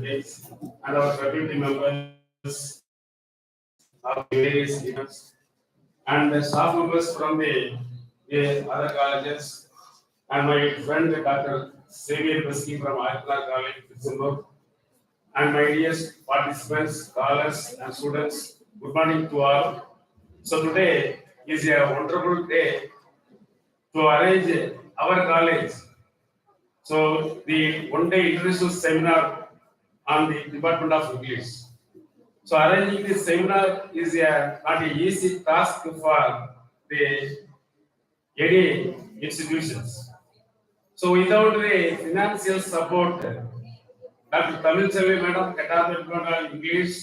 days, and our faculty members of various events, and the staff members from the other colleges, and my friend Dr. Xavier Pesky from Ayatollah College, Pittsburgh, and my dear participants, scholars, and students. Good morning to all. So today is a wonderful day to arrange our college. So the one-day international seminar on the Department of English. So arranging this seminar is not an easy task for any institutions. So without the financial support, Dr. Tisaiyanvilai Madam, Department of English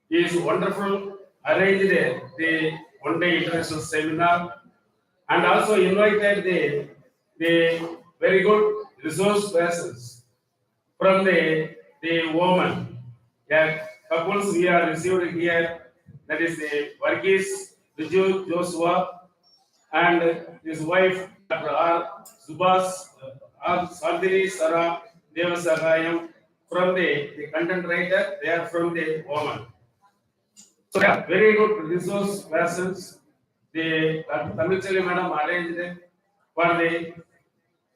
is wonderful. Arranged the one-day international seminar and also invited the very good resource persons from the women. Yeah, couples we are received here. That is the Varghese Riju Joshua and his wife Dr. R. Subhas R. Sardiri Sara Devasagayam from the content writer. They are from the woman. So yeah, very good resource persons. The Tisaiyanvilai Madam arranged for the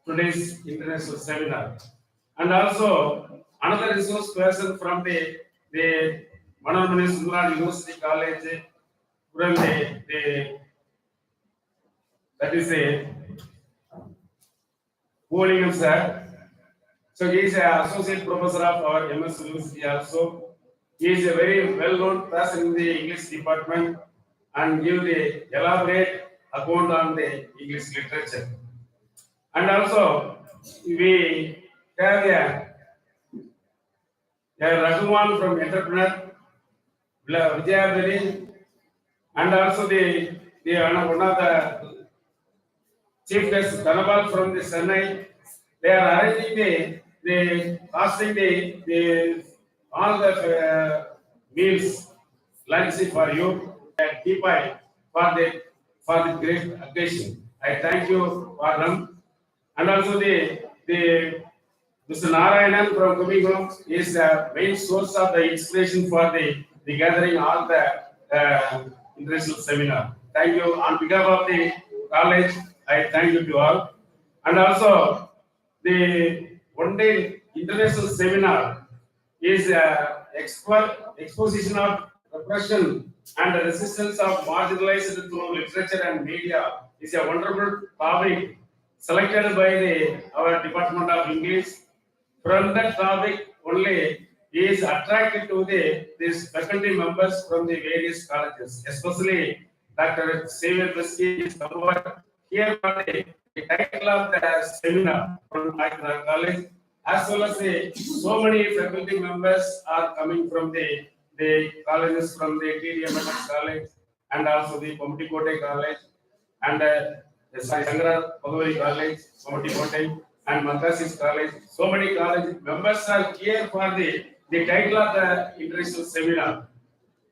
today's international seminar, and also another resource person from the Marginalized University College from the that is a Bollingham sir. So he is an associate professor of our MSU University also. He is a very well-known person in the English department and give the elaborate account on the English literature. And also we have a Raghuvan from Entrepreneur, Vijayabari, and also the one of the chief guests, Dhanabal from the Chennai. They are arranging the casting the all the meals, lunch for you, and keep for the great occasion. I thank you for them. And also the Mr. Narayanan from Kumigam is the main source of the inspiration for the gathering all the international seminar. Thank you on behalf of the college. I thank you to all. And also the one-day international seminar is exposition of repression and the resistance of marginalized through literature and media is a wonderful topic selected by our Department of English. From that topic only is attracted to these faculty members from the various colleges, especially Dr. Xavier Pesky is here for the title of the seminar from Ayatollah College. As well as so many faculty members are coming from the colleges from the TDMS College and also the Pomtikote College and the Sangara Pagori College, Pomtikote and Makasis College. So many college members are here for the title of the international seminar.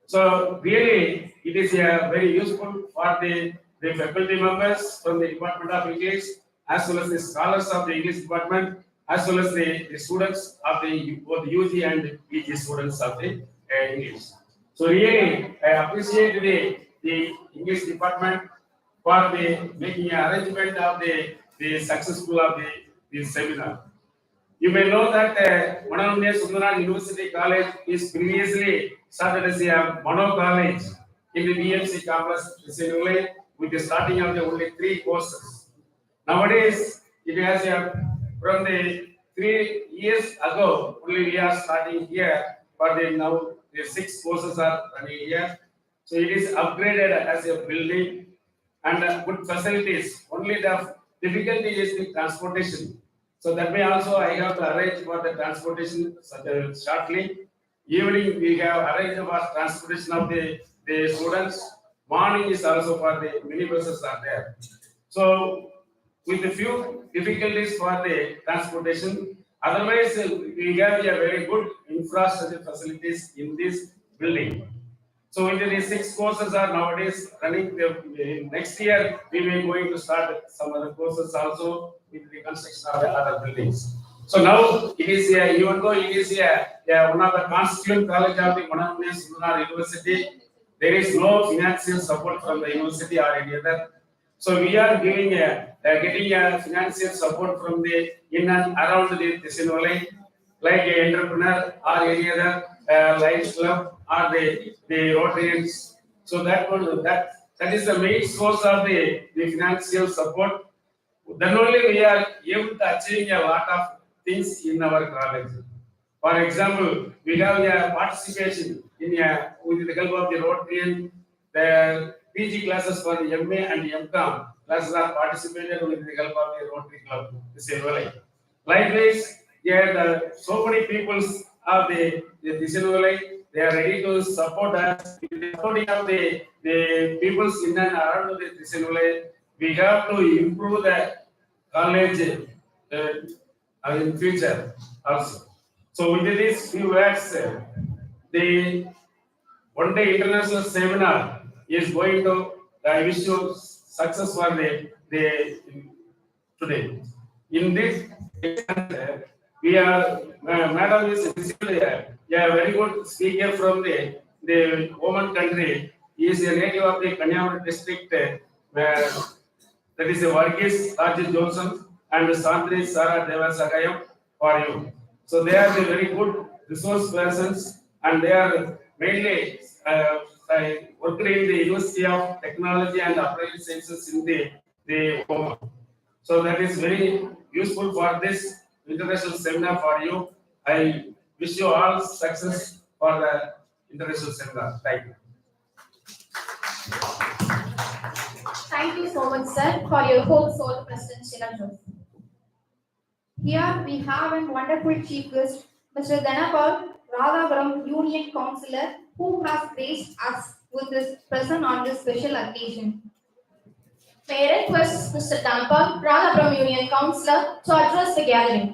So really, it is very useful for the faculty members from the Department of English as well as the scholars of the English department, as well as the students of both UG and PG students of the English. So really, I appreciate the English department for making an arrangement of the successful of the seminar. You may know that Mananamya Sundaram University College is previously started as a mono college in the BMC campus Tisaiyanvilai with the starting of the only 3 courses. Nowadays, it has from the 3 years ago, only we are starting here, but now the 6 courses are running here. So it is upgraded as a building and good facilities. Only the difficulty is the transportation. So that way also I have to arrange for the transportation shortly. Evening we have arranged for transportation of the students. Morning is also for the minibuses are there. So with a few difficulties for the transportation, otherwise we have a very good infrastructure facilities in this building. So into these 6 courses are nowadays running. Next year we may going to start some other courses also with the construction of the other buildings. So now it is even though it is one of the constituent college of the Marginalized University, there is no financial support from the university or any other. So we are giving getting financial support from the in and around the Tisaiyanvilai, like an entrepreneur or any other Lions Club or the Rotarians. So that is the main source of the financial support. Then only we are able to achieve a lot of things in our college. For example, we have a participation in with the help of the Rotarian, the PG classes for the MA and MCOM classes are participated with the help of the Rotary Club. Likewise, so many people of the Tisaiyanvilai, they are ready to support us. Supporting of the peoples in and around the Tisaiyanvilai, we have to improve the college in future also. So with these few words, the one day international seminar is going to. I wish you success for the today. In this, we are Madam is a very good speaker from the Oman country. He is a native of the Kanyakumari district. That is a Varghese Rajesh Johnson and Sandri Sara Devasagayam for you. So they are the very good resource persons and they are mainly working in the University of Technology and Applied Sciences in the Oman. So that is very useful for this international seminar for you. I wish you all success for the international seminar. Thank you. Thank you so much, sir, for your whole soul presentation address. Here we have a wonderful chief guest, Mr. Dhanapal Radhapuram, Union Councillor, who has graced us with his presence on this special occasion. May I request Mr. Dhanapal Radhapuram, Union Councillor, to address the gathering.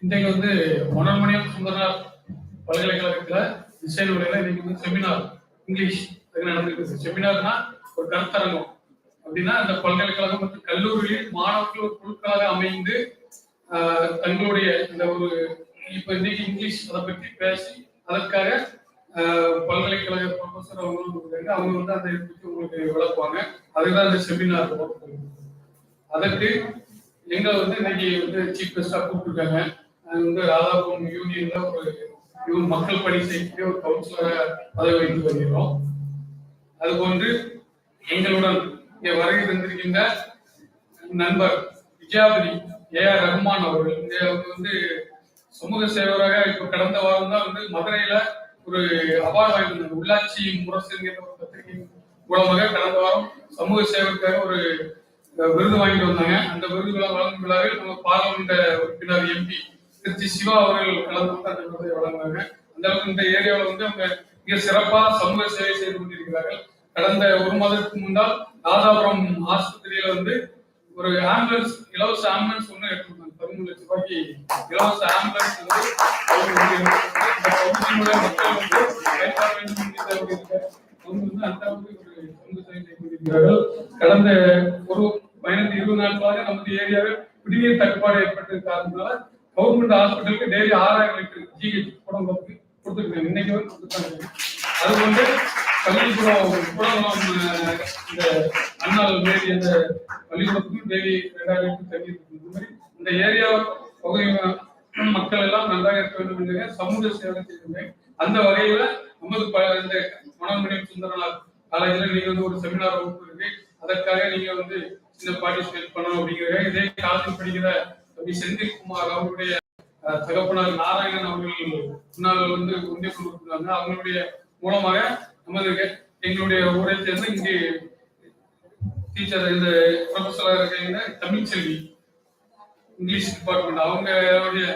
இன்றைக்கு வந்து மனோன்மணியம் சுந்தரனார் பல்கலைக்கழகத்தில் திசையன்விளையில இன்னைக்கு வந்து seminar English நடந்துருக்கு. செமினார்னா ஒரு கருத்தரங்கம். அப்படின்னா அந்த பல்கலைக்கழகம் மற்றும் கல்லூரியில் மாணவர்கள் ஒரு குழுக்களாக அமைந்து தங்களுடைய இந்த ஒரு இப்ப இன்னைக்கு இங்கிலீஷ் அதை பற்றி பேசி அதற்காக பல்கலைக்கழக ப்ரொஃபஸர் அவங்க வந்து அதை பற்றி உங்களுக்கு விளக்குவாங்க. அதுதான் இந்த செமினார். அதற்கு எங்களை வந்து இன்னைக்கு வந்து சீஃப் கெஸ்டா கூப்பிட்டுருக்காங்க. வந்து ராதாபுரம் யூனியன்ல ஒரு மக்கள் பணி செய்யக்கூடிய ஒரு கவுன்சிலரை பதவி வைத்து வருகிறோம். அதுபோன்று எங்களுடன் இங்கே வருகை தந்திருக்கின்ற நண்பர் விஜயாபதி ஏஆர் ரஹ்மான் அவர்கள் இங்க வந்து சமூக சேவராக இப்ப கடந்த வாரம் தான் வந்து மதுரையில ஒரு அவார்டு வாங்கியிருந்தாங்க. உள்ளாட்சி முரசுங்கிற ஒரு பத்திரிகை மூலமாக கடந்த வாரம் சமூக சேவைக்காக ஒரு விருது வாங்கிட்டு வந்தாங்க. அந்த விருது வழங்கும் விழாவில் நம்ம பார்லிமெண்ட் உறுப்பினர் எம்பி திருச்சி சிவா அவர்கள் கலந்து கொண்டு அந்த விருதை வழங்குவாங்க. அந்த அளவுக்கு இந்த ஏரியாவில் வந்து அவங்க மிக சிறப்பாக சமூக சேவை செய்து கொண்டிருக்கிறார்கள். கடந்த ஒரு மாதத்துக்கு முன்னால் ராதாபுரம் ஆஸ்பத்திரியில வந்து ஒரு ஆம்புலன்ஸ் இலவச ஆம்புலன்ஸ் ஒண்ணு எடுத்துருந்தாங்க. 13 லட்சம் ரூபாய்க்கு இலவச ஆம்புலன்ஸ் வந்து மக்கள் வந்து கைப்பாட வேண்டும் அவங்க வந்து அந்த அளவுக்கு ஒரு சமூக சேவை செய்து கொண்டிருக்கிறார்கள். கடந்த ஒரு 20 நாட்களாக நமது ஏரியாவில் குடிநீர் தட்டுப்பாடு ஏற்பட்டது காரணத்தினால கவர்மெண்ட் ஹாஸ்பிட்டலுக்கு டெய்லி 6000 லிட்டர் ஜிஹெச் குடம்புக்கு கொடுத்துருக்காங்க. இன்னைக்கு வந்து கொடுத்தாங்க. அது வந்து பள்ளிக்கூடம் குடங்குளம் இந்த அண்ணால் மேரி அந்த பள்ளிக்கூடத்துக்கும் டெய்லி 2000 லிட்டர் தண்ணி இருக்கு. இந்த மாதிரி இந்த ஏரியா பகுதி மக்கள் எல்லாம் நன்றாக இருக்க வேண்டும் என்ற சமூக சேவை செய்திருந்தேன். அந்த வகையில நமது இந்த மனோன்மணியம் சுந்தரனார் காலேஜில் நீங்க வந்து ஒரு செமினார் வகுப்பு இருக்கு. அதற்காக நீங்க வந்து இந்த பார்ட்டிசிபேட் பண்ணணும் அப்படிங்கிற இதே காலேஜில் படிக்கிற செந்தில்குமார் அவருடைய தகப்பனார் நாராயணன் அவர்கள் முன்னால் வந்து உண்மை கொண்டிருக்கிறாங்க. அவங்களுடைய மூலமாக நமது எங்களுடைய ஊரை சேர்ந்து இங்கே டீச்சர் இந்த ப்ரொஃபஸராக இருக்கிற தமிழ்ச்செல்வி இங்கிலீஷ் டிபார்ட்மெண்ட் அவங்களுடைய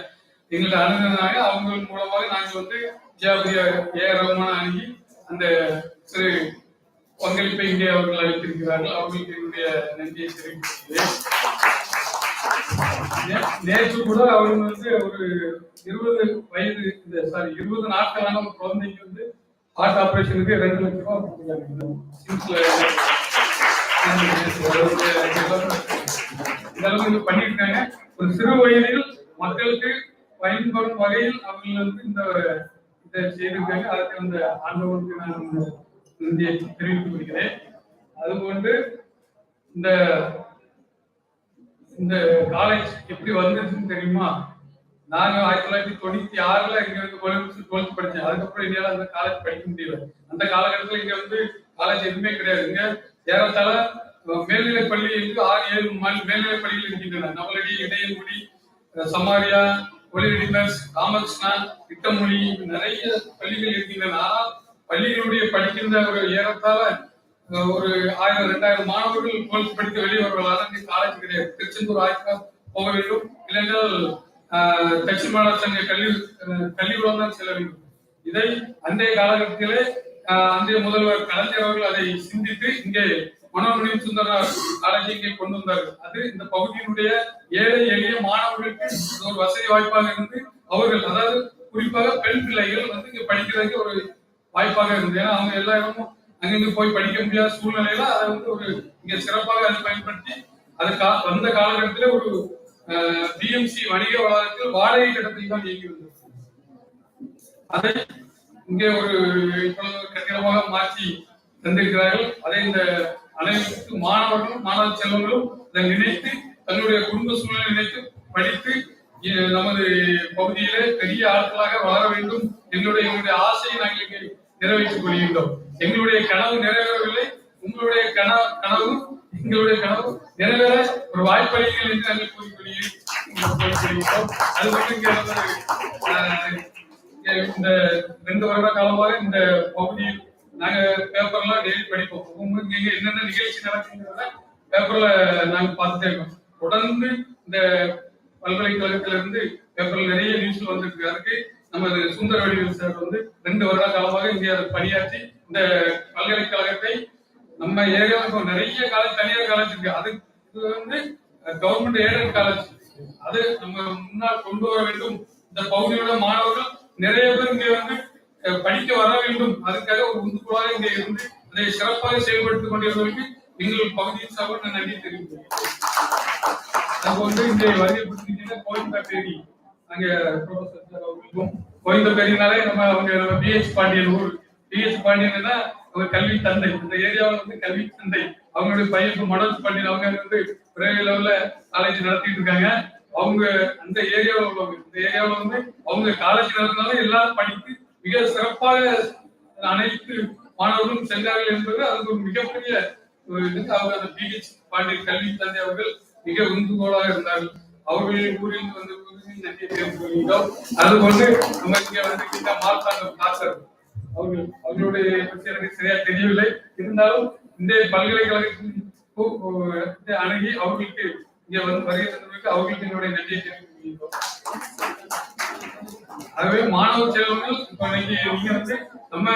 எங்களுக்கு அணுகுனாங்க. அவங்க மூலமாக நாங்கள் வந்து ஜியாபதியா ஏஆர் ரஹ்மான் அணுகி அந்த சிறு பங்களிப்பை இங்கே அவர்கள் அளித்திருக்கிறார்கள். அவர்களுக்கு என்னுடைய நன்றியை தெரிவிக்கிறேன். நேற்று கூட அவங்க வந்து ஒரு 20 நாட்களான ஒரு குழந்தைக்கு வந்து ஹார்ட் ஆபரேஷனுக்கு 2 லட்சம் ரூபாய் கொடுத்துருக்காங்க. சிம்ஸ்ல இதெல்லாம் பண்ணியிருக்காங்க. ஒரு சிறு வயதில் மக்களுக்கு பயன்படும் வகையில் அவர்கள் இந்த இதை செய்திருக்காங்க. அதுக்கு அந்த ஆண்டவருக்கு நான் நன்றியை தெரிவித்துக் கொள்கிறேன். அதுபோன்று இந்த இந்த காலேஜ் எப்படி வந்துச்சுன்னு தெரியுமா? நாங்க 1996ல இங்க வந்து 12th படிச்சேன். அதுக்கப்புறம் என்னால அந்த காலேஜ் படிக்க முடியல. அந்த காலகட்டத்தில் இங்க வந்து காலேஜ் எதுவுமே கிடையாது. இங்க ஏறத்தாழ மேல்நிலை பள்ளி 6-7 மேல்நிலை பள்ளிகள் இருக்கின்றன. நவலடி, இடையங்குடி, சமாரியா, ஒலிடிமஸ், ராமகிருஷ்ணா, திட்டமொழி, நிறைய பள்ளிகள் இருக்கின்றன. ஆனால் பள்ளிகளுடைய படிக்கின்ற ஒரு ஏறத்தாழ ஒரு 1000-2000 மாணவர்கள் 12th படித்து வெளியே வருவார்கள். ஆனால் காலேஜ் கிடையாது. திருச்செந்தூர் ஆய்க்கா போக வேண்டும், இல்லைன்றால் தட்சி மாநகர சங்க கல்விக்கூடம் தான் செல்ல வேண்டும். இதை அன்றைய காலகட்டத்திலே அன்றைய முதல்வர் கலைஞர் அவர்கள் அதை சிந்தித்து இங்கே மனோன்மணியம் சுந்தரனார் காலேஜை இங்கே கொண்டு வந்தார்கள். அது இந்த பகுதியினுடைய ஏழை எளிய மாணவர்களுக்கு ஒரு வசதி வாய்ப்பாக இருந்து அவர்கள், அதாவது குறிப்பாக பெண் பிள்ளைகள் வந்து இங்க படிக்கிறதுக்கு ஒரு வாய்ப்பாக இருந்தது. ஏன்னா அவங்க எல்லா இடமும் அங்கிருந்து போய் படிக்க முடியாத சூழ்நிலையில அதை வந்து ஒரு இங்க சிறப்பாக அதை பயன்படுத்தி அது வந்த காலகட்டத்திலே ஒரு பிஎம்சி வணிக வளாகத்தில் வாடகை கட்டத்தில் தான் இயங்கியிருந்தது. அதை இங்கே ஒரு கட்டிடமாக மாற்றி தந்திருக்கிறார்கள். அதை இந்த அனைத்து மாணவர்களும் மாணவ செல்வங்களும் இதை நினைத்து தன்னுடைய குடும்ப சூழ்நிலை நினைத்து படித்து நமது பகுதியிலே பெரிய ஆட்களாக வளர வேண்டும் எங்களுடைய ஆசையை நாங்கள் இங்கே நிறைவேற்றிக் கொள்கின்றோம். எங்களுடைய கனவு நிறைவேறவில்லை, உங்களுடைய கனவு எங்களுடைய கனவு நிறைவேற ஒரு வாய்ப்பளிகள் என்று நாங்கள் கூறிக்கொள்கிறோம். அது மட்டும் இந்த 2 வருட காலமாக இந்த பகுதியில் நாங்க பேப்பர்லாம் டெய்லி படிப்போம். நீங்க என்னென்ன நிகழ்ச்சி நடக்குங்கிறத பேப்பர்ல நாங்க பார்த்துட்டே இருக்கோம். தொடர்ந்து இந்த பல்கலைக்கழகத்திலிருந்து பேப்பர்ல நிறைய நியூஸ் வந்திருக்கு. அதுக்கு நமது சுந்தரவடிவேல் சார் வந்து 2 வருட காலமாக இங்கே பணியாற்றி இந்த பல்கலைக்கழகத்தை நம்ம ஏரியாவில் நிறைய காலேஜ், தனியார் காலேஜ் இருக்கு. அது வந்து கவர்மெண்ட் எய்டட் காலேஜ். அது நம்ம முன்னால் கொண்டு வர வேண்டும். இந்த பகுதியோட மாணவர்கள் நிறைய பேர் இங்க வந்து படிக்க வர வேண்டும். அதுக்காக ஒரு உந்துக்குழாக இங்க இருந்து அதை சிறப்பாக செயல்படுத்திக் கொண்டிருந்தவர்களுக்கு எங்கள் பகுதியின் சார்பாக நான் நன்றி தெரிவிக்கிறேன். அது வந்து இங்கே வருகைப்பட்டிருக்கின்ற கோயம்பேரி அங்க ப்ரொஃபசர் சார் அவர்களுக்கும், கோயம்பேரினாலே நம்ம பிஹெச் பாண்டியன் ஊர். பிஹெச் பாண்டியன் தான் அவங்க கல்வி தந்தை. இந்த ஏரியாவில் வந்து கல்வி தந்தை. அவங்களுடைய பையன் மனோஜ் பாண்டியன் அவங்க வந்து பிரைவேட் லெவல்ல காலேஜ் நடத்திட்டு இருக்காங்க. அவங்க அந்த ஏரியாவில் உள்ளவங்க. இந்த ஏரியாவில் வந்து அவங்க காலேஜ் நடத்தினாலும் எல்லாரும் படித்து மிக சிறப்பாக அனைத்து மாணவர்களும் சென்றார்கள் என்பது அதுக்கு ஒரு மிகப்பெரிய ஒரு இது. அவங்க அந்த பிஹெச் பாண்டியன் கல்வி தந்தை அவர்கள் மிக உந்துகோலாக இருந்தார்கள். அவர்களின் ஊரில் வந்து நன்றி தெரிவித்துக் கொள்கிறோம். அதுபோன்று நம்ம இங்க வந்து மார்த்தாண்டம் டாக்டர் அவர்களுடைய பற்றி எனக்கு சரியா தெரியவில்லை. இருந்தாலும் இந்த பல்கலைக்கழகத்தின் அணுகி அவர்களுக்கு இங்க வந்து வருகை தந்தவர்களுக்கு அவர்களுக்கு என்னுடைய நன்றியை தெரிவித்துக் கொள்கிறோம். ஆகவே மாணவ செல்வங்கள் இப்ப நீங்க வந்து நம்ம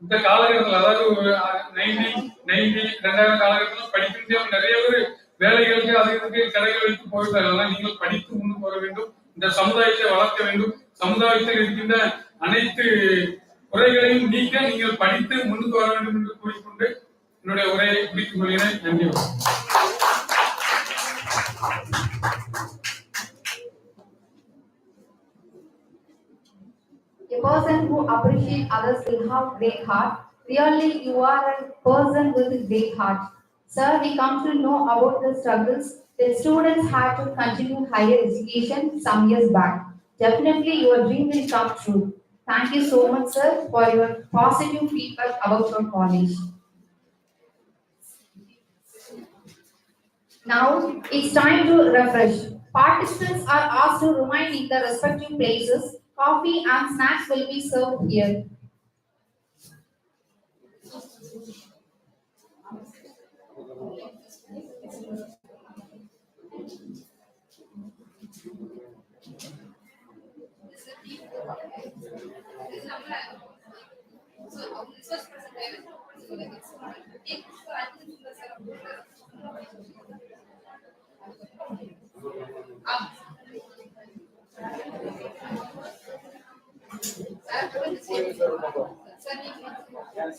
இந்த காலகட்டத்தில், அதாவது ஒரு 2000 காலகட்டத்தில் படிக்க முடியாம நிறைய பேர் வேலைகளுக்கு அதுக்கு கடைகள் வைத்து போயிட்டாங்க. நீங்கள் படித்து முன்னுக்கு வர வேண்டும், இந்த சமுதாயத்தை வளர்க்க வேண்டும், சமுதாயத்தில் இருக்கின்ற அனைத்து குறைகளையும் நீக்க நீங்கள் படித்து முன்னுக்கு வர வேண்டும் என்று கூறிக்கொண்டு என்னுடைய உரையை முடித்துக் கொள்கிறேன். நன்றி. A person who appreciates others will have great heart. Really, you are a person with a great heart. Sir, we come to know about the struggles that students had to continue higher education some years back. Definitely, your dream will come true. Thank you so much, sir, for your positive feedback about your college. Now, it's time to refresh. Participants are asked to remain in their respective places. Coffee and snacks will be served here.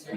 You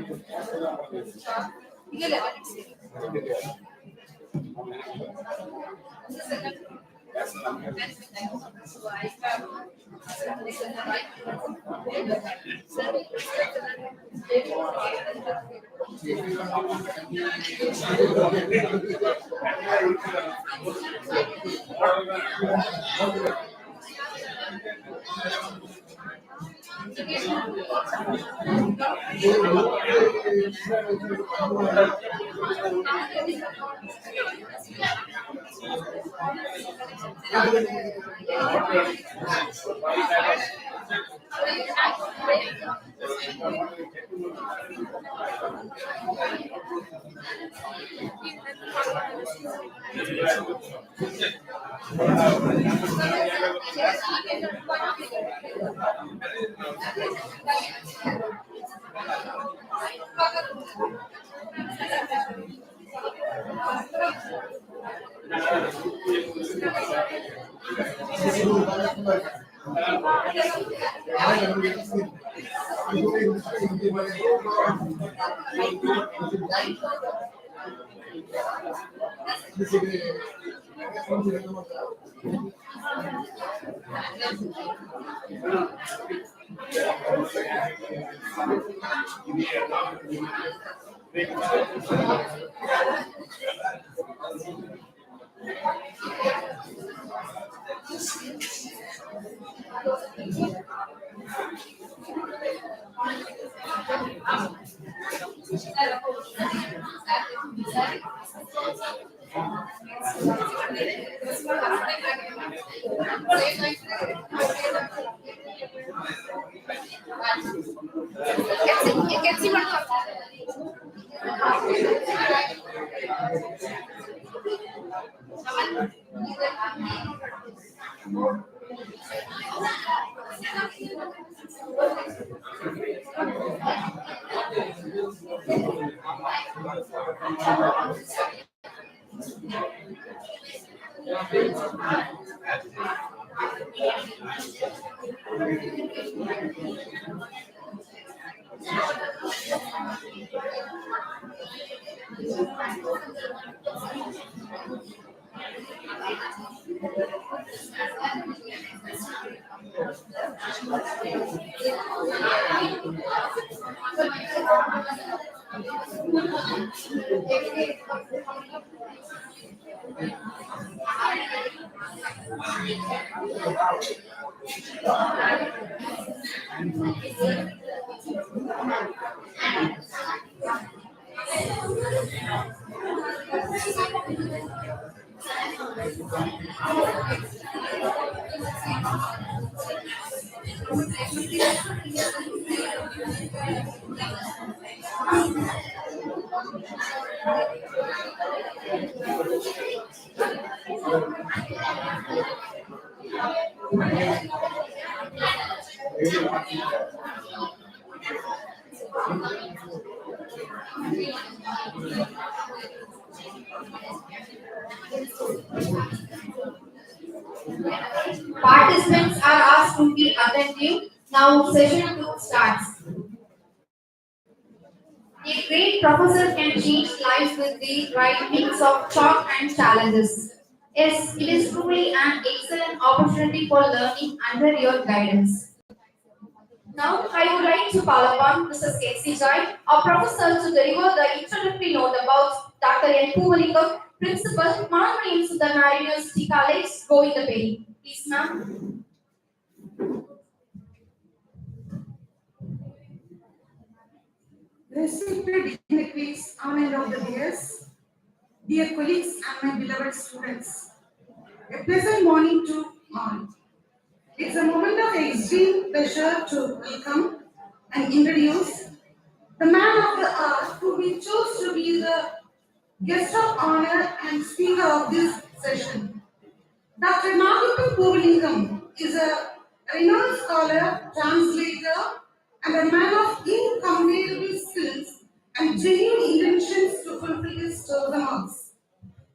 can see one. Participants are asked to be attentive. Now session 2 starts. A great professor can change lives with the right mix of chalk and challenges. Yes, it is truly an excellent opportunity for learning under your guidance. Now, I would like to call upon Mrs. Kexi Joy, our professor, to deliver the introductory note about Dr. N. Puvalingam, Principal, Manamani Sudana University College, Govindapally. Please, ma'am. Respected dignitaries, honor of the dais, dear colleagues and my beloved students, a pleasant morning to all. It's a moment of extreme pleasure to welcome and introduce the man of the hour who we chose to be the guest of honor and speaker of this session. Dr. Nagapal Puvalingam is a renowned scholar, translator, and a man of incomparable skills and genuine intentions to fulfill his chosen marks.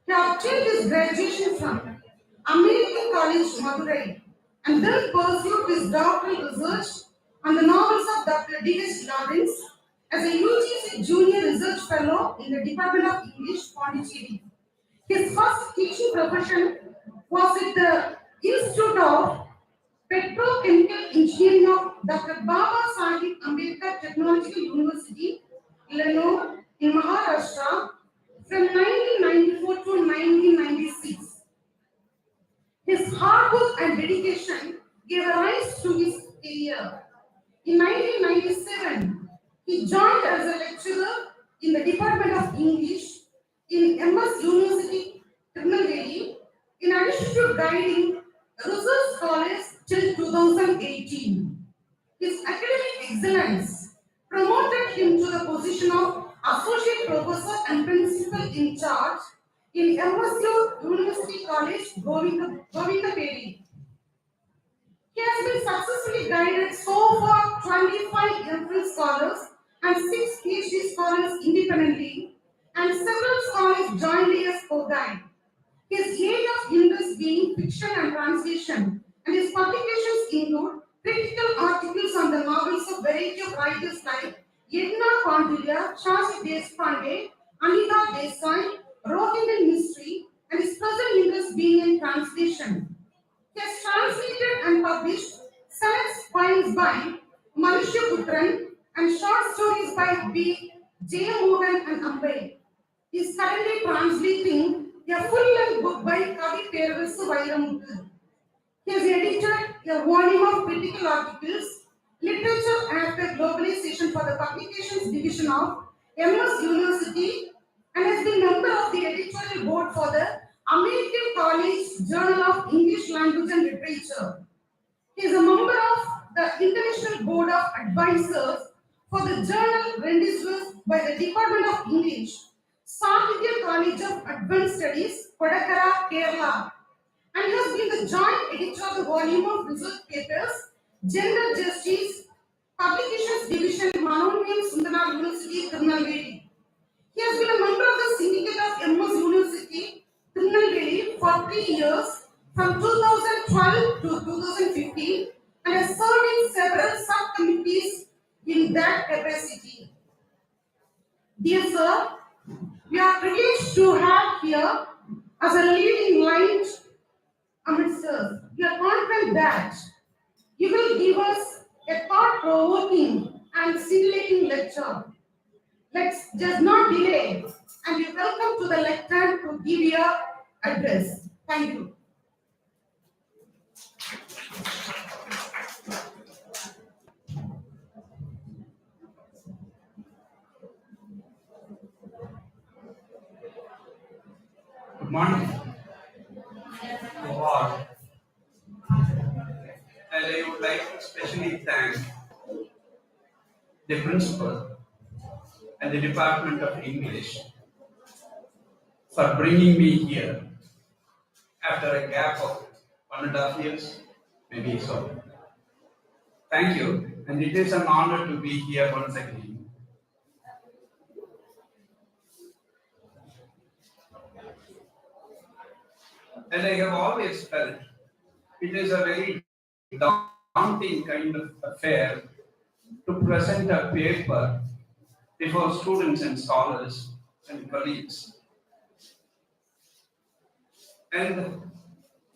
He obtained his graduation from American College, Madurai, and then pursued his doctoral research on the novels of Dr. D.S. Lawrence, as a UGC Junior Research Fellow in the Department of English, Pondicherry. His first teaching profession was at the Institute of Petrochemical Engineering of Dr. Baba Sahib Ambedkar Technological University, Lucknow, in Maharashtra, from 1994 to 1996. His hard work and dedication gave rise to his career. In 1997, he joined as a lecturer in the Department of English in MS University, Tirunelveli, in addition to guiding research scholars till 2018. His academic excellence promoted him to the position of Associate Professor and Principal in Charge in MSU University College, Govindapally. He has been successfully guided so far 25 MPhil scholars and 6 PhD scholars independently, and several scholars jointly as co-guide. His area of interest being fiction and translation, and his publications include critical articles on the novels of variety of writers like Edna Pandya, Shashi Deshpande, Anita Desai, Rohingya Mystery, and his present interest being in translation. He has translated and published 7 poems by Manushya Putran and short stories by B. J. Mohan and Ambe. He is currently translating a full-length book by Kavi Peravasu Vairamuthu. He has edited a volume of critical articles, literature after globalization for the publications division of MS University, and has been member of the editorial board for the American College Journal of English Language and Literature. He is a member of the International Board of Advisors for the journal Rendezvous by the Department of English, Sahitya College of Advanced Studies, Kodakara, Kerala, and has been the joint editor of the volume of research papers, Gender Justice, Publications Division, Manoniyam Sundaram University, Tirunelveli. He has been a member of the syndicate of MS University, Tirunelveli for 3 years, from 2012 to 2015, and has served in several subcommittees in that capacity. Dear sir, we are privileged to have here as a leading light amidst us. We are confident that you will give us a thought-provoking and stimulating lecture. Let's just not delay, and we welcome to the lectern to give your address. Thank you. Good morning to all. And I would like to especially thank the principal and the Department of English for bringing me here after a gap of 1.5 years, maybe so. Thank you, and it is an honor to be here once again. And I have always felt it is a very daunting kind of affair to present a paper before students and scholars and colleagues. And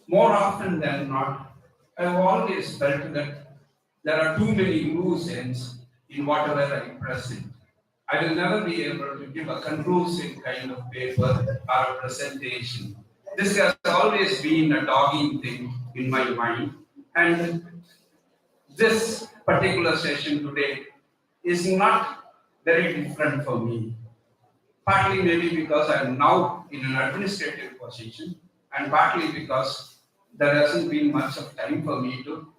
more often than not, I've always felt that there are too many loose ends in whatever I present. I will never be able to give a conclusive kind of paper or a presentation. This has always been a dogging thing in my mind, and this particular session today is not very different for me. Partly maybe because I am now in an administrative position, and partly because there hasn't been much of time for me to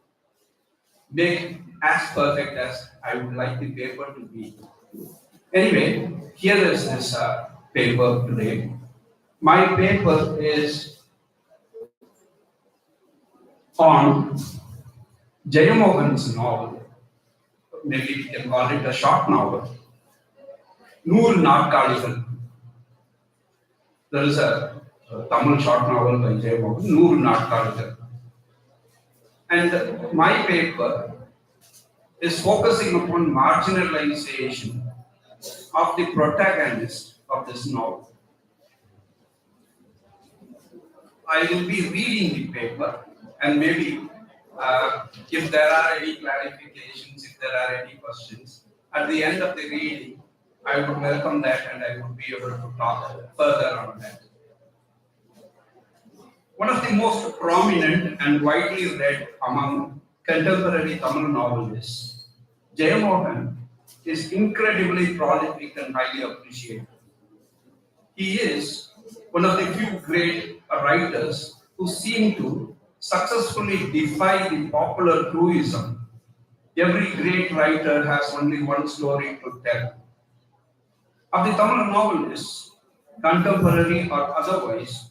make as perfect as I would like the paper to be. Anyway, here is this paper today. My paper is on Jayamohan's novel, maybe we can call it a short novel, Noor Natkaligal. There is a Tamil short novel by Jayamohan, Noor Natkaligal. And my paper is focusing upon marginalization of the protagonist of this novel. I will be reading the paper, and maybe if there are any clarifications, if there are any questions, at the end of the reading, I would welcome that and I would be able to talk further on that. One of the most prominent and widely read among contemporary Tamil novelists, Jayamohan is incredibly prolific and highly appreciated. He is one of the few great writers who seem to successfully defy the popular truism. Every great writer has only one story to tell. Of the Tamil novelists, contemporary or otherwise,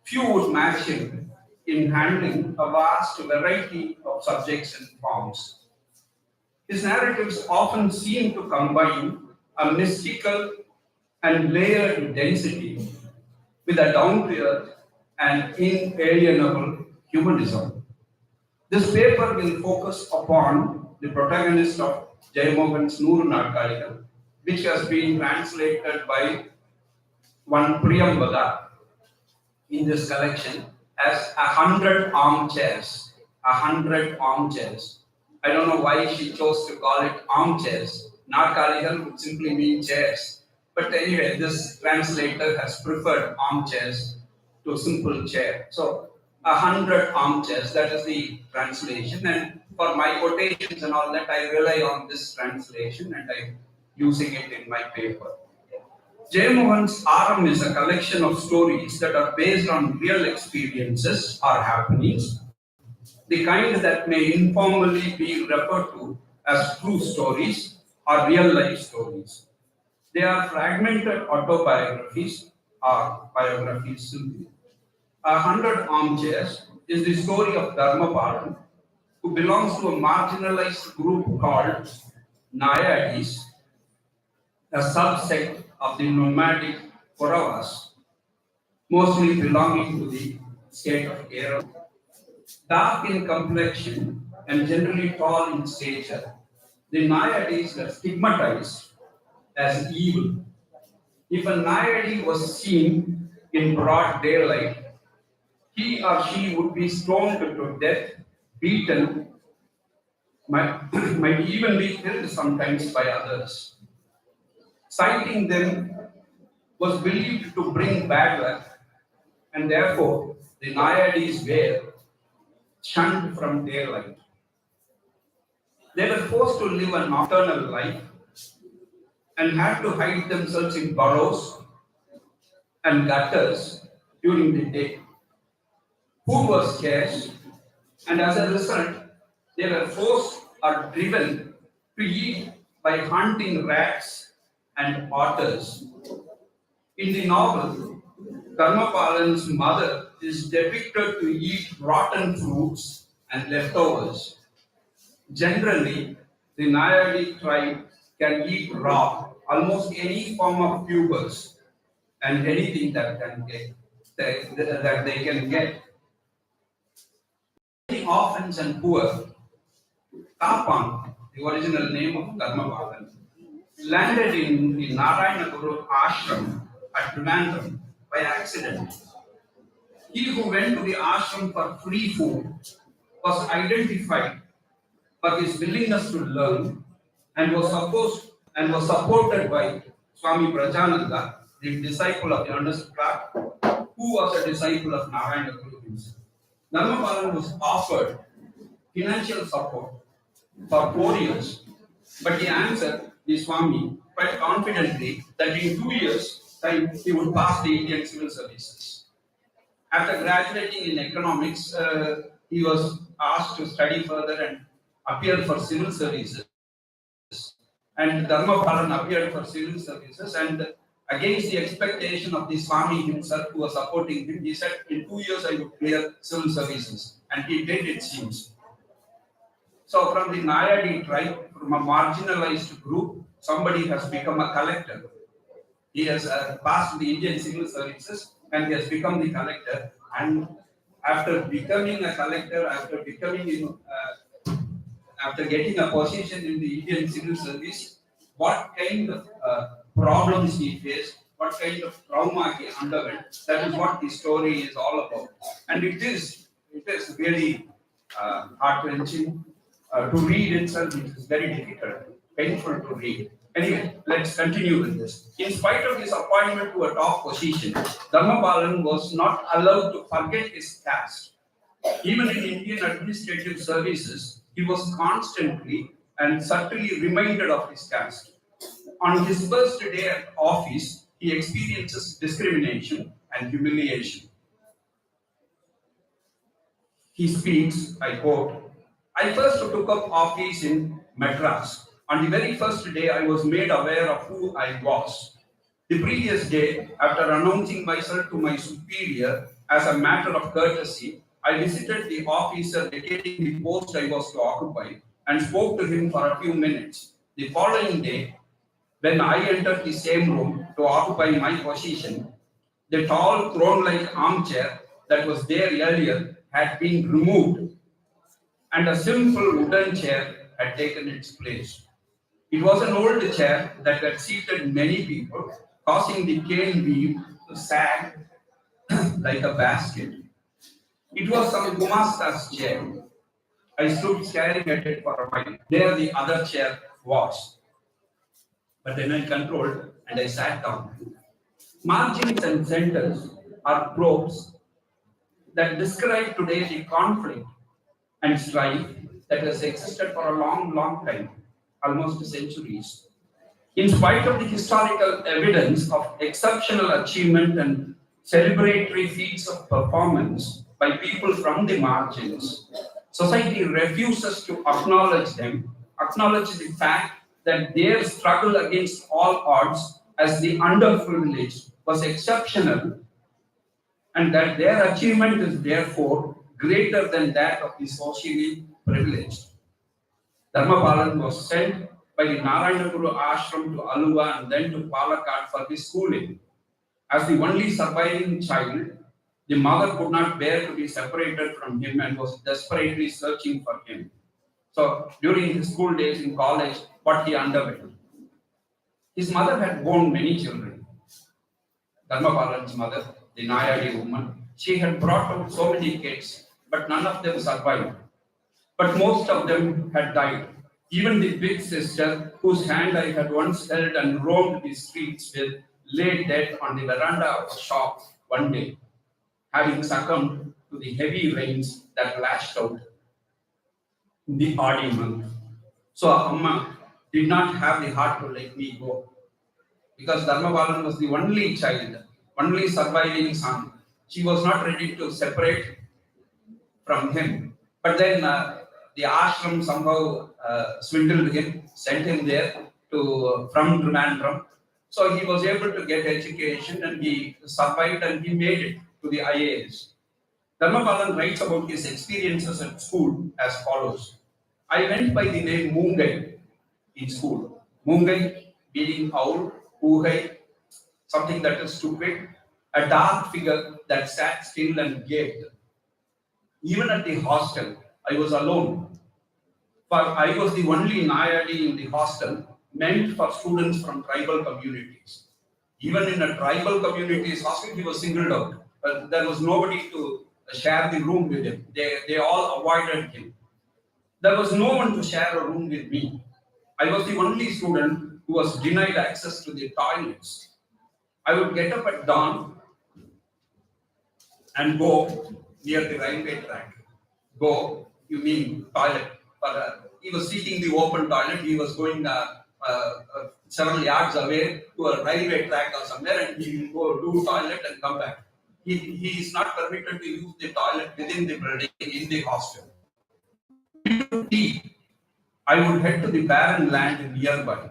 few would match him in handling a vast variety of subjects and forms. His narratives often seem to combine a mystical and layered density with a down-to-earth and inalienable humanism. This paper will focus upon the protagonist of Jayamohan's Nuru Natkaligal, which has been translated by one Priyambada in this collection as 100 armchairs. 100 armchairs. I don't know why she chose to call it armchairs. Natkaligal would simply mean chairs. But anyway, this translator has preferred armchairs to simple chair. So 100 armchairs, that is the translation. And for my quotations and all that, I rely on this translation and I'm using it in my paper. Jayamohan's Aram is a collection of stories that are based on real experiences or happenings, the kind that may informally be referred to as true stories or real life stories. They are fragmented autobiographies or biographies simply. 100 Armchairs is the story of Dharmapalan, who belongs to a marginalized group called Nayadis, a subsect of the nomadic Kauravas, mostly belonging to the state of Kerala. Dark in complexion and generally tall in stature, the Nayadis were stigmatized as evil. If a Nayadi was seen in broad daylight, he or she would be stoned to death, beaten, might even be killed sometimes by others. Sighting them was believed to bring bad luck, and therefore the Nayadis were shunned from daylight. They were forced to live a nocturnal life and had to hide themselves in burrows and gutters during the day. Food was scarce, and as a result, they were forced or driven to eat by hunting rats and otters. In the novel, Dharmapalan's mother is depicted to eat rotten fruits and leftovers. Generally, the Nayadi tribe can eat raw almost any form of tubers and anything that they can get. The orphans and poor, Tapan, the original name of Dharmapalan, landed in the Narayanaguru ashram at Trivandrum by accident. He who went to the ashram for free food was identified for his willingness to learn and was supported by Swami Prajananda, the disciple of Ernest Clark, who was a disciple of Narayanaguru himself. Dharmapalan was offered financial support for 4 years, but he answered the Swami quite confidently that in 2 years' time he would pass the Indian civil services. After graduating in economics, he was asked to study further and appear for civil services. And Dharmapalan appeared for civil services, and against the expectation of the Swami himself who was supporting him, he said, in 2 years I would clear civil services. And he did, it seems. So from the Nayadi tribe, from a marginalized group, somebody has become a collector. He has passed the Indian civil services and he has become the collector. And after becoming a collector, after getting a position in the Indian civil service, what kind of problems he faced, what kind of trauma he underwent. That is what the story is all about. And it is really heart-wrenching to read itself. It is very difficult, painful to read. Anyway, let's continue with this. In spite of his appointment to a top position, Dharmapalan was not allowed to forget his caste. Even in Indian administrative services, he was constantly and subtly reminded of his caste. On his first day at office, he experiences discrimination and humiliation. He speaks, I quote, I first took up office in Madras. On the very first day, I was made aware of who I was. The previous day, after announcing myself to my superior as a matter of courtesy, I visited the officer vacating the post I was to occupy and spoke to him for a few minutes. The following day, when I entered the same room to occupy my position, the tall throne-like armchair that was there earlier had been removed, and a simple wooden chair had taken its place. It was an old chair that had seated many people, causing the cane beam to sag like a basket. It was some gumasta's chair. I stood staring at it for a while. There the other chair was. But then I controlled and I sat down. Margins and centers are tropes that describe today the conflict and strife that has existed for a long, long time, almost centuries. In spite of the historical evidence of exceptional achievement and celebratory feats of performance by people from the margins, society refuses to acknowledge them, acknowledge the fact that their struggle against all odds as the underprivileged was exceptional, and that their achievement is therefore greater than that of the socially privileged. Dharmapalan was sent by the Narayanaguru ashram to Aluva and then to Palakkad for his schooling. As the only surviving child, the mother could not bear to be separated from him and was desperately searching for him. So during his school days in college, what he underwent. His mother had borne many children. Dharmapalan's mother, the Nayadi woman, she had brought out so many kids, but none of them survived. But most of them had died. Even the big sister, whose hand I had once held and roamed the streets with, lay dead on the veranda of a shop one day, having succumbed to the heavy rains that lashed out in the Aadi month. So Amma did not have the heart to let me go, because Dharmapalan was the only child, only surviving son. She was not ready to separate from him. But then the ashram somehow swindled him, sent him there from Trivandrum. So he was able to get education and he survived and he made it to the IAS. Dharmapalan writes about his experiences at school as follows. I went by the name Moongai in school. Moongai meaning owl, Ugai, something that is stupid, a dark figure that sat still and gaped. Even at the hostel, I was alone. For I was the only Nayadi in the hostel meant for students from tribal communities. Even in a tribal community's hostel, he was singled out. But there was nobody to share the room with him. They all avoided him. There was no one to share a room with me. I was the only student who was denied access to the toilets. I would get up at dawn and go near the railway track. Go, you mean toilet. He was seeking the open toilet. He was going several yards away to a railway track or somewhere, and he will go do toilet and come back. He is not permitted to use the toilet within the building in the hostel. I would head to the barren land nearby.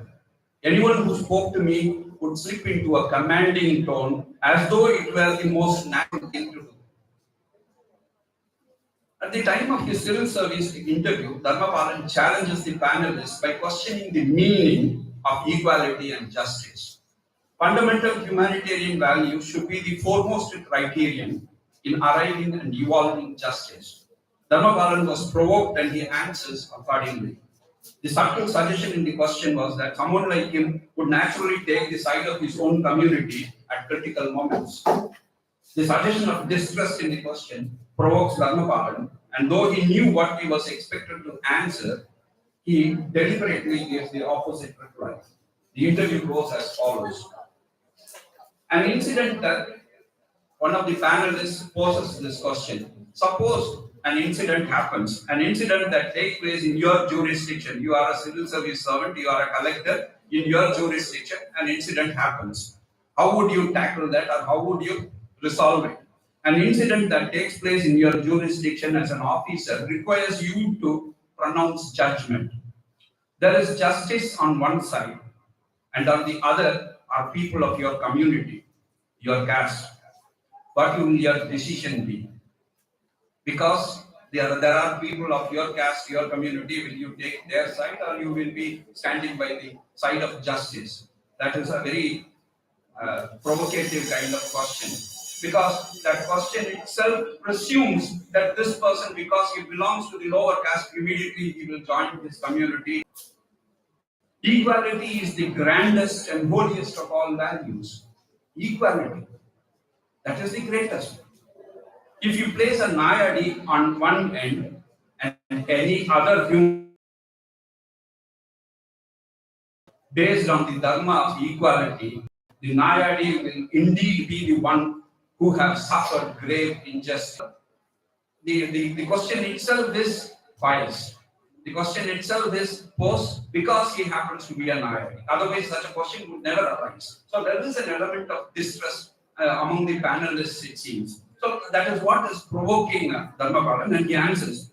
Anyone who spoke to me would slip into a commanding tone as though it were the most natural thing to do. At the time of his civil service interview, Dharmapalan challenges the panelists by questioning the meaning of equality and justice. Fundamental humanitarian values should be the foremost criterion in arriving and evolving justice. Dharmapalan was provoked and he answers accordingly. The subtle suggestion in the question was that someone like him would naturally take the side of his own community at critical moments. The suggestion of distrust in the question provokes Dharmapalan, and though he knew what he was expected to answer, he deliberately gives the opposite reply. The interview goes as follows. An incident that one of the panelists poses this question. Suppose an incident happens, an incident that takes place in your jurisdiction. You are a civil service servant, you are a collector, in your jurisdiction, an incident happens. How would you tackle that, or how would you resolve it? An incident that takes place in your jurisdiction as an officer requires you to pronounce judgment. There is justice on one side, and on the other are people of your community, your caste. What will your decision be? Because there are people of your caste, your community, will you take their side, or you will be standing by the side of justice? That is a very provocative kind of question. Because that question itself presumes that this person, because he belongs to the lower caste, immediately he will join this community. Equality is the grandest and holiest of all values. Equality. That is the greatest. If you place a nayadi on one end and any other human based on the dharma of equality, the nayadi will indeed be the one who has suffered grave injustice. The question itself is biased. The question itself is posed because he happens to be a nayadi. Otherwise, such a question would never arise. So there is an element of distrust among the panelists, it seems. So that is what is provoking Dharmapalan, and he answers.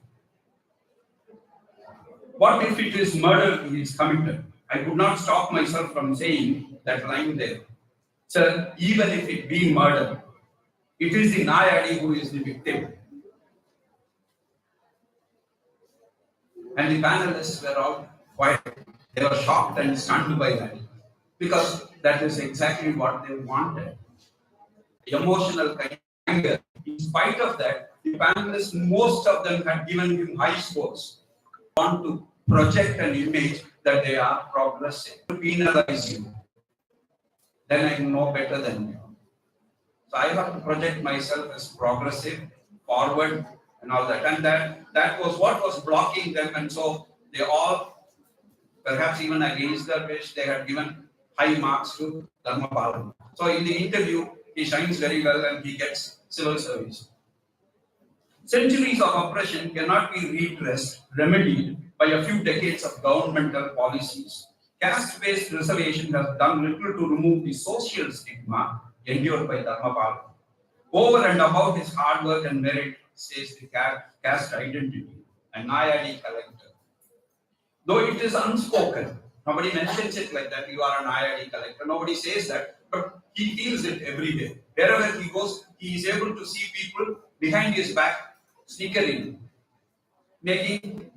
What if it is murder he is committed? I could not stop myself from saying that line there. Sir, even if it be murder, it is the nayadi who is the victim. And the panelists were all quiet. They were shocked and stunned by that. Because that is exactly what they wanted. Emotional kind of anger. In spite of that, the panelists, most of them had given him high scores. Want to project an image that they are progressive. To penalize you, then I know better than you. So I have to project myself as progressive, forward, and all that. And that was what was blocking them. And so they all, perhaps even against their wish, they had given high marks to Dharmapalan. So in the interview, he shines very well and he gets civil service. Centuries of oppression cannot be redressed, remedied by a few decades of governmental policies. Caste-based reservation has done little to remove the social stigma endured by Dharmapalan. Over and above his hard work and merit stays the caste identity, a nayadi collector. Though it is unspoken, nobody mentions it like that, you are a nayadi collector, nobody says that, but he feels it every day. Wherever he goes, he is able to see people behind his back snickering, making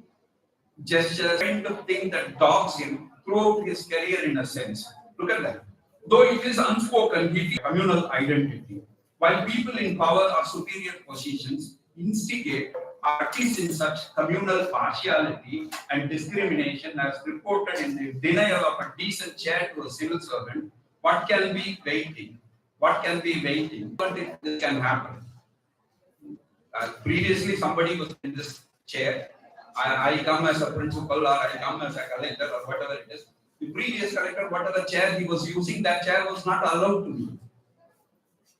gestures, kind of thing that dogs him throughout his career in a sense. Look at that. Though it is unspoken, he feels communal identity. While people in power or superior positions instigate, at least in such communal partiality and discrimination as reported in the denial of a decent chair to a civil servant, what can be waiting? What can be waiting? But if this can happen. Previously, somebody was in this chair. I come as a principal, or I come as a collector, or whatever it is. The previous collector, whatever chair he was using, that chair was not allowed to use.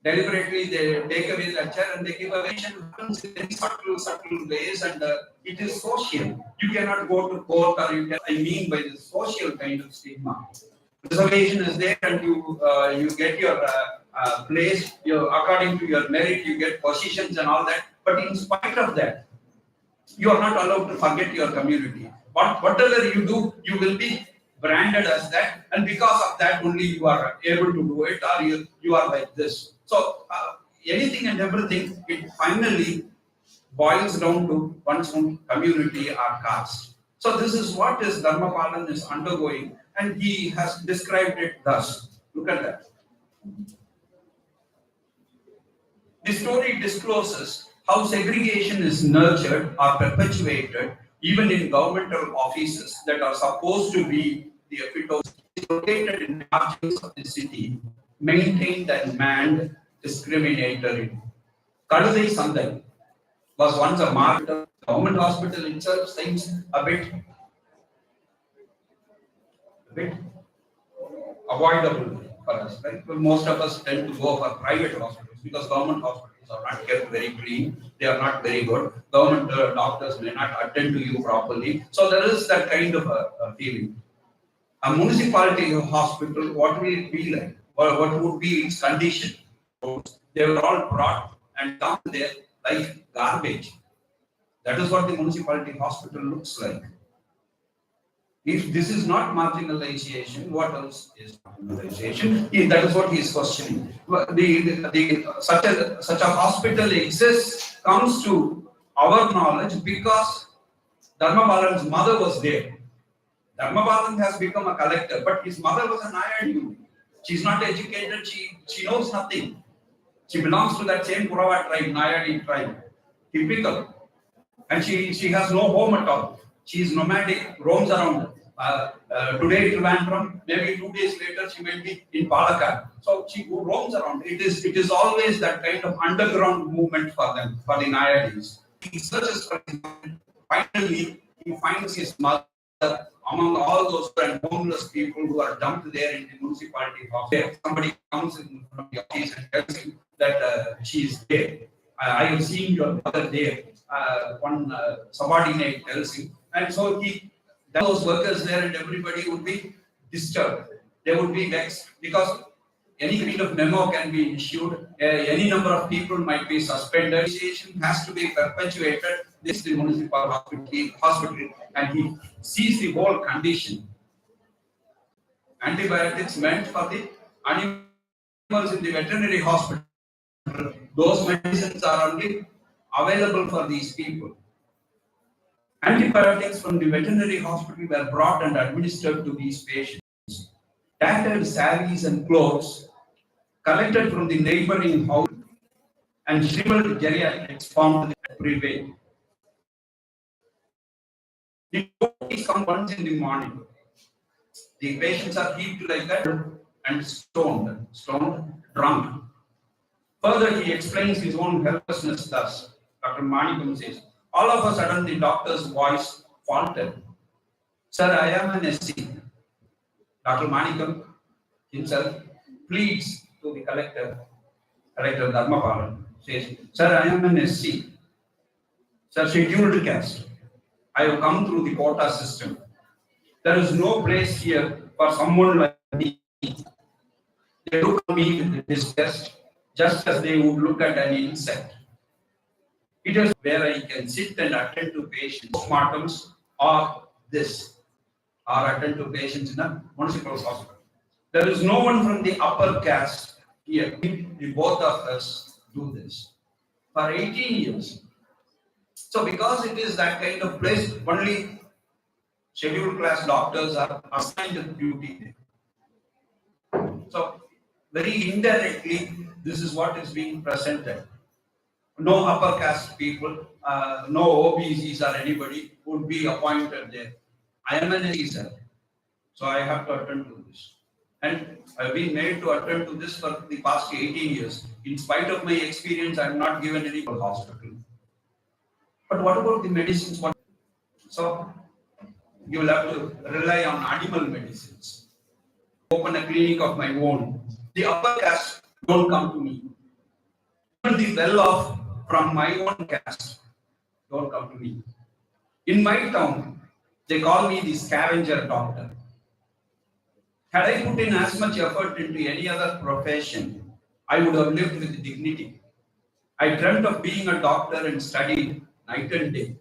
Deliberately, they take away that chair and they give away. It happens in subtle ways, and it is social. You cannot go to court, or you can. I mean by the social kind of stigma. Reservation is there, and you get your place. According to your merit, you get positions and all that. But in spite of that, you are not allowed to forget your community. Whatever you do, you will be branded as that, and because of that only you are able to do it, or you are like this. So anything and everything, it finally boils down to one's own community or caste. So this is what Dharmapalan is undergoing, and he has described it thus. Look at that. The story discloses how segregation is nurtured or perpetuated even in governmental offices that are supposed to be the epitome, is located in the margins of the city, maintained and manned discriminatory. Kadudai Sandai was once a market. Government hospital itself seems a bit avoidable for us, right? Well, most of us tend to go for private hospitals because government hospitals are not kept very clean. They are not very good. Government doctors may not attend to you properly. So there is that kind of a feeling. A municipality hospital, what will it be like? Or what would be its condition? They were all brought and dumped there like garbage. That is what the municipality hospital looks like. If this is not marginalization, what else is marginalization? That is what he is questioning. Such a hospital exists, comes to our knowledge because Dharmabalan's mother was there. Dharmabalan has become a collector, but his mother was an IIU. She is not educated, she knows nothing. She belongs to that same Kurava tribe, Nayadi tribe. Typical. And she has no home at all. She is nomadic, roams around. Today it went from, maybe 2 days later she may be in Palakkad. So she roams around. It is always that kind of underground movement for them, for the Nayadis. He searches for his mother. Finally, he finds his mother among all those homeless people who are dumped there in the municipality hospital. Somebody comes in from the office and tells him that she is there. I have seen your mother there. One subordinate tells him, and so those workers there and everybody would be disturbed. They would be vexed because any kind of memo can be issued. Any number of people might be suspended. Association has to be perpetuated. This is the municipal hospital, and he sees the whole condition. Antibiotics meant for the animals in the veterinary hospital. Those medicines are only available for these people. Antibiotics from the veterinary hospital were brought and administered to these patients. Tattered saris and clothes collected from the neighboring house and shriveled geriatrics found prevail. The bodies come once in the morning. The patients are heaped like that and stoned, drunk. Further, he explains his own helplessness thus. Dr. Manikam says, all of a sudden the doctor's voice faltered. Sir, I am an SC. Dr. Manikam himself pleads to the collector Dharmapalan, says, Sir, I am an SC. Sir, scheduled caste. I have come through the quota system. There is no place here for someone like me. They look at me with disgust, just as they would look at an insect. It is where I can sit and attend to patients, postmortems, or attend to patients in a municipal hospital. There is no one from the upper caste here. The both of us do this for 18 years. So because it is that kind of place, only scheduled class doctors are assigned the duty. So very indirectly, this is what is being presented. No upper caste people, no OBCs or anybody would be appointed there. I am an SC, so I have to attend to this. And I've been made to attend to this for the past 18 years. In spite of my experience, I'm not given any hospital. But what about the medicines? So you will have to rely on animal medicines. Open a clinic of my own. The upper caste don't come to me. Even the well-off from my own caste don't come to me. In my town, they call me the scavenger doctor. Had I put in as much effort into any other profession, I would have lived with dignity. I dreamt of being a doctor and studied night and day.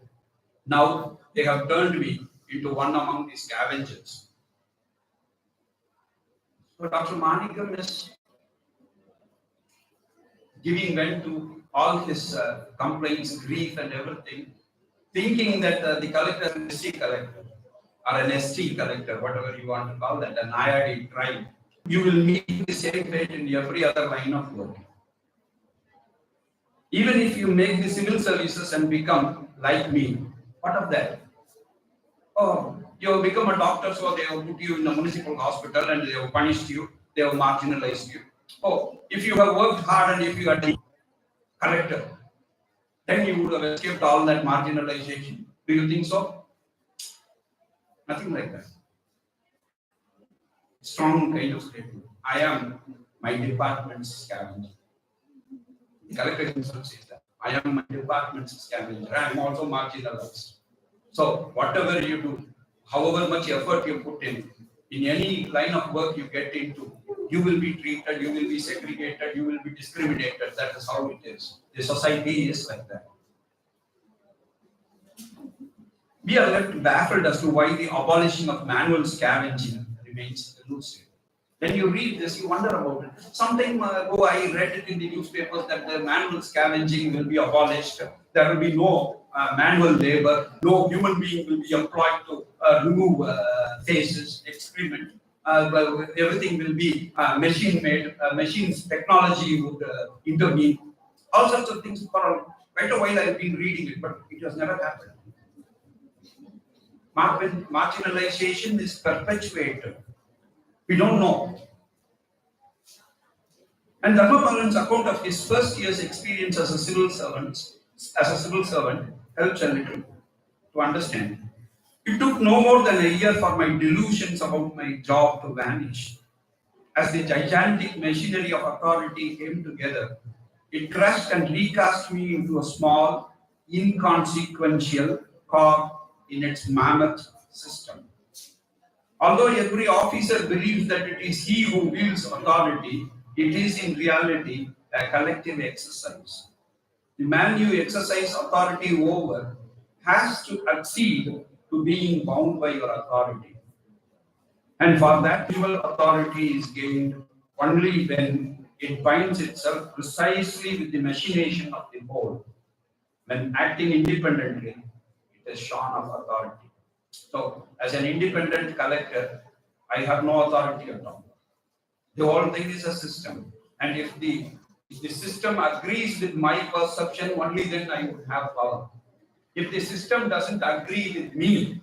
Now they have turned me into one among the scavengers. So Dr. Manikam is giving vent to all his complaints, grief and everything, thinking that the collector is an SC collector or an ST collector, whatever you want to call that, an IRD tribe. You will meet the same fate in every other line of work. Even if you make the civil services and become like me, what of that? Oh, you have become a doctor, so they have put you in a municipal hospital and they have punished you, they have marginalized you. Oh, if you have worked hard and if you are a collector, then you would have escaped all that marginalization. Do you think so? Nothing like that. Strong kind of statement. I am my department's scavenger. The collector himself says that. I am my department's scavenger. I am also marginalized. So whatever you do, however much effort you put in any line of work you get into, you will be treated, you will be segregated, you will be discriminated. That is how it is. The society is like that. We are left baffled as to why the abolition of manual scavenging remains elusive. When you read this, you wonder about it. Some time ago, I read it in the newspapers that the manual scavenging will be abolished. There will be no manual labor. No human being will be employed to remove faces, excrement. Everything will be machine-made. Machines, technology would intervene. All sorts of things. For quite a while, I've been reading it, but it has never happened. Marginalization is perpetuated. We don't know. And Dharmapalan's account of his first year's experience as a civil servant helps a little to understand. It took no more than a year for my delusions about my job to vanish. As the gigantic machinery of authority came together, it crushed and recast me into a small, inconsequential cog in its mammoth system. Although every officer believes that it is he who wields authority, it is in reality a collective exercise. The man you exercise authority over has to accede to being bound by your authority. And for that, individual authority is gained only when it binds itself precisely with the machination of the whole. When acting independently, it is shorn of authority. So, as an independent collector, I have no authority at all. The whole thing is a system. And if the system agrees with my perception, only then I would have power. If the system doesn't agree with me,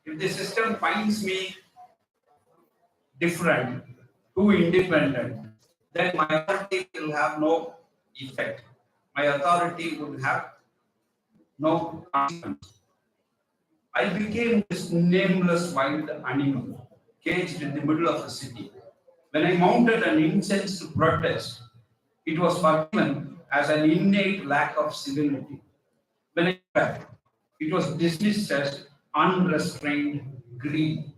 if the system finds me different, too independent, then my authority will have no effect. My authority will have no consequence. I became this nameless wild animal, caged in the middle of a city. When I mounted an incensed protest, it was forgiven as an innate lack of civility. When I back, it was dismissed as unrestrained greed.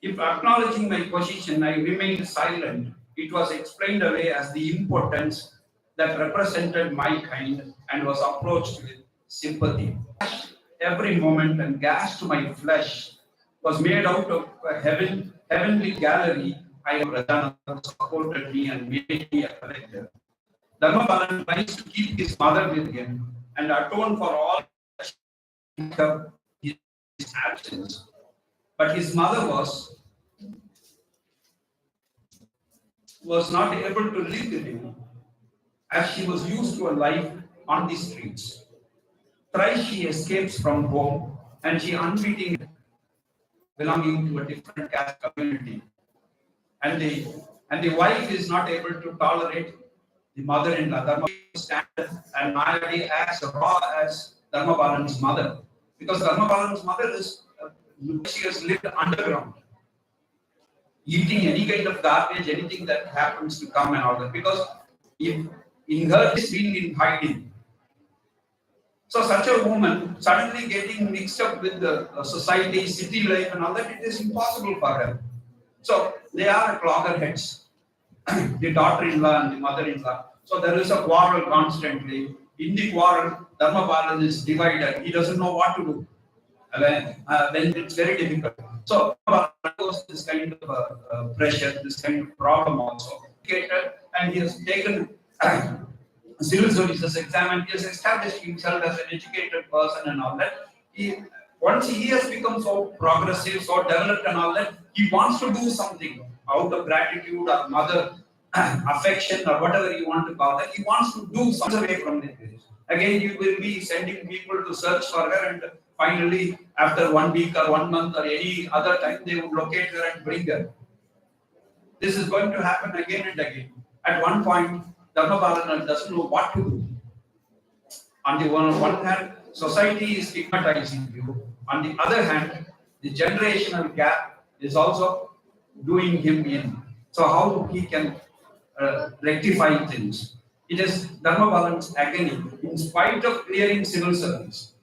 If acknowledging my position, I remained silent, it was explained away as the impotence that represented my kind and was approached with sympathy. Every moment and gashed my flesh was made out of a heavenly gallery. I have supported me and made me a collector. Dharmapalan tries to keep his mother with him and atone for all his absence. But his mother was not able to live with him as she was used to a life on the streets. Thrice she escapes from home and she unwittingly belonging to a different caste community. And the wife is not able to tolerate the mother-in-law. Dharmapalan stands and Mayadi as raw as Dharmapalan's mother. Because Dharmapalan's mother she has lived underground, eating any kind of garbage, anything that happens to come and all that. Because if in her she's been in hiding. So such a woman suddenly getting mixed up with the society, city life and all that, it is impossible for her. So they are at loggerheads, the daughter-in-law and the mother-in-law. So there is a quarrel constantly. In the quarrel, Dharmapalan is divided. He doesn't know what to do. Then it's very difficult. So Dharmapalan goes this kind of pressure, this kind of problem also. And he has taken civil services exam and he has established himself as an educated person and all that. Once he has become so progressive, so developed and all that, he wants to do something out of gratitude or mother affection or whatever you want to call that. He wants to do something away from this. Again, you will be sending people to search for her and finally, after 1 week or 1 month or any other time, they would locate her and bring her. This is going to happen again and again. At one point, Dharmapalan doesn't know what to do. On the one hand, society is stigmatizing you. On the other hand, the generational gap is also doing him in. So how he can rectify things? It is Dharmapalan's agony. In spite of clearing civil servants,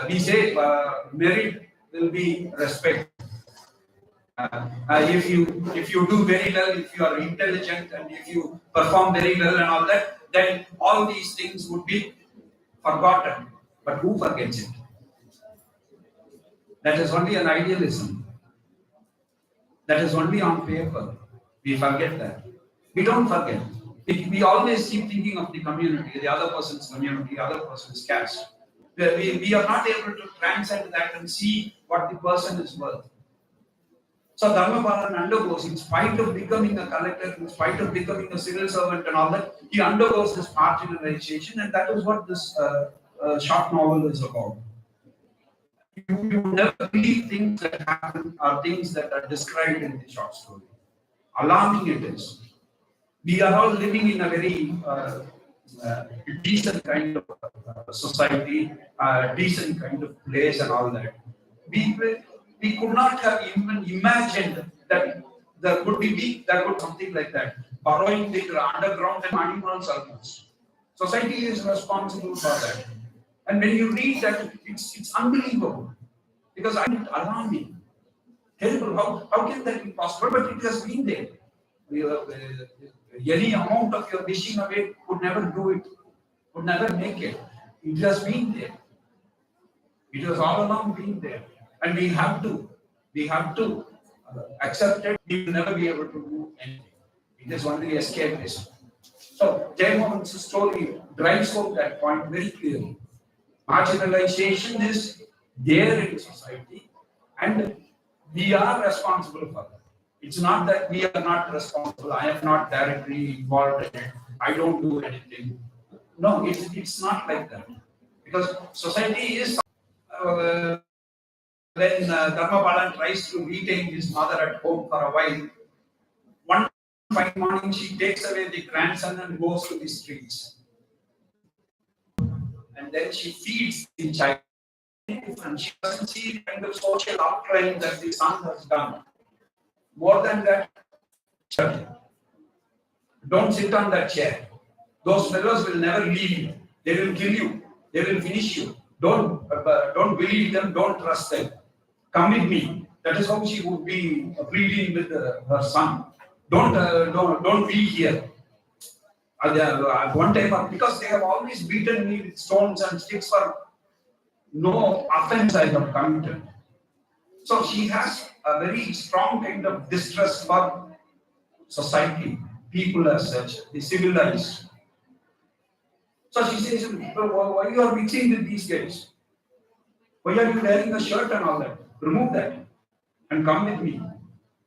we say merit will be respect. If you do very well, if you are intelligent, and if you perform very well and all that, then all these things would be forgotten. But who forgets it? That is only an idealism. That is only on paper. We forget that. We don't forget. We always keep thinking of the community, the other person's community, other person's caste. We are not able to transcend that and see what the person is worth. So Dharmapalan undergoes, in spite of becoming a collector, in spite of becoming a civil servant and all that, he undergoes this marginalization, and that is what this short novel is about. You never believe things that happen or things that are described in the short story. Alarming it is. We are all living in a very decent kind of society, decent kind of place and all that. We could not have even imagined that there would be something like that. Borrowing the underground and animals almost. Society is responsible for that. And when you read that, it's unbelievable. Because I find it alarming. Terrible. How can that be possible? But it has been there. Any amount of your wishing away could never do it, could never make it. It has been there. It has all along been there. And we have to accept it. We will never be able to do anything. It is only escapism. So Jaymohan's story drives home that point very clearly. Marginalization is there in society, and we are responsible for that. It's not that we are not responsible. I am not directly involved in it. I don't do anything. No, it's not like that. Because society is. When Dharmapalan tries to retain his mother at home for a while, one fine morning she takes away the grandson and goes to the streets. And then she feeds the child. And she doesn't see the kind of social outcry that the son has done. More than that, don't sit on that chair. Those fellows will never leave you. They will kill you. They will finish you. Don't believe them. Don't trust them. Come with me. That is how she would be pleading with her son. Don't be here. At one time, because they have always beaten me with stones and sticks for no offense I have committed. So she has a very strong kind of distrust for society, people as such, the civilized. So she says, why you are mixing with these guys? Why are you wearing a shirt and all that? Remove that and come with me,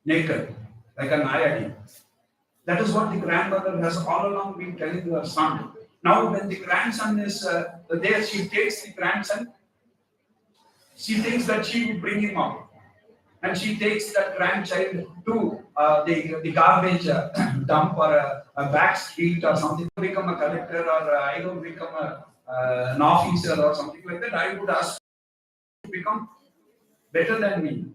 naked, like an ayadi. That is what the grandmother has all along been telling her son. Now when the grandson is there, she takes the grandson. She thinks that she will bring him up. And she takes that grandchild to the garbage dump or a back street or something. Become a collector or I don't become an officer or something like that. I would ask to become better than me,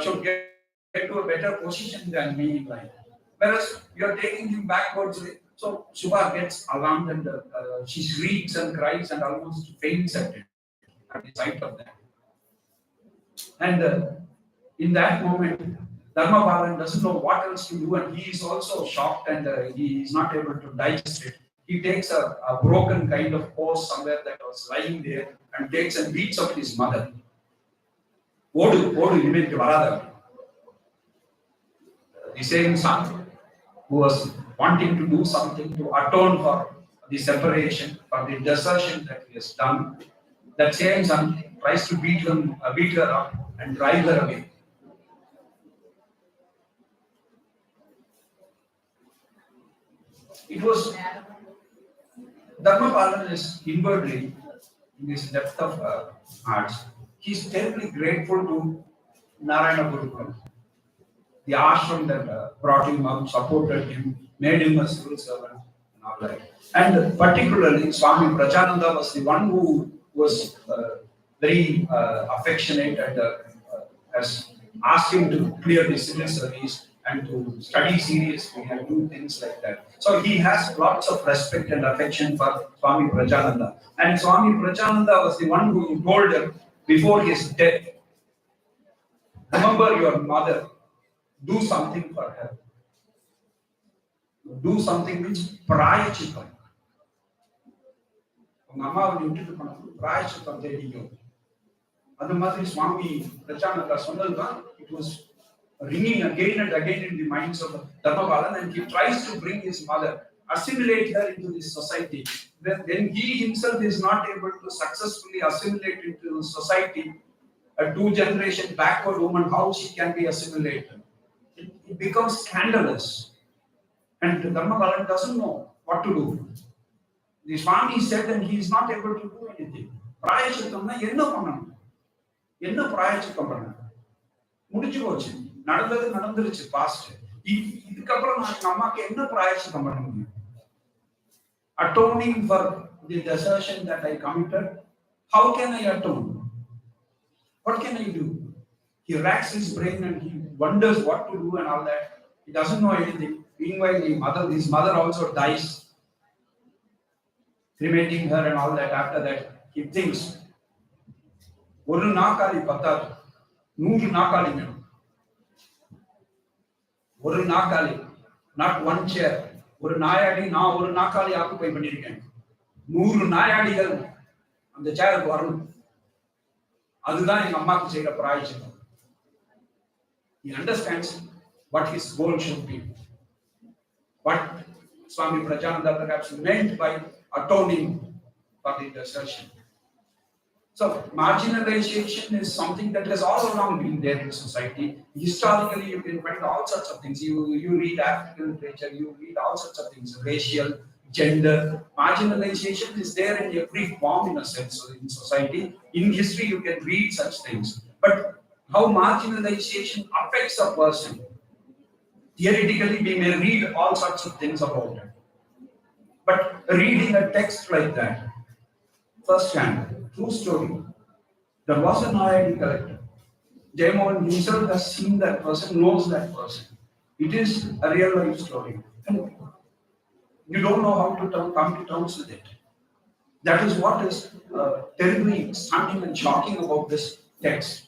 should get to a better position than me in life. Whereas you are taking him backwards. So Shubha gets alarmed and she shrieks and cries and almost faints at it, at the sight of that. And in that moment, Dharmapalan doesn't know what else to do, and he is also shocked and he is not able to digest it. He takes a broken kind of horse somewhere that was lying there and takes and beats up his mother. The same son who was wanting to do something to atone for the separation, for the desertion that he has done, that same son tries to beat her up and drive her away. It was Dharmapalan is inwardly in his depth of hearts. He's terribly grateful to Narayana Gurukul, the ashram that brought him up, supported him, made him a civil servant, and all that. And particularly, Swami Prajananda was the one who was very affectionate and has asked him to clear the civil service and to study seriously and do things like that. So he has lots of respect and affection for Swami Prajananda. And Swami Prajananda was the one who told him before his death, remember your mother, do something for her. Do something which prayachitam. உங்க அம்மாவை விட்டுட்டு போனது பிராயச்சித்தம் தேடிக்கும். அது மாதிரி சுவாமி பிரச்சானந்தா சொன்னதுதான் it was ringing again and again in the minds of Dharmapalan, and he tries to bring his mother, assimilate her into this society. Then he himself is not able to successfully assimilate into the society, a 2-generation backward woman, how she can be assimilated? It becomes scandalous. And Dharmapalan doesn't know what to do. The Swami said, and he is not able to do anything. பிராயச்சித்தம்னா என்ன பண்ணணும்? என்ன பிராயச்சித்தம் பண்ணணும்? முடிஞ்சு போச்சு. நடந்தது நடந்துருச்சு past. இதுக்கப்புறம் நான் எங்க அம்மாக்கு என்ன பிராயச்சித்தம் பண்ண முடியும்? Atoning for the desertion that I committed, how can I atone? What can I do? He racks his brain and he wonders what to do and all that. He doesn't know anything. Meanwhile, his mother also dies, cremating her and all that. After that, he thinks, ஒரு நாக்காளி பத்தாது, 100 நாக்காளி வேணும். ஒரு நாக்காளி, not one chair. ஒரு நாயாடி நான் ஒரு நாக்காளி occupy பண்ணியிருக்கேன். 100 நாயாடிகள் அந்த சேருக்கு வரணும். அதுதான் எங்க அம்மாக்கு செய்யற பிராயச்சித்தம். He understands what his goal should be. What Swami Prajananda perhaps meant by atoning for the desertion. So marginalization is something that has all along been there in society. Historically, you can find all sorts of things. You read African literature, you read all sorts of things, racial, gender. Marginalization is there in every form in a sense in society. In history, you can read such things. But how marginalization affects a person, theoretically, we may read all sorts of things about it. But reading a text like that, first hand, true story, there was an IIT collector. Jaymohan himself has seen that person, knows that person. It is a real life story. And you don't know how to come to terms with it. That is what is terribly stunning and shocking about this text.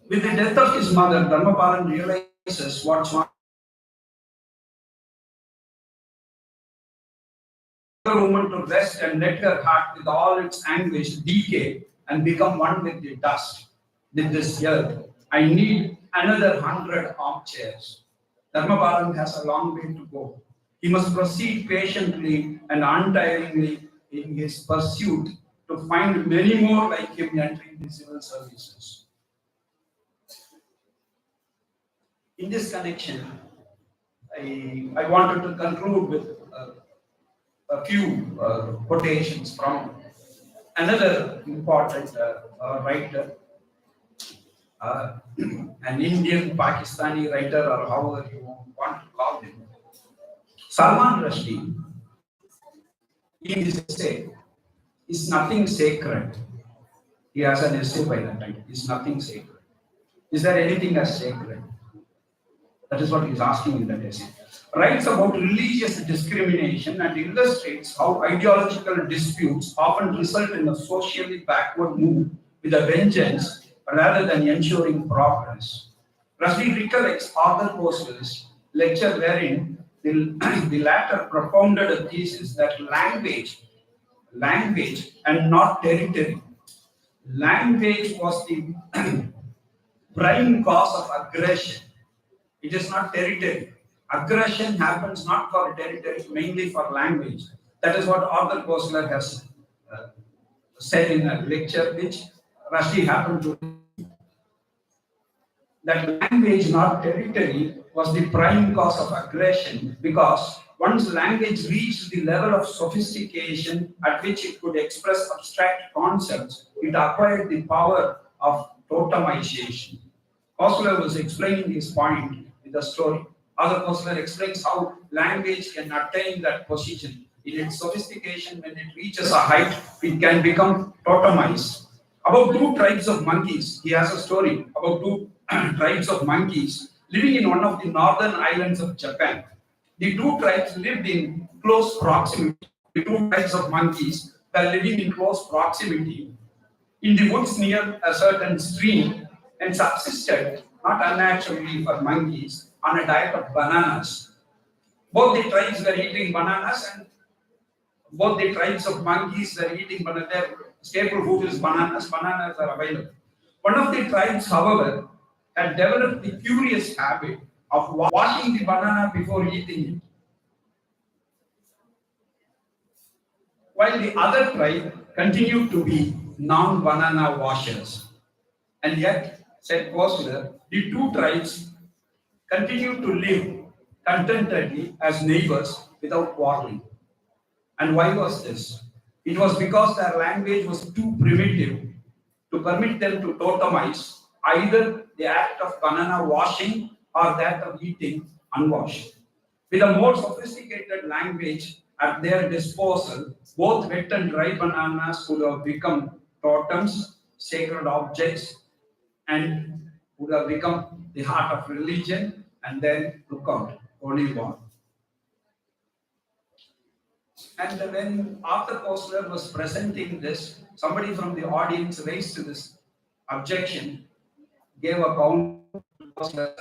With the death of his mother, Dharmapalan realizes what Swami the woman to rest and let her heart with all its anguish decay and become one with the dust, with this earth. I need another 100 armchairs. Dharmapalan has a long way to go. He must proceed patiently and untiringly in his pursuit to find many more like him entering the civil services. In this connection, I wanted to conclude with a few quotations from another important writer, an Indian Pakistani writer, or however you want to call him, Salman Rushdie. In his essay, "Is Nothing Sacred?" He has an essay by that title, "Is Nothing Sacred?" Is there anything as sacred? That is what he is asking in that essay. Writes about religious discrimination and illustrates how ideological disputes often result in a socially backward move with a vengeance rather than ensuring progress. Rushdie recollects Arthur Koestler's lecture wherein the latter propounded a thesis that language and not territory. Language was the prime cause of aggression. It is not territory. Aggression happens not for territory, mainly for language. That is what Arthur Koestler has said in a lecture which Rushdie happened to. That language, not territory, was the prime cause of aggression because once language reached the level of sophistication at which it could express abstract concepts, it acquired the power of totemization. Kostler was explaining this point with a story. Other Kostler explains how language can attain that position. In its sophistication, when it reaches a height, it can become totemized. About two tribes of monkeys, he has a story about two tribes of monkeys living in one of the northern islands of Japan. The two tribes lived in close proximity. The two tribes of monkeys were living in close proximity in the woods near a certain stream and subsisted, not unnaturally for monkeys, on a diet of bananas. Both the tribes were eating bananas and both the tribes of monkeys were eating bananas. Their staple food is bananas. Bananas are available. One of the tribes, however, had developed the curious habit of washing the banana before eating it, while the other tribe continued to be non-banana washers. And yet, said Kostler, the two tribes continued to live contentedly as neighbors without quarreling. And why was this? It was because their language was too primitive to permit them to totemize either the act of banana washing or that of eating unwashed. With a more sophisticated language at their disposal, both wet and dry bananas could have become totems, sacred objects, and would have become the heart of religion, and then look out, only one. And when Arthur Kostler was presenting this, somebody from the audience raised this objection, gave a counter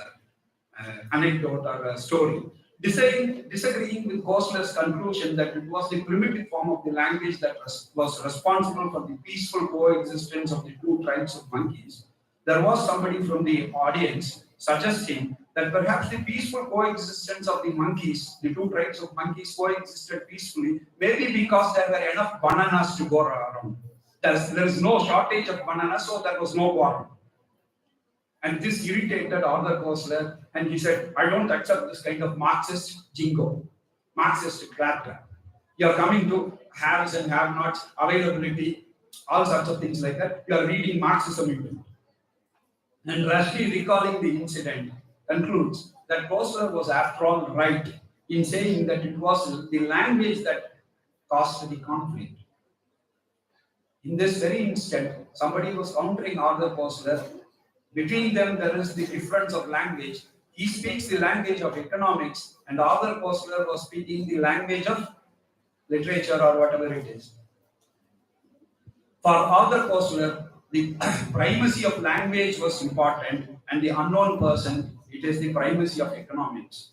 anecdote or a story, disagreeing with Kostler's conclusion that it was the primitive form of the language that was responsible for the peaceful coexistence of the two tribes of monkeys. There was somebody from the audience suggesting that perhaps the peaceful coexistence of the monkeys, the two tribes of monkeys coexisted peacefully, maybe because there were enough bananas to go around. There is no shortage of bananas, so there was no quarrel. And this irritated Arthur Kostler, and he said, I don't accept this kind of Marxist jingo, Marxist claptrap. You are coming to haves and have-nots, availability, all sorts of things like that. You are reading Marxism into it. And Rushdie, recalling the incident, concludes that Kostler was after all right in saying that it was the language that caused the conflict. In this very instant, somebody was countering Arthur Kostler. Between them, there is the difference of language. He speaks the language of economics, and Arthur Kostler was speaking the language of literature or whatever it is. For Arthur Kostler, the primacy of language was important, and the unknown person, it is the primacy of economics.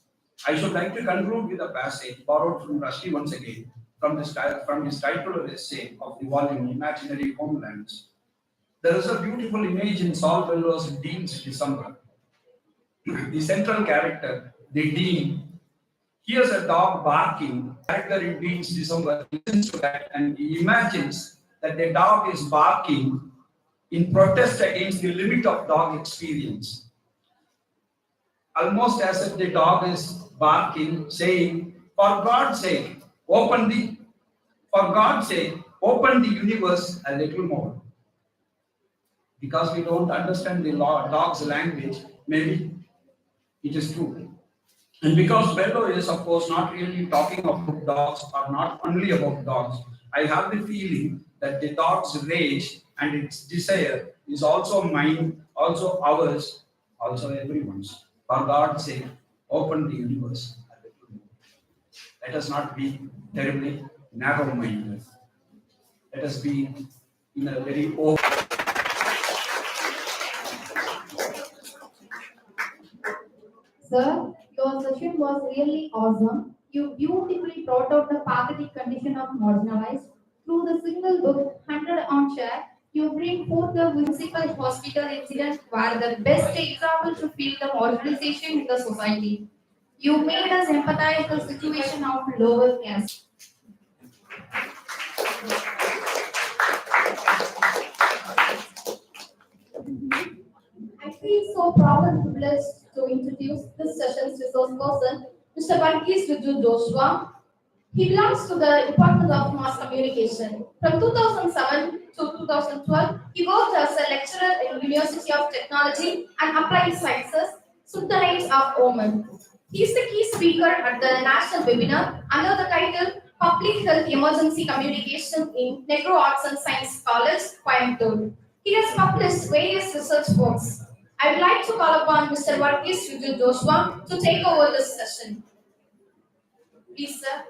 I should like to conclude with a passage borrowed from Rushdie once again, from his title essay of the volume Imaginary Homelands. There is a beautiful image in Saul Bellow's Dean's December. The central character, the Dean, hears a dog barking. The character in Dean's December listens to that and he imagines that the dog is barking in protest against the limit of dog experience. Almost as if the dog is barking, saying, for God's sake, open the universe a little more. Because we don't understand the dog's language, maybe it is true. And because Bellow is, of course, not really talking about dogs or not only about dogs, I have the feeling that the dog's rage and its desire is also mine, also ours, also everyone's. For God's sake, open the universe a little more. Let us not be terribly narrow-minded. Let us be in a very open. Sir, your session was really awesome. You beautifully brought out the pathetic condition of marginalized. Through the single book, 100 on Chair, you bring forth the municipal hospital incident where the best example to feel the marginalization in the society. You made us empathize the situation of lower caste. I feel so proud and privileged to introduce this session's resource person, Mr. Varghese Vijay Joshua. He belongs to the Department of Mass Communication. From 2007 to 2012, he worked as a lecturer in University of Technology and Applied Sciences, Sultanate of Oman. He is the key speaker at the national webinar under the title Public Health Emergency Communication in Negro Arts and Science College, Coimbatore. He has published various research works. I would like to call upon Mr. Varghese Vijay Joshua to take over this session. Please, sir.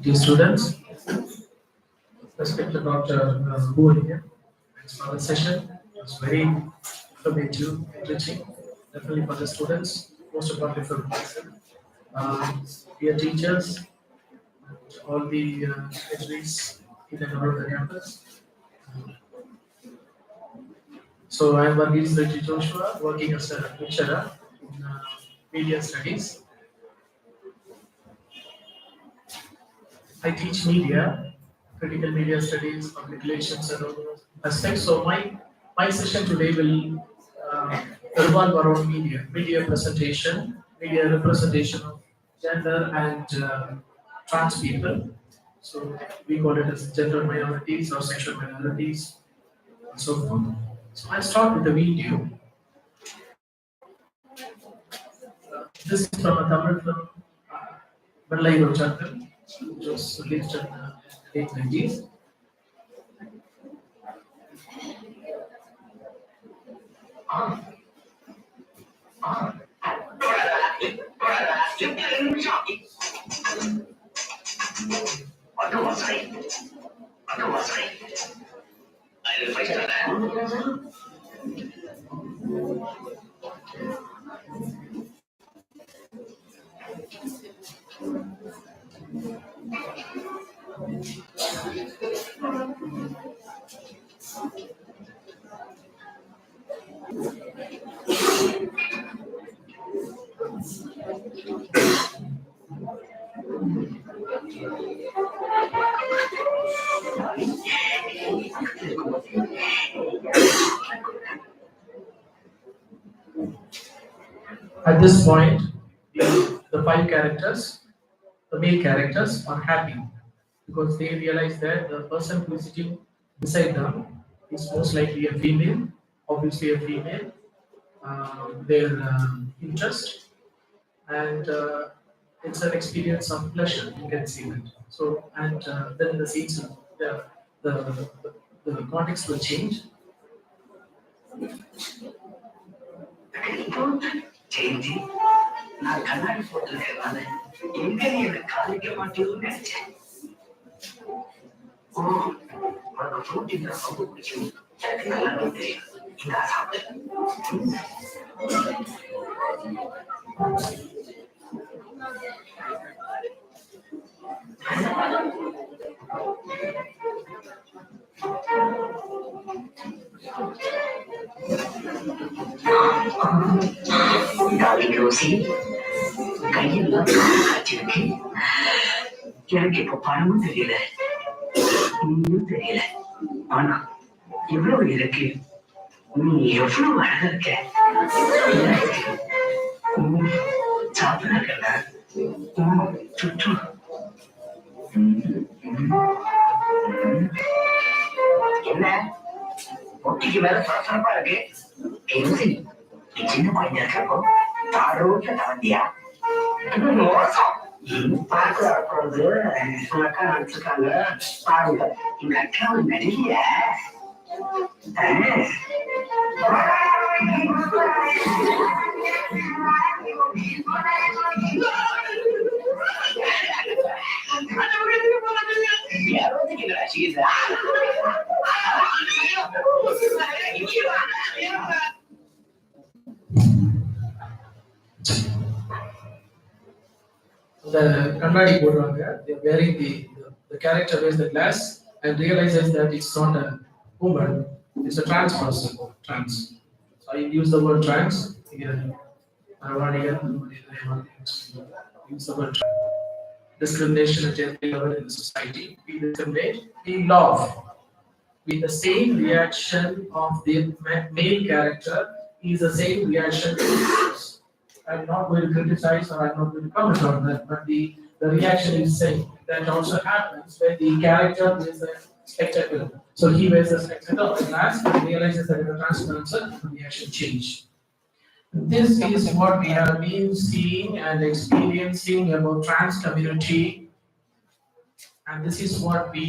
Dear students, respected Dr. Boone here. Thanks for the session. It was very informative, enriching, definitely for the students, most importantly for myself. Dear teachers, all the entries in and around the campus. So I am Varghese Vijay Joshua, working as a lecturer in media studies. I teach media, critical media studies, public relations, and all those aspects. So my session today will revolve around media presentation, media representation of gender and trans people. So we call it as gender minorities or sexual minorities, and so forth. So I start with the video. This is from a Tamil film, Vellai Rochakkal, which was released in the late 90s. At this point, the five characters, the male characters, are happy because they realize that the person who is sitting beside them is most likely a female, obviously a female, their interest, and it's an experience of pleasure. You can see that. So, and then the scenes, the the context will change. Jayanthi நான் கண்ணாடி போட்டிருக்கேன் எங்க நீ என்னை காமிக்க மாட்டேன்னு நினைச்சேன். ஓ உனக்கு ப்ரோட்டீன் ரொம்ப பிடிக்கும், எனக்கு நல்லா தெரியும். இந்த சாப்பிடு. டார்லிங் ரோசி, கையெல்லாம் காய்ச்சிருக்கு. எனக்கு இப்ப பணமும் தெரியல, இன்னும் தெரியல. ஆனா எவ்வளவு இருக்கு, நீ எவ்வளவு அழகா இருக்க. சாப்பிடல சுற்றும். என்ன ஒட்டிக்கு மேல சுரசுரப்பா இருக்கு. ரோசி, நீ சின்ன குழந்தையா இருக்கப்போ தாரோட்ட தவந்தியா மோசம் பார்க்க போறது உங்க அக்கா நினைச்சிருக்காங்க. பாருங்க எங்க அக்கா ஒரு நடிகைய. The கண்ணாடி போடுறாங்க. They are wearing the character wears the glass and realizes that it's not a woman, it's a trans person. Trans. So I use the word trans here. I want to use the word trans. Discrimination at every level in the society. We discriminate, we love. With the same reaction of the male character is the same reaction to others. I'm not going to criticize or I'm not going to comment on that, but the reaction is same. That also happens when the character wears a spectacle. So he wears a spectacle and last and realizes that in a trans person, the reaction change. This is what we have been seeing and experiencing about trans community, and this is what we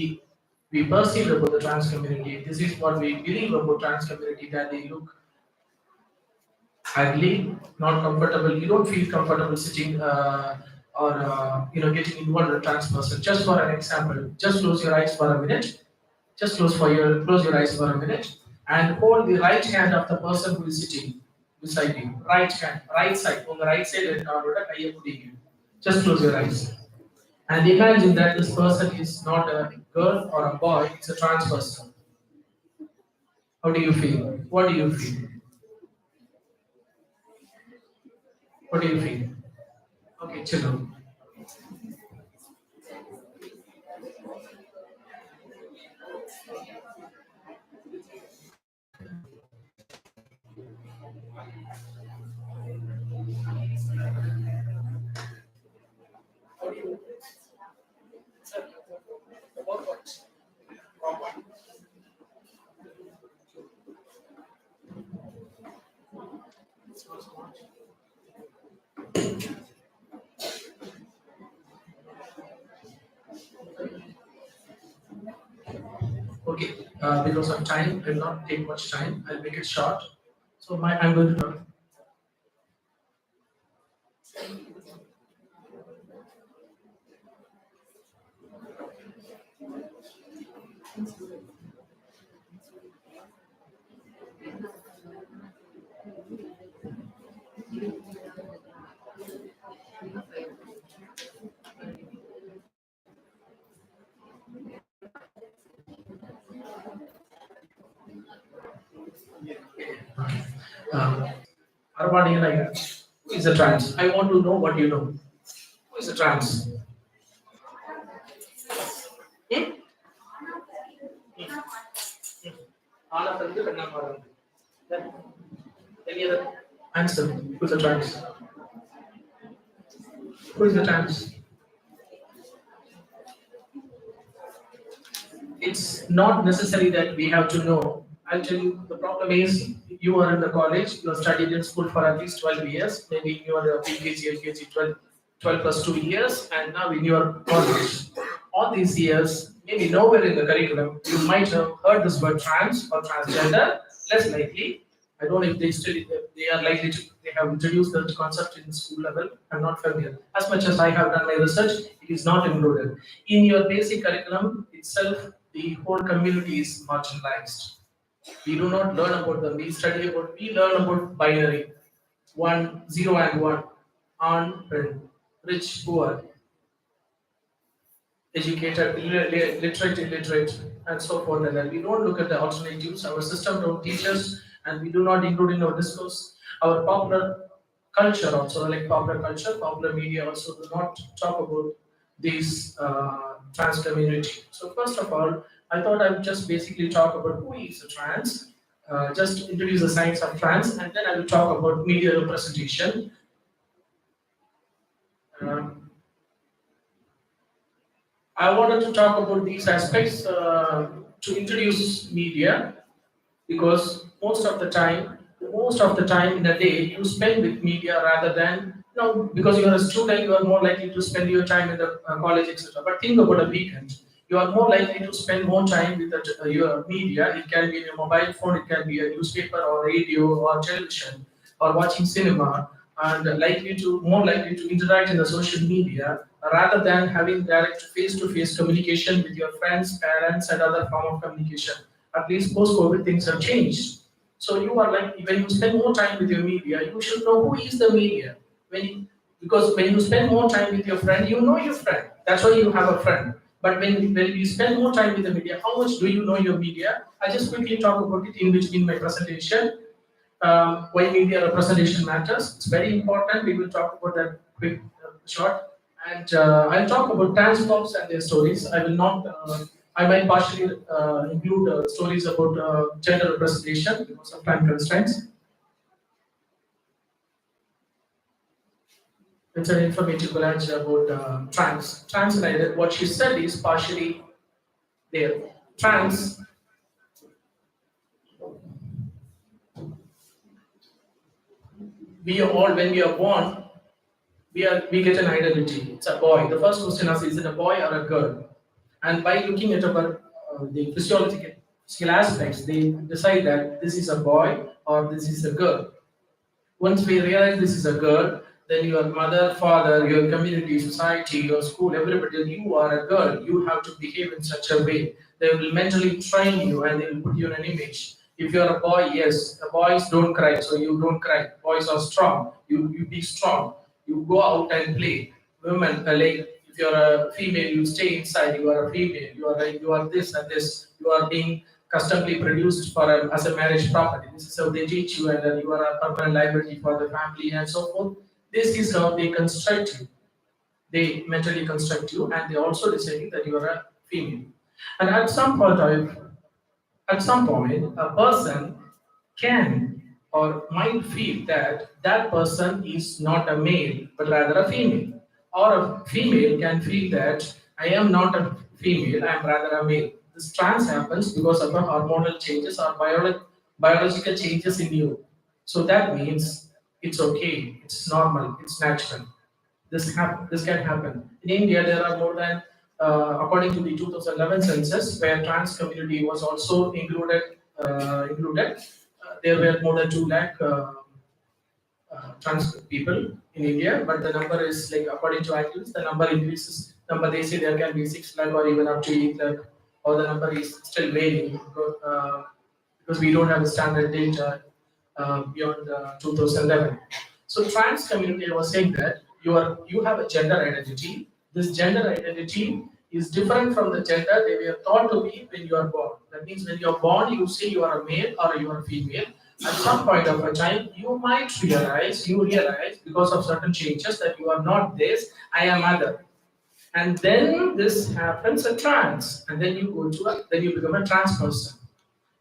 perceive about the trans community. This is what we believe about trans community, that they look ugly, not comfortable. You don't feel comfortable sitting or getting involved with a trans person. Just for an example, just close your eyes for a minute. Just close your eyes for a minute and hold the right hand of the person who is sitting beside you. Right hand, right side. On the right side, just close your eyes and imagine that this person is not a girl or a boy. It's a trans person. How do you feel? What do you feel? What do you feel? Okay, chill out. Okay, because of time, I will not take much time. I'll make it short. So I'm going to talk. Who is a trans? I want to know what you know. Who is a trans? Any other answer? Who is a trans? Who is a trans? It's not necessary that we have to know. I'll tell you, the problem is you are in the college, you have studied in school for at least 12 years, maybe you are PKG, LKG, 12 plus 2 years, and now in your college. All these years, maybe nowhere in the curriculum you might have heard this word trans or transgender. Less likely. I don't know if they are likely to they have introduced that concept in school level. I'm not familiar. As much as I have done my research, it is not included. In your basic curriculum itself, the whole community is marginalized. We do not learn about them. We learn about binary. 1, 0 and 1. On, print. Rich, poor. Educated, literate, illiterate, and so forth. And then we don't look at the alternatives. Our system don't teach us, and we do not include in our discourse. Our popular culture also, like popular culture, popular media also do not talk about these trans community. So first of all, I thought I would just basically talk about who is a trans, just introduce the science of trans, and then I will talk about media representation. I wanted to talk about these aspects to introduce media because most of the time in a day you spend with media rather than because you are a student you are more likely to spend your time in the college etc. But think about a weekend. You are more likely to spend more time with your media. It can be in your mobile phone, it can be a newspaper or radio or television or watching cinema, and more likely to interact in the social media rather than having direct face-to-face communication with your friends, parents, and other form of communication. At least post-COVID things have changed. So you are like when you spend more time with your media, you should know who is the media. Because when you spend more time with your friend, you know your friend. That's why you have a friend. But when you spend more time with the media, how much do you know your media? I just quickly talk about it in my presentation. Why media representation matters. It's very important. We will talk about that quick short. And I'll talk about transphobes and their stories. I will not. I might partially include stories about gender representation because of time constraints. It's an informative collage about trans. Trans, what she said is partially there. Trans. When we are born, we get an identity. It's a boy. The first question is it a boy or a girl? And by looking at the physiological aspects, they decide that this is a boy or this is a girl. Once we realize this is a girl, then your mother, father, your community, society, your school, everybody, you are a girl. You have to behave in such a way. They will mentally train you and they will put you in an image. If you're a boy, yes, boys don't cry, so you don't cry. Boys are strong. You be strong. You go out and play. Women, if you're a female, you stay inside. You are a female. You are this and this. You are being customly produced as a marriage property. This is how they teach you, and then you are a permanent liability for the family and so forth. This is how they construct you. They mentally construct you, and they also decide that you are a female. And at some point, a person can or might feel that that person is not a male but rather a female, or a female can feel that I am not a female, I am rather a male. This trans happens because of the hormonal changes or biological changes in you. So that means it's okay, it's normal, it's natural. This can happen. In India, there are more than, according to the 2011 census, where trans community was also included. There were more than 2 lakh trans people in India, but the number is like according to activists, the number increases. They say there can be 6 lakh or even up to 8 lakh, or the number is still varying because we don't have the standard data beyond 2011. So trans community was saying that you have a gender identity. This gender identity is different from the gender they were thought to be when you are born. That means when you are born, you say you are a male or you are a female. At some point of a time, you might realize because of certain changes that you are not this, I am other. And then this happens a trans, and then you become a trans person.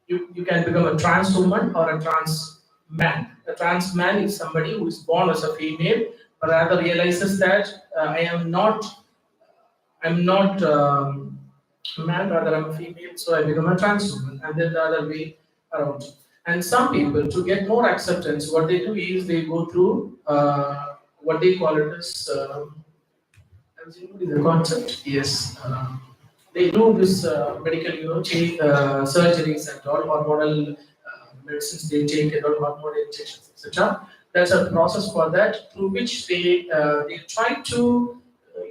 You can become a trans woman or a trans man. A trans man is somebody who is born as a female, but rather realizes that I'm not a man, rather I'm a female, so I become a trans woman, and then the other way around. And some people, to get more acceptance, what they do is they go through what they call it as the concept. Yes, they do this medical, surgeries and all hormonal medicines they take and all hormonal injections, etc. There's a process for that through which they try to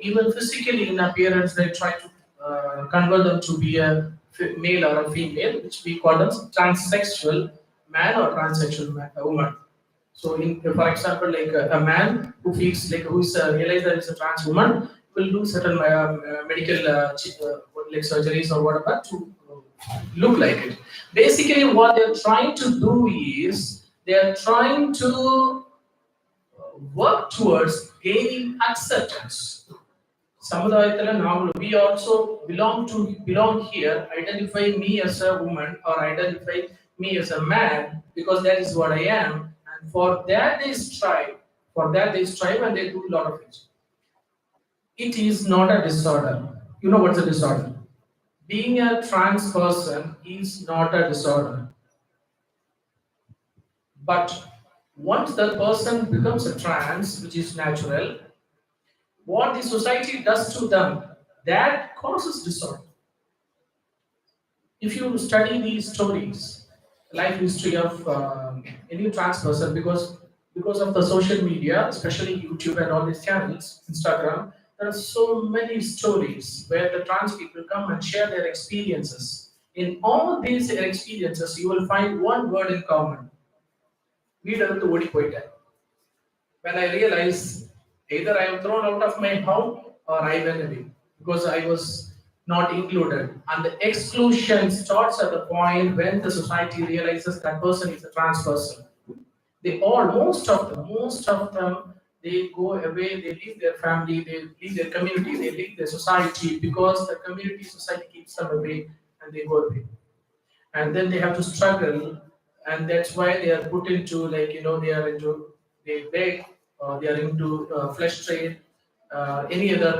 even physically in appearance they try to convert them to be a male or a female, which we call them transsexual man or transsexual woman. So, for example, like a man who feels like who is realized that it's a trans woman will do certain medical like surgeries or whatever to look like it. Basically, what they're trying to do is they're trying to work towards gaining acceptance. Samudayathala now we also belong here, identify me as a woman or identify me as a man because that is what I am, and for that they strive. For that they strive and they do a lot of it. It is not a disorder. You know what's a disorder? Being a trans person is not a disorder. But once the person becomes a trans, which is natural, what the society does to them, that causes disorder. If you study these stories, life history of any trans person, because of the social media, especially YouTube and all these channels, Instagram, there are so many stories where the trans people come and share their experiences. In all these experiences, you will find one word in common. வீடெடுத்து ஓடி போயிட்டேன். When I realized either I am thrown out of my home or I ran away because I was not included. And the exclusion starts at the point when the society realizes that person is a trans person. Most of them, they go away, they leave their family, they leave their community, they leave their society because the community society keeps them away and they go away. And then they have to struggle, and that's why they are put into they beg, they are into flesh trade, any other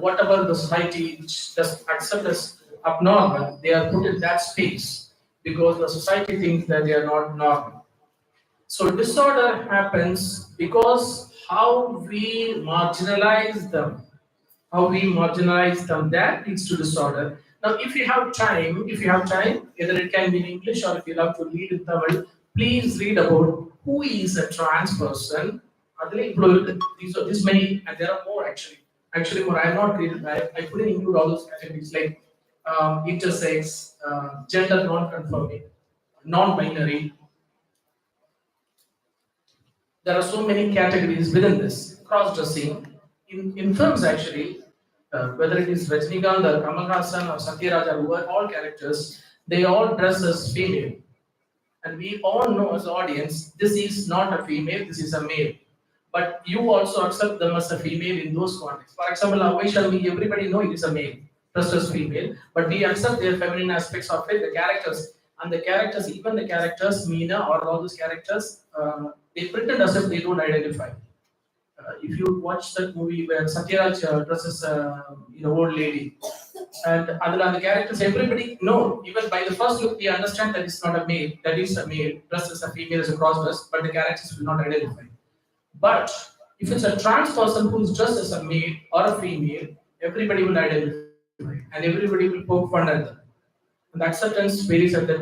whatever the society which does accept as abnormal, they are put in that space because the society thinks that they are not normal. So disorder happens because how we marginalize them, that leads to disorder. Now, if you have time, either it can be in English or if you love to read in Tamil, please read about who is a trans person. These are this many, and there are more actually. Actually, more I have not read. I couldn't include all those categories like intersex, gender non-conforming, non-binary. There are so many categories within this. Cross-dressing in films actually. Whether it is Rajinikanth or Kamal Hassan or Satyaraj or all characters, they all dress as female. And we all know as audience, this is not a female, this is a male. But you also accept them as a female in those contexts. For example, Vaishali, everybody know it is a male, dressed as female, but we accept their feminine aspects of it, the characters. And the characters, even the characters, Meena or all those characters, they pretend as if they don't identify. If you watch that movie where Satyaraj dresses old lady, and the characters, everybody know, even by the first look, we understand that it's not a male, that is a male, dressed as a female as a cross dress, but the characters will not identify. But if it's a trans person who is dressed as a male or a female, everybody will identify and everybody will poke fun at them. And the acceptance varies at that.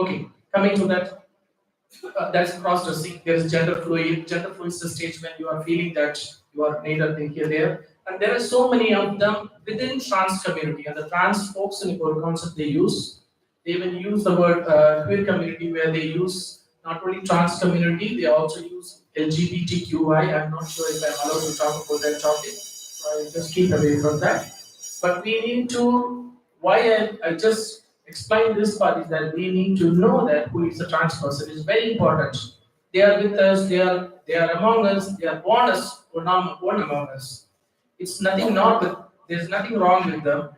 Okay, coming to that. That's cross-dressing. There is gender fluid. Gender fluid is the stage when you are feeling that you are neither here, there. And there are so many of them within trans community. And the trans folks in the concept they use. They even use the word queer community where they use not only trans community, they also use LGBTQI. I'm not sure if I'm allowed to talk about that topic. So I'll just keep away from that. But we need to, why I just explain this part is that we need to know that who is a trans person is very important. They are with us, they are among us, they are one among us. It's nothing there's nothing wrong with them.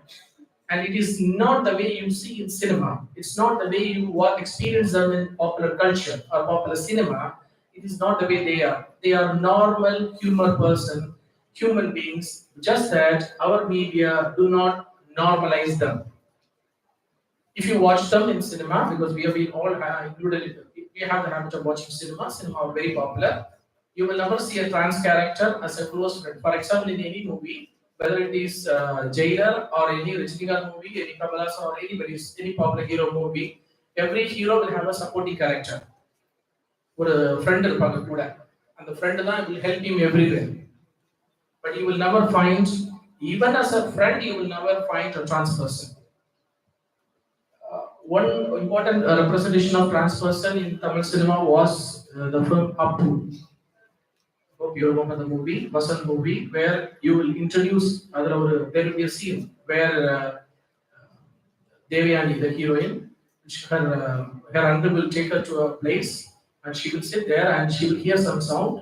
And it is not the way you see in cinema. It's not the way you experience them in popular culture or popular cinema. It is not the way they are. They are normal human beings, just that our media do not normalize them. If you watch them in cinema, because we have been all included, we have the habit of watching cinema are very popular. You will never see a trans character as a close friend. For example, in any movie, whether it is Jailer or any Rajinikanth movie, any Kamalas or any popular hero movie, every hero will have a supporting character. ஒரு friend இருப்பாங்க கூட அந்த friend தான் will help him everywhere. But you will never find, even as a friend, you will never find a trans person. One important representation of trans person in Tamil cinema was the film Appu. Hope you remember the movie, Vasan movie, where you will introduce there will be a scene where Devyani, the heroine, her uncle will take her to a place and she will sit there and she will hear some sound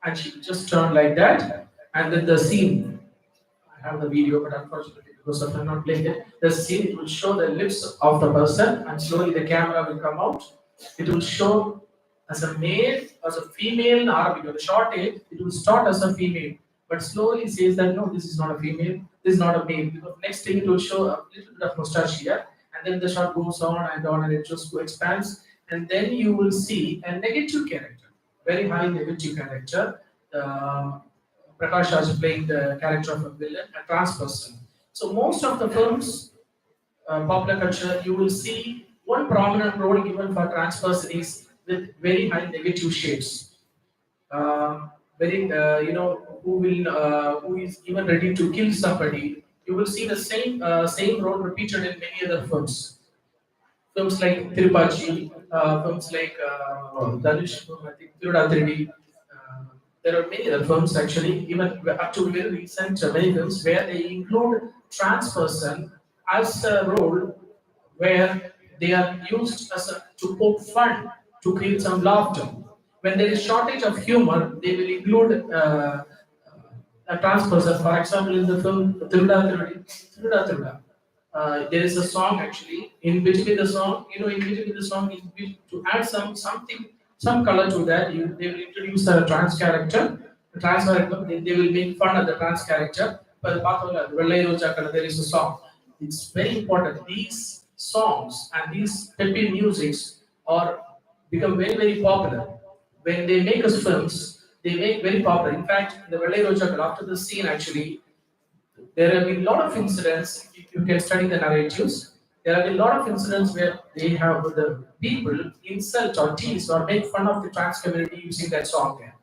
and she will just turn like that, and then the scene, I have the video but unfortunately because of I'm not playing it, the scene it will show the lips of the person and slowly the camera will come out. It will show as a male, as a female in Arabic. The short age, it will start as a female, but slowly says that no, this is not a female, this is not a male. Because next thing it will show a little bit of mustache here, and then the shot goes on, and it just expands, and then you will see a negative character, very high negative character. Prakash Raj playing the character of a villain, a trans person. So most of the films, popular culture, you will see one prominent role given for trans person is with very high negative shades. Who is even ready to kill somebody. You will see the same role repeated in many other films. Films like Tirupachi, films like Dhanush, I think Thirudathiridi. There are many other films actually, even up to very recent many films where they include trans person as a role where they are used to poke fun, to create some laughter. When there is shortage of humor, they will include a trans person. For example, in the film Thirudathiridi, there is a song actually. In between the song, to add some color to that, they will introduce a trans character. They will make fun of the trans character. But there is a song. It's very important. These songs and these peppy musics are become very, very popular. When they make us films, they make very popular. In fact, the Vellai Rojakal, after the scene actually, there have been a lot of incidents. If you can study the narratives, there have been a lot of incidents where they have the people insult or tease or make fun of the trans community using that song there.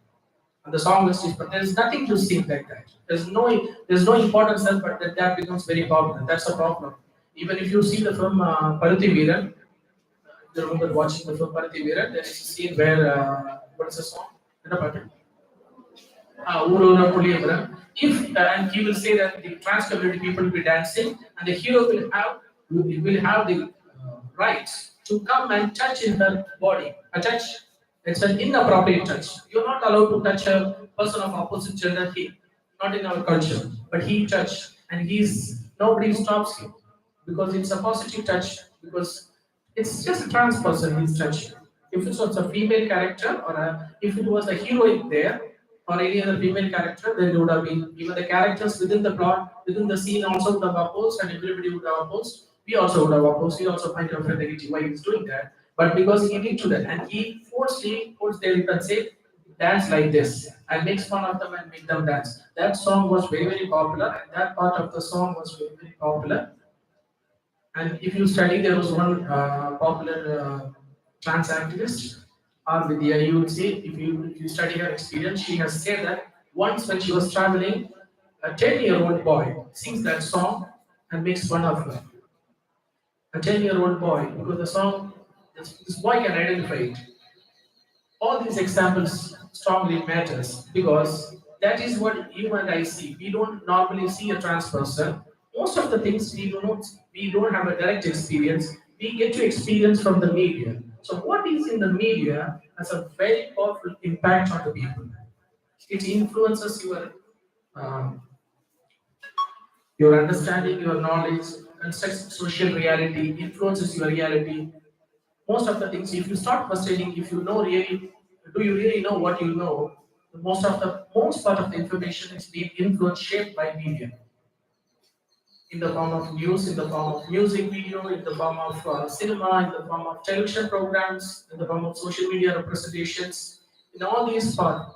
And the song is just, but there is nothing to sing like that. There's no importance there, but that becomes very popular. That's a problem. Even if you see the film Paruthi Veeran, you remember watching the film Paruthi Veeran, there is a scene where what is the song? If and he will say that the trans community people will be dancing, and the hero will have the right to come and touch in her body. A touch, it's an inappropriate touch. You're not allowed to touch a person of opposite gender here, not in our culture. But he touched, and nobody stops him because it's a positive touch. Because it's just a trans person he's touching. If it was a female character if it was a heroine there or any other female character, then it would have been even the characters within the plot, within the scene also would have opposed, and everybody would have opposed. We also would have opposed. We also find out negative why he's doing that. But because he did to that, and he forcefully puts there, you can say, dance like this, and makes fun of them and make them dance. That song was very, very popular, and that part of the song was very, very popular. And if you study, there was one popular trans activist, Vidya, you will see, if you study her experience, she has said that once when she was traveling, a 10-year-old boy sings that song and makes fun of her. A 10-year-old boy, because the song, this boy can identify it. All these examples strongly matters because that is what you and I see. We don't normally see a trans person. Most of the things we don't have a direct experience. We get to experience from the media. So what is in the media has a very powerful impact on the people. It influences your understanding, your knowledge, and social reality, influences your reality. Most of the things, if you start questioning, if you know really, do you really know what you know? Most part of the information is being influenced, shaped by media. In the form of news, in the form of music video, in the form of cinema, in the form of television programs, in the form of social media representations. In all these parts,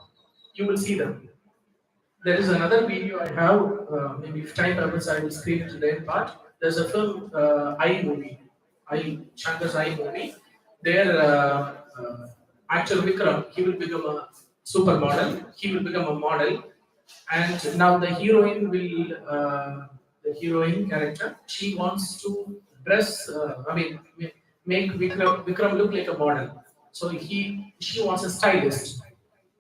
you will see them. There is another video I have. Maybe if time permits, I will screen it today. But there's a film, I movie, Shankar's I movie. There, actor Vikram, he will become a supermodel. He will become a model, and now the heroine will, the heroine character, she wants to dress. Make Vikram look like a model. So she wants a stylist,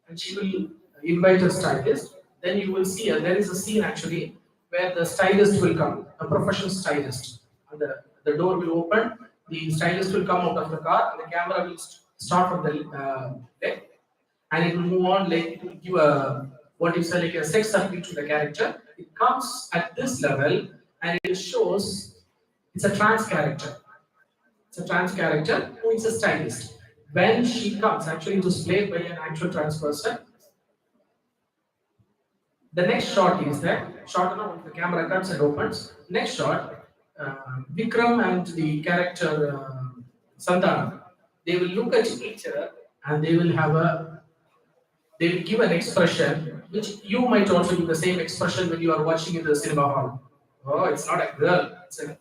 and she will invite a stylist. Then you will see there is a scene actually where the stylist will come, a professional stylist. And the door will open, the stylist will come out of the car, and the camera will start from the deck, and it will move on, like it will give a what you say, like a sex appeal to the character. It comes at this level, and it shows it's a trans character. It's a trans character who is a stylist. When she comes, actually it was played by an actual trans person. The next shot is that shot now the camera cuts and opens. Next shot, Vikram and the character Santana, they will look at each other and they will give an expression which you might also give the same expression when you are watching in the cinema hall. Oh, it's not a girl, it's a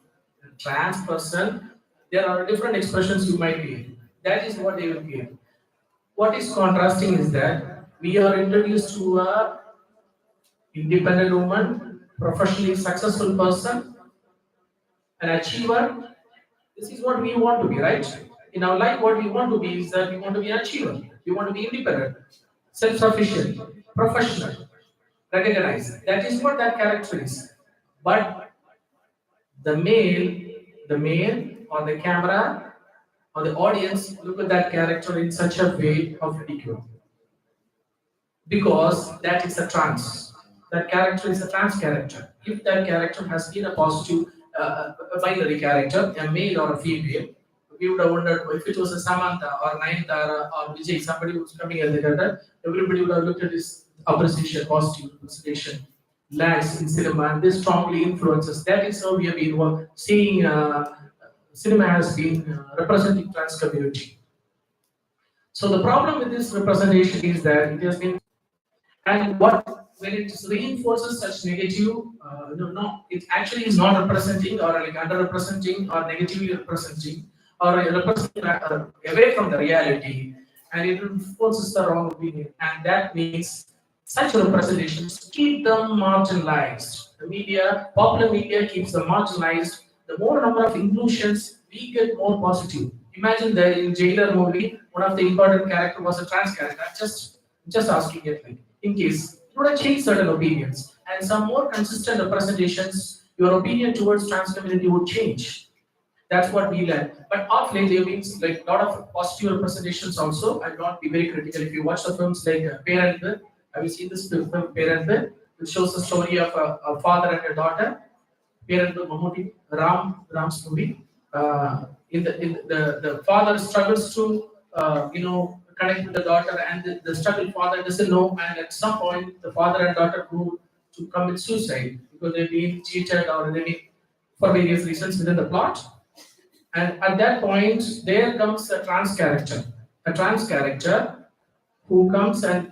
trans person. There are different expressions you might give. That is what they will give. What is contrasting is that we are introduced to a independent woman, professionally successful person, an achiever. This is what we want to be, right? In our life, what we want to be is that we want to be an achiever. We want to be independent, self-sufficient, professional, recognized. That is what that character is. But the male or the camera or the audience look at that character in such a way of ridicule. Because that is a trans. That character is a trans character. If that character has been a positive, a binary character, a male or a female, we would have wondered if it was a Samantha or Nayanthara or Vijay, somebody who's coming as the character, everybody would have looked at his appreciation, positive appreciation, lags in cinema, and this strongly influences. That is how we have been seeing cinema has been representing trans community. So the problem with this representation is that it has been, and when it reinforces such negative, it actually is not representing or like underrepresenting or negatively representing or representing away from the reality, and it reinforces the wrong opinion, and that means such representations keep them marginalized. The media, popular media keeps them marginalized. The more number of inclusions, we get more positive. Imagine that in Jailer movie, one of the important character was a trans character. I'm just asking it, like, in case it would have changed certain opinions and some more consistent representations, your opinion towards trans community would change. That's what we learned. But of late, there means like a lot of positive representations also. I'll not be very critical. If you watch the films like Parenthood, have you seen this film Parenthood? Which shows the story of a father and a daughter. Parenthood, Mammootty, Ram's movie. In the father struggles to connect with the daughter, and the struggle father doesn't know, and at some point the father and daughter go to commit suicide because they've been cheated or they've been for various reasons within the plot. And at that point, there comes a trans character who comes and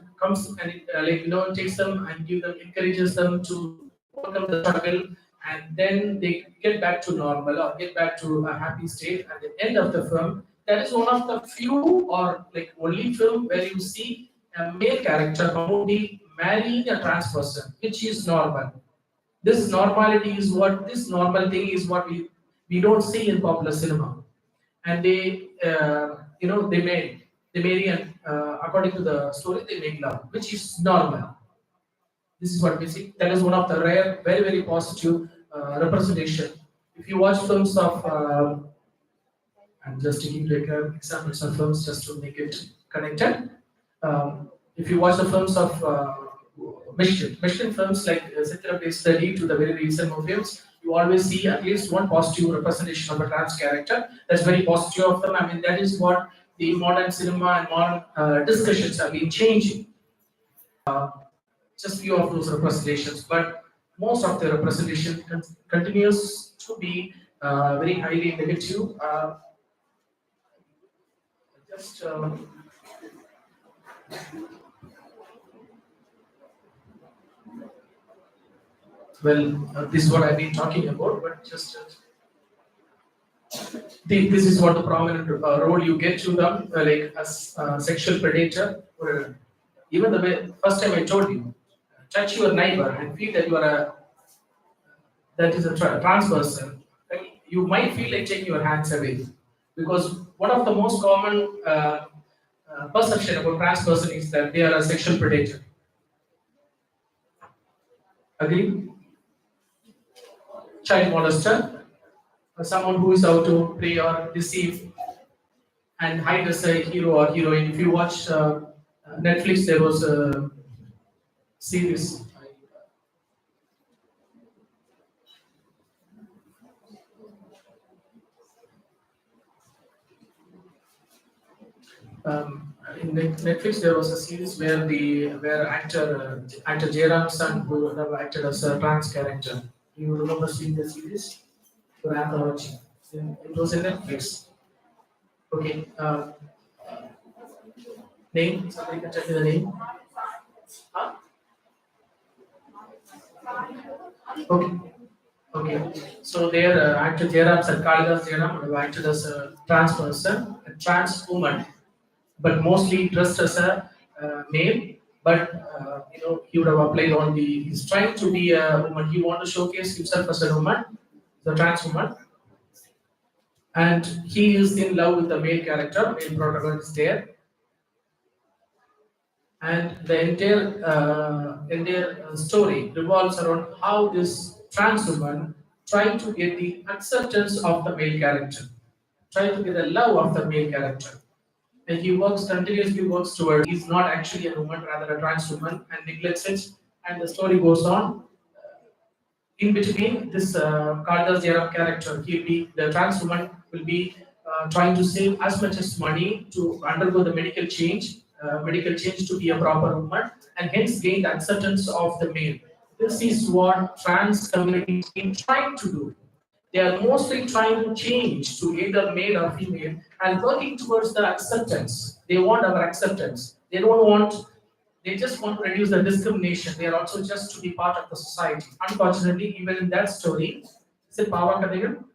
takes them and encourages them to overcome the struggle, and then they get back to normal or get back to a happy state at the end of the film. That is one of the few or like only film where you see a male character, Mammootty, marrying a trans person, which is normal. This normality is what this normal thing is what we don't see in popular cinema, and they marry and according to the story they make love, which is normal. This is what we see. That is one of the rare, very very positive representation. If you watch films of, I'm just taking like examples of films just to make it connected. If you watch the films of Michigan films like Sitra-based study to the very recent films, you always see at least one positive representation of a trans character. That's very positive of them. I mean, that is what the modern cinema and modern discussions have been changing. Just few of those representations, but most of the representation continues to be very highly negative. this is what I've been talking about, but just this is what the prominent role you get to them, like as a sexual predator, or even the way, first time I told you, touch your neighbor and feel that you are that is a trans person, like, you might feel like taking your hands away, because one of the most common perception about trans person is that they are a sexual predator. Agree? Child molester, someone who is out to prey or deceive and hide as a hero or heroine. If you watch Netflix, there was a series. In Netflix, there was a series where actor Jairam's son, who have acted as a trans character. You remember seeing the series? You have watching. It was in Netflix. Okay. Name? Somebody can tell me the name. Huh? Okay. Okay. So there, actor Jairam Sir Kalidas Jairam have acted as a trans person, a trans woman, but mostly dressed as a male. But he would have applied on the. He's trying to be a woman. He want to showcase himself as a woman, the trans woman, and he is in love with the male character, male protagonist there, and the entire story revolves around how this trans woman trying to get the acceptance of the male character, trying to get the love of the male character. And he continuously works towards. He's not actually a woman, rather a trans woman, and neglects it. And the story goes on. In between, this Kaldas Jairam character, the trans woman will be trying to save as much as money to undergo the medical change to be a proper woman, and hence gain the acceptance of the male. This is what trans community is trying to do. They are mostly trying to change to either male or female and working towards the acceptance. They want our acceptance. They just want to reduce the discrimination. They are also just to be part of the society. Unfortunately, even in that story, is it Pava Kadagal?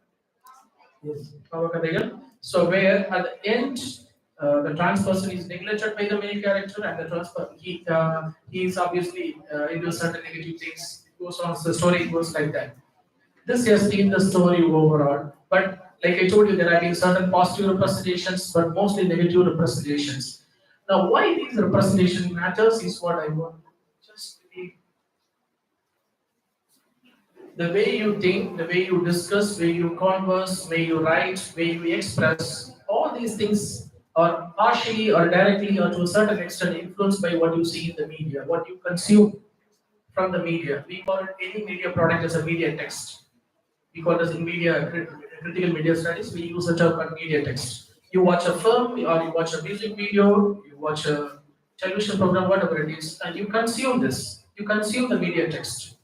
Yes, Pava Kadagal. So where at the end, the trans person is neglected by the male character, and the trans person, he is obviously into certain negative things. It goes on, the story goes like that. This has been the story overall, but like I told you, there have been certain positive representations, but mostly negative representations. Now, why these representation matters is what I want. Just the way you think, the way you discuss, the way you converse, the way you write, the way you express, all these things are partially or directly or to a certain extent influenced by what you see in the media, what you consume from the media. We call any media product as a media text. We call this in critical media studies, we use the term called media text. You watch a film, or you watch a music video, you watch a television program, whatever it is, and you consume this. You consume the media text.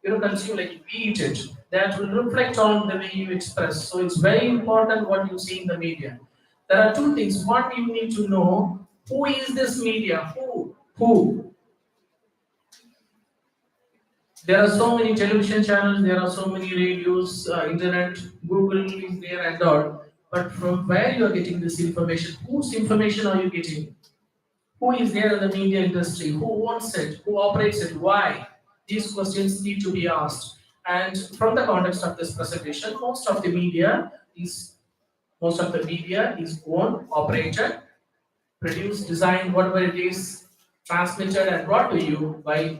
You don't consume, like you eat it. That will reflect on the way you express. So it's very important what you see in the media. There are two things. One, you need to know who is this media? Who? There are so many television channels, there are so many radios, internet, Google is there and all. But from where you are getting this information? Whose information are you getting? Who is there in the media industry? Who owns it? Who operates it? Why? These questions need to be asked. And from the context of this presentation, most of the media is owned, operated, produced, designed, whatever it is, transmitted and brought to you by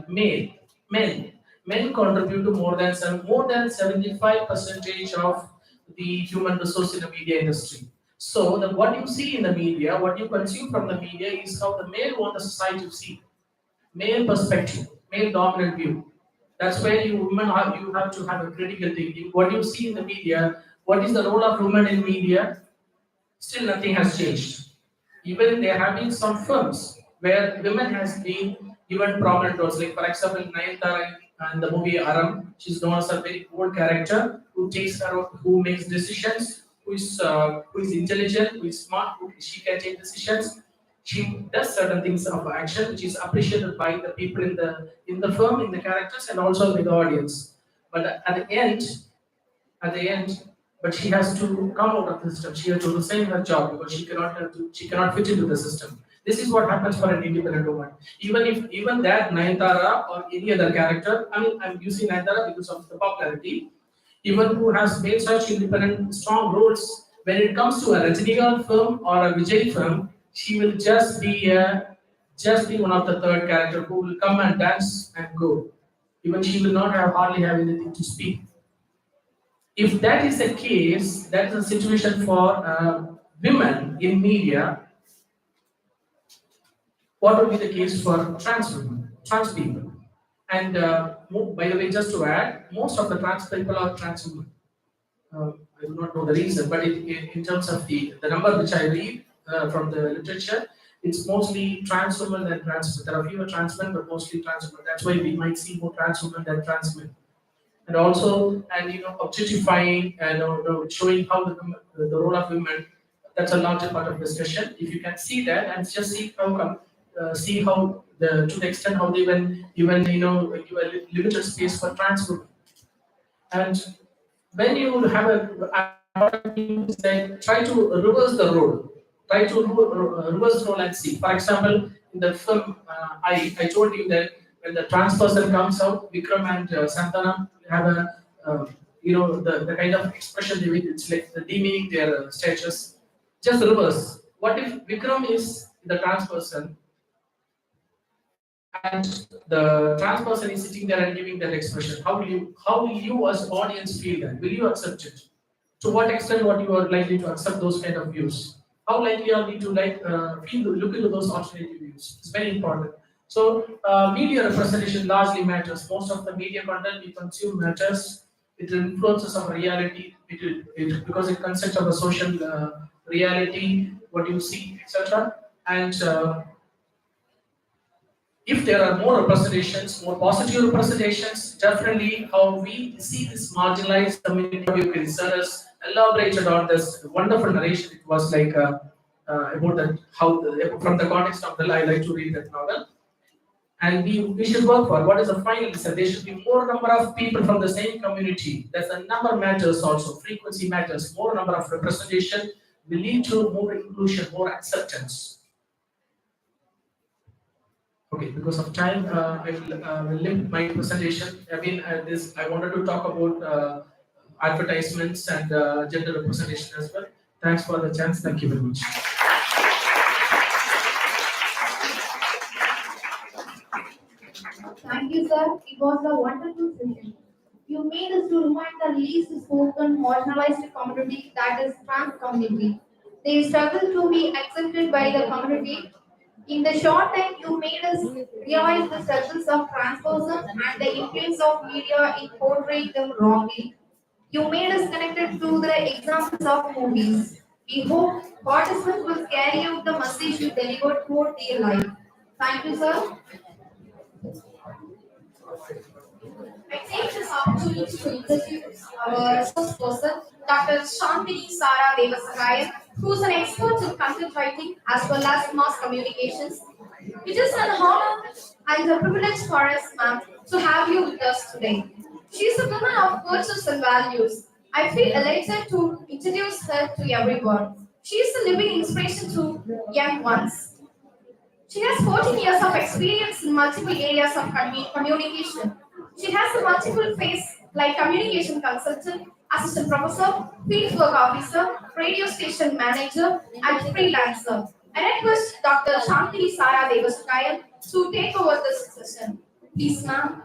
men. Men contribute to more than 75% of the human resource in the media industry. So what you see in the media, what you consume from the media is how the male want the society to see. Male perspective, male dominant view. That's where you have to have a critical thinking. What you see in the media, what is the role of women in media? Still nothing has changed. Even there have been some films where women has been given prominent roles. Like for example, Nayanthara and the movie Aram, she's known as a very bold character who who makes decisions, who is intelligent, who is smart, she can take decisions. she does certain things of action which is appreciated by the people in the firm, in the characters, and also with the audience. But at the end, but she has to come out of the system. She has to resign her job because she cannot fit into the system. This is what happens for an independent woman. Even that Nayantara or any other character, I mean, I'm using Nayantara because of the popularity. Even who has made such independent, strong roles, when it comes to a Rajinikanth film or a Vijay film, she will just be one of the third character who will come and dance and go. Even she will not hardly have anything to speak. If that is the case, that is a situation for women in media. What would be the case for trans women, trans people? And by the way, just to add, most of the trans people are trans women. I do not know the reason, but in terms of the number which I read from the literature, it's mostly trans women than trans men. There are fewer trans men, but mostly trans women. That's why we might see more trans women than trans men. And also, objectifying and showing how the role of women. That's a larger part of discussion. If you can see that and just see how to the extent how they even give a limited space for trans women. And when you have try to reverse the role, try to reverse role and see. For example, in the film, I told you that when the trans person comes out, Vikram and Santana have the kind of expression they make. It's like the demeaning their statues. Just reverse. What if Vikram is the trans person and the trans person is sitting there and giving that expression? How will you as audience feel that? Will you accept it? To what extent what you are likely to accept those kind of views? How likely are we to look into those alternative views? It's very important. So media representation largely matters. Most of the media content we consume matters. It influences our reality. Because it consists of a social reality, what you see, etc. And if there are more representations, more positive representations, definitely how we see this marginalized community. You can elaborated on this wonderful narration. It was like about that from the context of the I like to read that novel. And we should work for what is the final answer. There should be more number of people from the same community. That's the number matters also. Frequency matters. More number of representation will lead to more inclusion, more acceptance. Okay, because of time, I will limit my presentation. I mean, I wanted to talk about advertisements and gender representation as well. Thanks for the chance. Thank you very much. Thank you, sir. It was a wonderful session. You made us to remind the least spoken marginalized community, that is trans community. They struggle to be accepted by the community. In the short time, you made us realize the struggles of trans persons and the influence of media in portraying them wrongly. You made us connected to the examples of movies. We hope participants will carry out the message you delivered throughout their life. Thank you, sir. I take this opportunity to introduce our first person, Dr. Shantini Sara Devasakaya, who is an expert in content writing as well as mass communications. It is an honor and a privilege for us, ma'am, to have you with us today. She is a woman of virtues and values. I feel elated to introduce her to everyone. She is a living inspiration to young ones. She has 14 years of experience in multiple areas of communication. She has a multiple face like communication consultant, assistant professor, fieldwork officer, radio station manager, and freelancer. I request Dr. Shantini Sara Devasakaya to take over this session. Please, ma'am.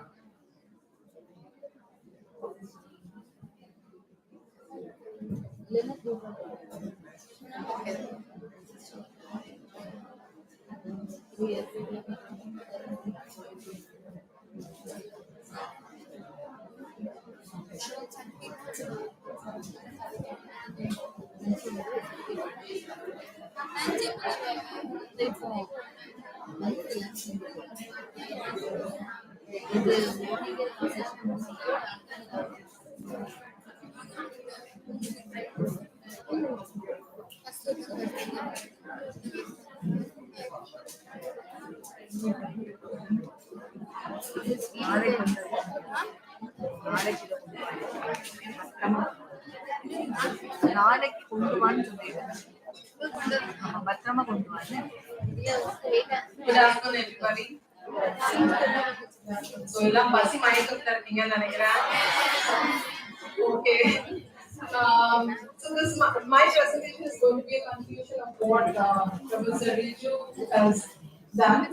நாளைக்கு கொண்டு வான்னு சொல்லிடுறேன். பத்திரமா கொண்டு வாங்க. Good afternoon, everybody. So, எல்லாம் பசி மயக்கத்துல இருக்கீங்கன்னு நினைக்கிறேன். Okay. So my presentation is going to be a continuation of what Professor Riju has done.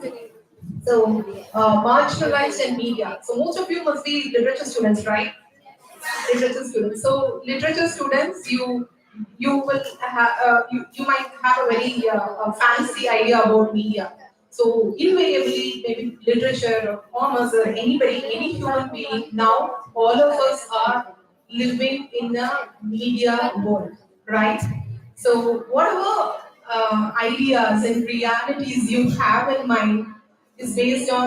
So, marginalized and media. So most of you must be literature students, right? Literature students. So literature students, you will have you might have a very fancy idea about media. So invariably, maybe literature or commerce or anybody, any human being, now all of us are living in a media world, right? So whatever ideas and realities you have in mind is based on,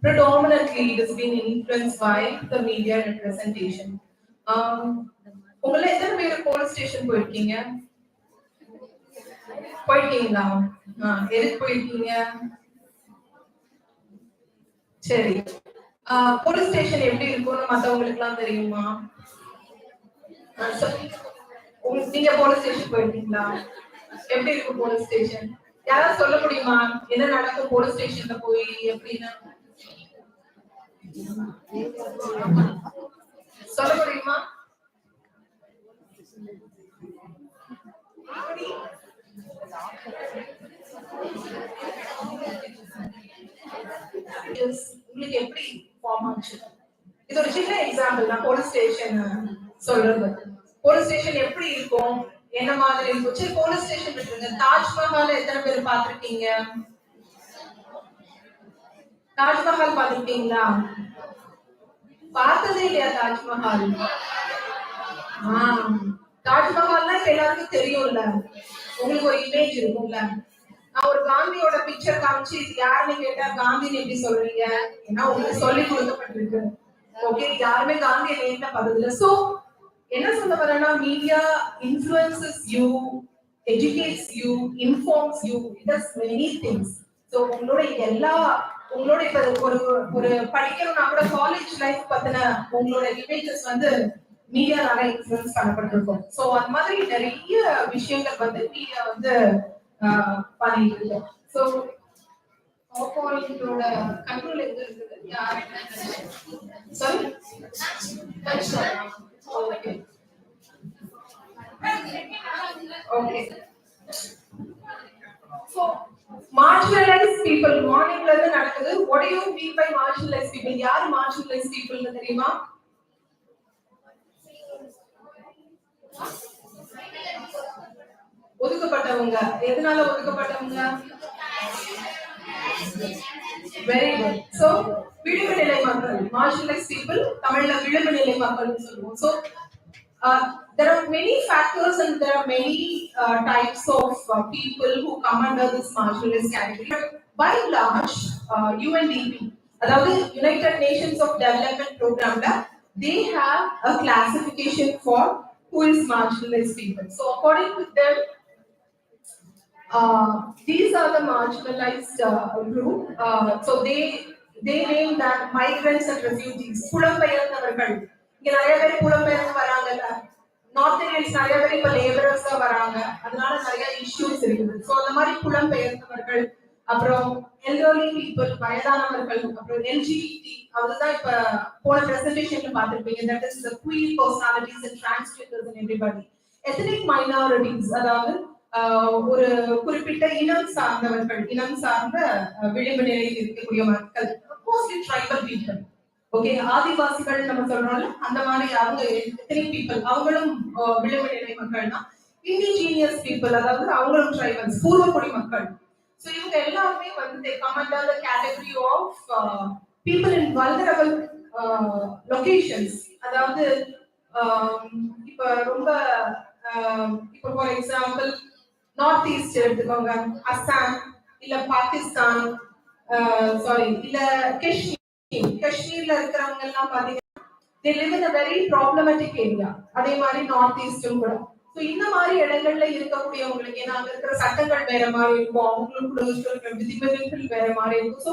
predominantly it has been influenced by the media representation. உங்களை எத்தனை பேர் police station போயிருக்கீங்க? போயிருக்கீங்களா? எதுக்கு போயிருக்கீங்க? சரி, police station எப்படி இருக்கும்னு மத்தவங்களுக்கு எல்லாம் தெரியுமா? நீங்க போலீஸ் ஸ்டேஷன் போயிருக்கீங்களா? எப்படி இருக்கும் போலீஸ் ஸ்டேஷன்? யாராவது சொல்ல முடியுமா என்ன நடக்கும் போலீஸ் ஸ்டேஷன்ல போய் எப்படின்னு? சொல்ல முடியுமா? உங்களுக்கு எப்படி ஃபார்ம் ஆச்சு? இது ஒரு சின்ன எக்ஸாம்பிள் தான் போலீஸ் ஸ்டேஷன் சொல்றது. போலீஸ் ஸ்டேஷன் எப்படி இருக்கும், என்ன மாதிரி இருக்கும்? சரி, போலீஸ் ஸ்டேஷன் இருக்குங்க. தாஜ்மஹால் எத்தனை பேர் பார்த்திருக்கீங்க? தாஜ்மஹால் பார்த்திருக்கீங்களா? பார்த்ததே இல்லையா தாஜ்மஹால்? தாஜ்மஹால்னா எல்லாருக்கும் தெரியும்ல, உங்களுக்கு ஒரு இமேஜ் இருக்கும்ல. நான் ஒரு காந்தியோட பிக்சர் காமிச்சு யாருன்னு கேட்டா காந்தின்னு எப்படி சொல்றீங்க? ஏன்னா உங்களுக்கு சொல்லி கொடுக்கப்பட்டிருக்கு. ஓகே, யாருமே காந்தியை நேர்ல பார்த்ததில்ல. சோ என்ன சொல்ல வரேன்னா, media influences you, educates you, informs you, it does many things. So உங்களோட இப்ப ஒரு படிக்கணும்னா கூட காலேஜ் லைஃப் பத்தின உங்களோட இமேஜஸ் மீடியானால இன்ஃப்ளூயன்ஸ் பண்ணப்பட்டிருக்கும். சோ அந்த மாதிரி நிறைய விஷயங்கள் மீடியா பண்ணிட்டு இருக்கு. சோ ஆப்போனன்ட்டோட கண்ட்ரோல் எங்க இருக்குது? யாரு sorry okay okay. So marginalized people மார்னிங்ல இருந்து நடக்குது. What do you mean by marginalized people? யார் marginalized people ன்னு தெரியுமா? ஒதுக்கப்பட்டவங்க. எதனால ஒதுக்கப்பட்டவங்க? Very good. சோ விளிம்பு நிலை மக்கள், marginalized people, தமிழ்ல விளிம்பு நிலை மக்கள்னு சொல்லுவோம். So there are many factors and there are many types of people who come under this marginalized category. But by and large, UNDP, அதாவது United Nations of Development Program, they have a classification for who is marginalized people. So according to them, these are the marginalized group. So they name that migrants and refugees. புலம்பெயர்ந்தவர்கள். இங்க நிறைய பேர் புலம்பெயர்ந்து வராங்கல்ல, north Indians நிறைய பேர் இப்ப லேபரர்ஸா வராங்க, அதனால நிறைய இஷ்யூஸ் இருக்குது. சோ அந்த மாதிரி புலம்பெயர்ந்தவர்கள், அப்புறம் எல்டர்லி பீப்புள், வயதானவர்கள், அப்புறம் எல்ஜிபிடி, அதுதான் இப்ப போன பிரசன்டேஷன்ல பார்த்திருப்பீங்க. That is the queer personalities and transgenders and everybody. Ethnic minorities, அதாவது ஒரு குறிப்பிட்ட இனம் சார்ந்தவர்கள், இனம் சார்ந்த விளிம்பு நிலையில் இருக்கக்கூடிய மக்கள், மோஸ்ட்லி ட்ரைபல் பீப்புள். ஓகே, ஆதிவாசிகள் நம்ம சொல்றோம்ல, அந்த மாதிரி அவங்க எத்னிக் பீப்புள், அவங்களும் விளிம்பு நிலை மக்கள் தான். இண்டிஜினியஸ் பீப்புள், அதாவது அவங்களும் ட்ரைபல்ஸ், பூர்வக்குடி மக்கள். சோ இவங்க எல்லாருமே they come under the category of people in vulnerable locations. அதாவது இப்ப ரொம்ப இப்ப ஃபார் எக்ஸாம்பிள் நார்த் ஈஸ்ட் எடுத்துக்கோங்க, அசாம் இல்ல பாகிஸ்தான், சாரி இல்ல காஷ்மீர்ல இருக்கிறவங்க எல்லாம் பாத்தீங்கன்னா they live in a very problematic area. அதே மாதிரி நார்த் ஈஸ்டும் கூட. சோ இந்த மாதிரி இடங்கள்ல இருக்கக்கூடியவங்களுக்கு, ஏன்னா அங்க இருக்கிற சட்டங்கள் வேற மாதிரி இருக்கும், அவங்களுக்கு இருக்கிற விதிமுறைகள் வேற மாதிரி இருக்கும். So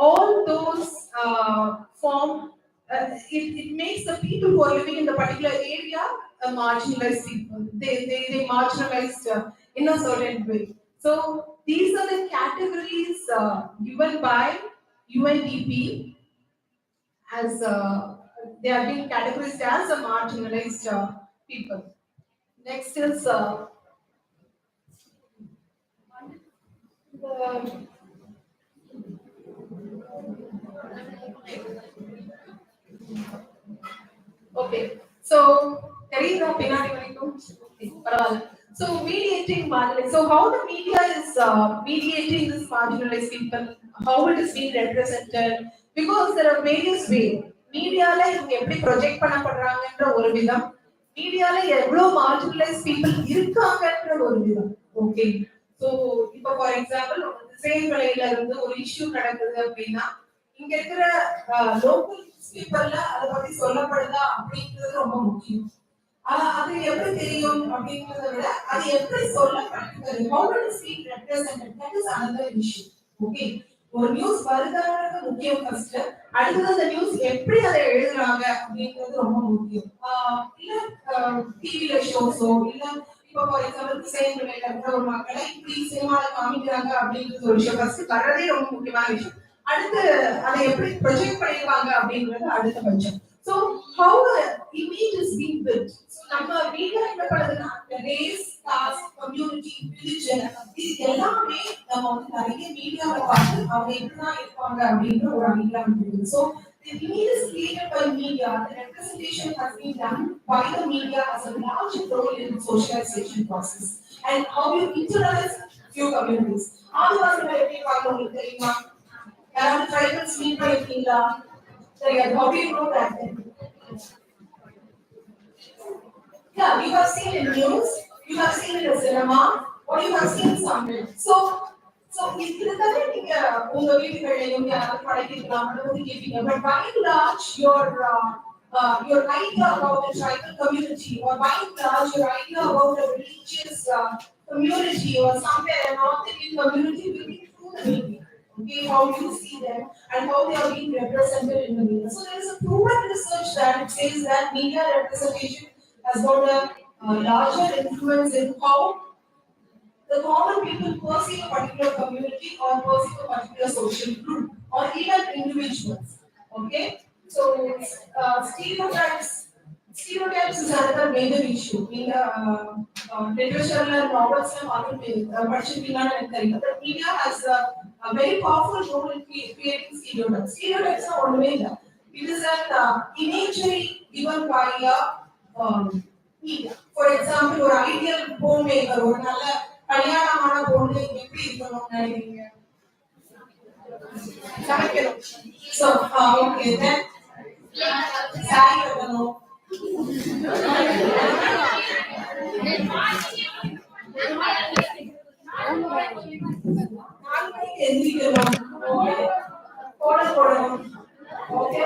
all those form, it makes the people who are living in the particular area marginalized people. They marginalized in a certain way. So these are the categories given by UNDP as they are being categorized as a marginalized people. Next is the okay. So தெரியுதா பின்னாடி வரைக்கும்? Okay, பரவாயில்ல. So mediating marginalized. So how the media is mediating this marginalized people, how it is being represented, because there are various ways. மீடியால இவங்க எப்படி project பண்ணப்படுறாங்கன்ற ஒரு விதம், மீடியால எவ்வளவு marginalized people இருக்காங்கன்ற ஒரு விதம். ஓகே. ஸோ இப்போ ஃபார் எக்ஸாம்பிள் திசையன்விளையில இருந்து ஒரு இஷ்யூ நடக்குது அப்படின்னா இங்க இருக்கிற லோக்கல் பேப்பர்ல அதை பத்தி சொல்லப்படுதா அப்படிங்கிறது ரொம்ப முக்கியம். அது எப்படி தெரியும் அப்படிங்கறத விட அது எப்படி சொல்லப்படுகிறது, how it is being represented, that is another issue. Okay, ஒரு நியூஸ் வருதுன்றது முக்கியம் ஃபர்ஸ்ட், அடுத்தது அந்த நியூஸ் எப்படி அதை எழுதுறாங்க அப்படிங்கிறது ரொம்ப முக்கியம். இல்ல டிவில ஷோஸோ இல்ல இப்போ ஃபார் எக்ஸாம்பிள் திசையன்விளையில இருக்கிற ஒரு மக்களை இப்படி சினிமால காமிக்கிறாங்க அப்படிங்கிறது ஒரு விஷயம் ஃபர்ஸ்ட் வர்றதே ரொம்ப முக்கியமான விஷயம். அடுத்து அதை எப்படி ப்ரொஜெக்ட் பண்ணிருக்காங்க அப்படிங்கிறது அடுத்த பட்சம். So how the image is being built. So நம்ம மீடியா என்ன பண்ணுதுன்னா ரேஸ், காஸ்ட், கம்யூனிட்டி, ரிலிஜன் இது எல்லாமே நம்ம வந்து நிறைய மீடியாவை பார்த்து அவங்க எப்படிதான் இருப்பாங்க அப்படின்ற ஒரு ஐடியா இருக்குது. So the image is created by media. The representation has been done by the media as a large role in the socialization process. And how you internalize few communities. ஆதிவாசிகள் எப்படி பார்க்க உங்களுக்கு தெரியுமா? யாராவது ட்ரைபல்ஸ் மீட் பண்ணிருக்கீங்களா? தெரியாது. How do you know that then? Yeah, you have seen in news, you have seen in the cinema, or you have seen somewhere. So இதுதானே நீங்க உங்க வீட்டுகள்லயும் யாராவது பழகிருக்கலாம், அனுமதி கேட்பீங்க. But by and large, your idea about the tribal community, or by and large, your idea about the religious community or somewhere a North Indian community will be through the media. Okay, how you see them and how they are being represented in the media. So there is a proven research that it says that media representation has got a larger influence in how the common people perceive a particular community or perceive a particular social group or even individuals. Okay, so stereotypes is another major issue in literature and novels and the media has a very powerful role in creating stereotypes. Stereotypes are always there. It is an imagery given by media. For example, ஒரு ideal homemaker, ஒரு நல்ல கல்யாணமான பொண்ணு எப்படி இருக்கணும் நினைக்கிறீங்க? சமைக்கணும். So okay, then saree கட்டணும். போடணும். ஓகே,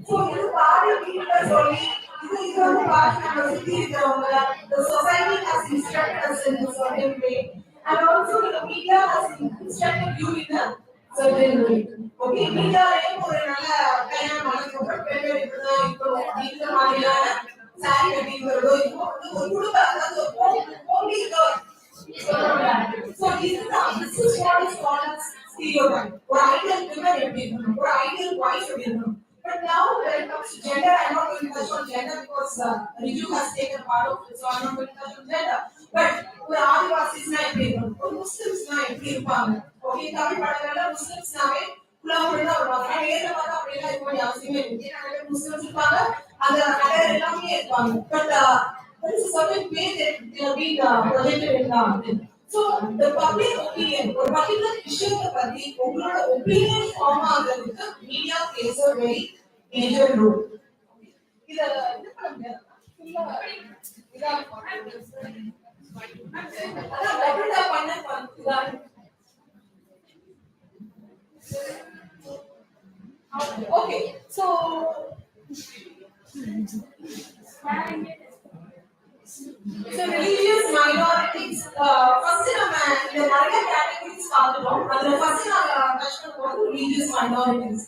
சோ இது பாதி வீட்ல சொல்லி இது வந்து பாதி நம்ம சுத்தி இருக்கிறவங்க, the society has instructed us in a certain way, and also the media has instructed you in a certain way. Okay, மீடியாலே ஒரு நல்ல கல்யாணம் ஆனதுக்கப்புறம் பெண்கள் இப்படிதான் இருக்கணும் அப்படிங்கிற மாதிரியான சாரி கட்டிங்கிறதோ இப்போ ஒரு குடும்ப அதாவது only girl. So this is what is called as stereotype. Or ideal women எப்படி இருக்கணும், or ideal wife எப்படி இருக்கணும். But now when it comes to gender, I'm not going to touch on gender because Riju has taken part of it, so I'm not going to touch on gender. But ஒரு ஆதிவாசிஸ்னா எப்படி இருக்கணும், ஒரு முஸ்லிம்ஸ்னா எப்படி இருப்பாங்க. Okay, Tamil படங்கள்ல முஸ்லிம்ஸ்னாவே குலாமொழிதான் வருவாங்க. நேரில் பார்த்தா அப்படிலாம் இருக்க வேண்டிய அவசியமே இல்லை. நிறைய முஸ்லிம்ஸ் இருப்பாங்க, அந்த கலர் எல்லாமே இருப்பாங்க. But there is a certain way that they are being projected in the so the public opinion or particular issue பத்தி உங்களோட opinion form ஆகிறதுக்கு media plays a very major role. இத என்ன பண்ணுங்க ஃபுல்லா இதா அதான் டபுள் டேப் பண்ண okay, so religious minorities, first நம்ம இந்த நிறைய categories பார்த்துட்டோம். அதுல first நாங்க touch பண்ணும்போது religious minorities.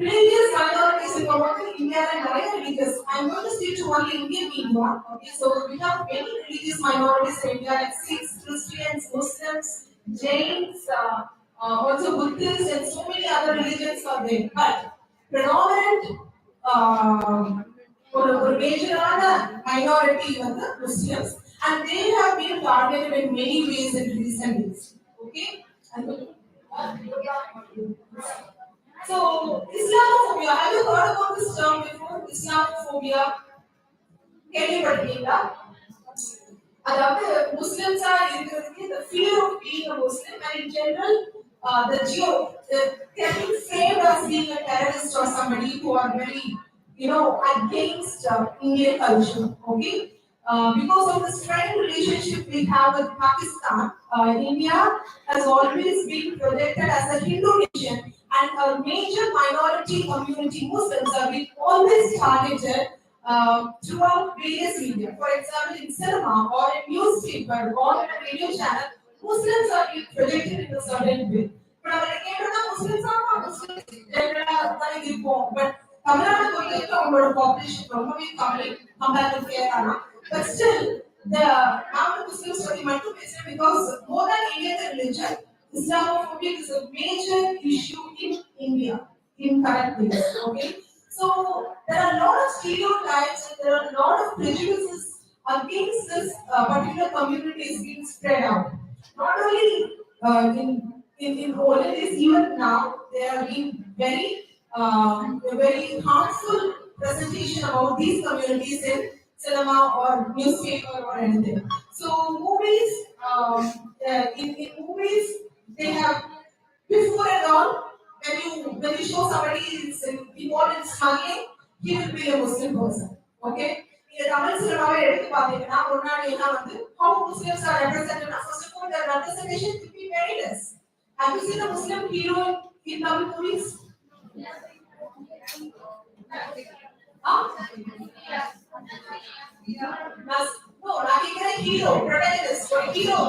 Religious minorities இருக்கும்போது இந்தியால நிறைய religious. I'm going to speak to only Indian media. Okay, so we have many religious minorities in India like Sikhs, Christians, Muslims, Jains, also Buddhists and so many other religions are there. But predominant ஒரு மேஜரான minority வந்து Muslims and they have been targeted in many ways in recent days. Okay? So Islamophobia, have you heard about this term before? Islamophobia. கேள்விப்பட்டிருக்கீங்களா? அதாவது முஸ்லிம்ஸா இருக்கிறதுக்கு the fear of being a Muslim and in general the getting framed as being a terrorist or somebody who are very against Indian culture. Okay, because of the strained relationship we have with Pakistan, India has always been projected as a Hindu nation and a major minority community Muslims have been always targeted throughout various media. For example, in cinema or in newspaper or in a radio channel, Muslims are being projected in a certain way. But our Muslims are not Muslims. But Tamil Nadu population probably compared to Kerala. But still, the Muslims are because more than any other religion, Islamophobia is a major issue in India in current days. Okay. So there are a lot of stereotypes and there are a lot of prejudices against this particular community is being spread out. Not only in olden days, even now there are being very harmful presentation about these communities in cinema or newspaper or anything. So movies, in movies they have before and all. When you show somebody is involved in smuggling, he will be a Muslim person. Okay? In Tamil cinema, how Muslims are represented. First of all, their representation could be very less. Have you seen a Muslim hero in Tamil movies? No, not even a hero, protagonist, or hero.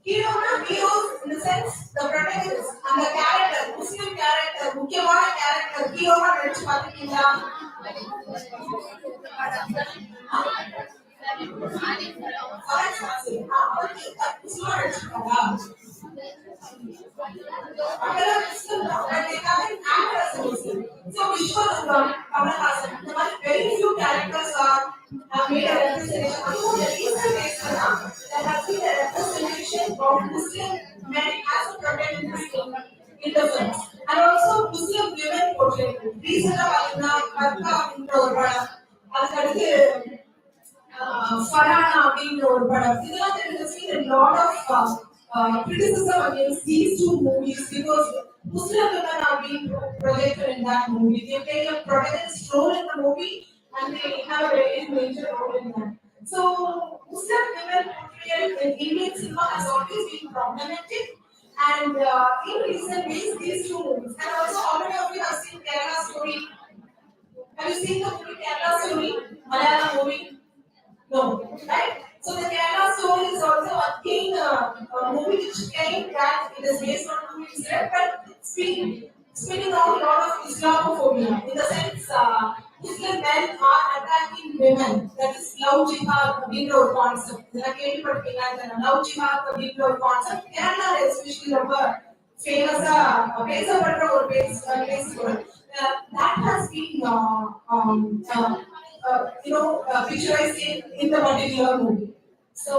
Heroes in the sense the protagonist and the character, Muslim character, முக்கியமான character, hero நடிச்சு பாத்தீங்களா? So Vishwanath, Kamalhassan, very few characters are made a representation. In the recent days, there has been a representation of Muslim men as a protagonist in the films, and also Muslim women portrayed. Recently, Karka அப்படின்ற ஒரு படம், அதுக்கடுத்து Farhana அப்படின்ற ஒரு படம். இதெல்லாம் there has been a lot of criticism against these two movies because Muslim women are being projected in that movie. They play a protagonist role in the movie and they have a very major role in that. So Muslim women portrayal in Indian cinema has always been problematic and in recent days these two movies. And also how many of you have seen Kerala Story? Have you seen the movie Kerala Story? Malayalam movie? No, right? So the Kerala Story is also again a movie which claimed that it is based on true incident, but spinning out a lot of Islamophobia in the sense Muslim men are attacking women. That is love jihad அப்படின்ற ஒரு concept. இதெல்லாம் கேள்விப்பட்டிருக்கீங்களா? Love jihad அப்படின்ற ஒரு concept Kerala especially ரொம்ப ஃபேமஸா பேசப்படுற ஒரு பேசுவாங்க. That has been picturized in the particular movie. So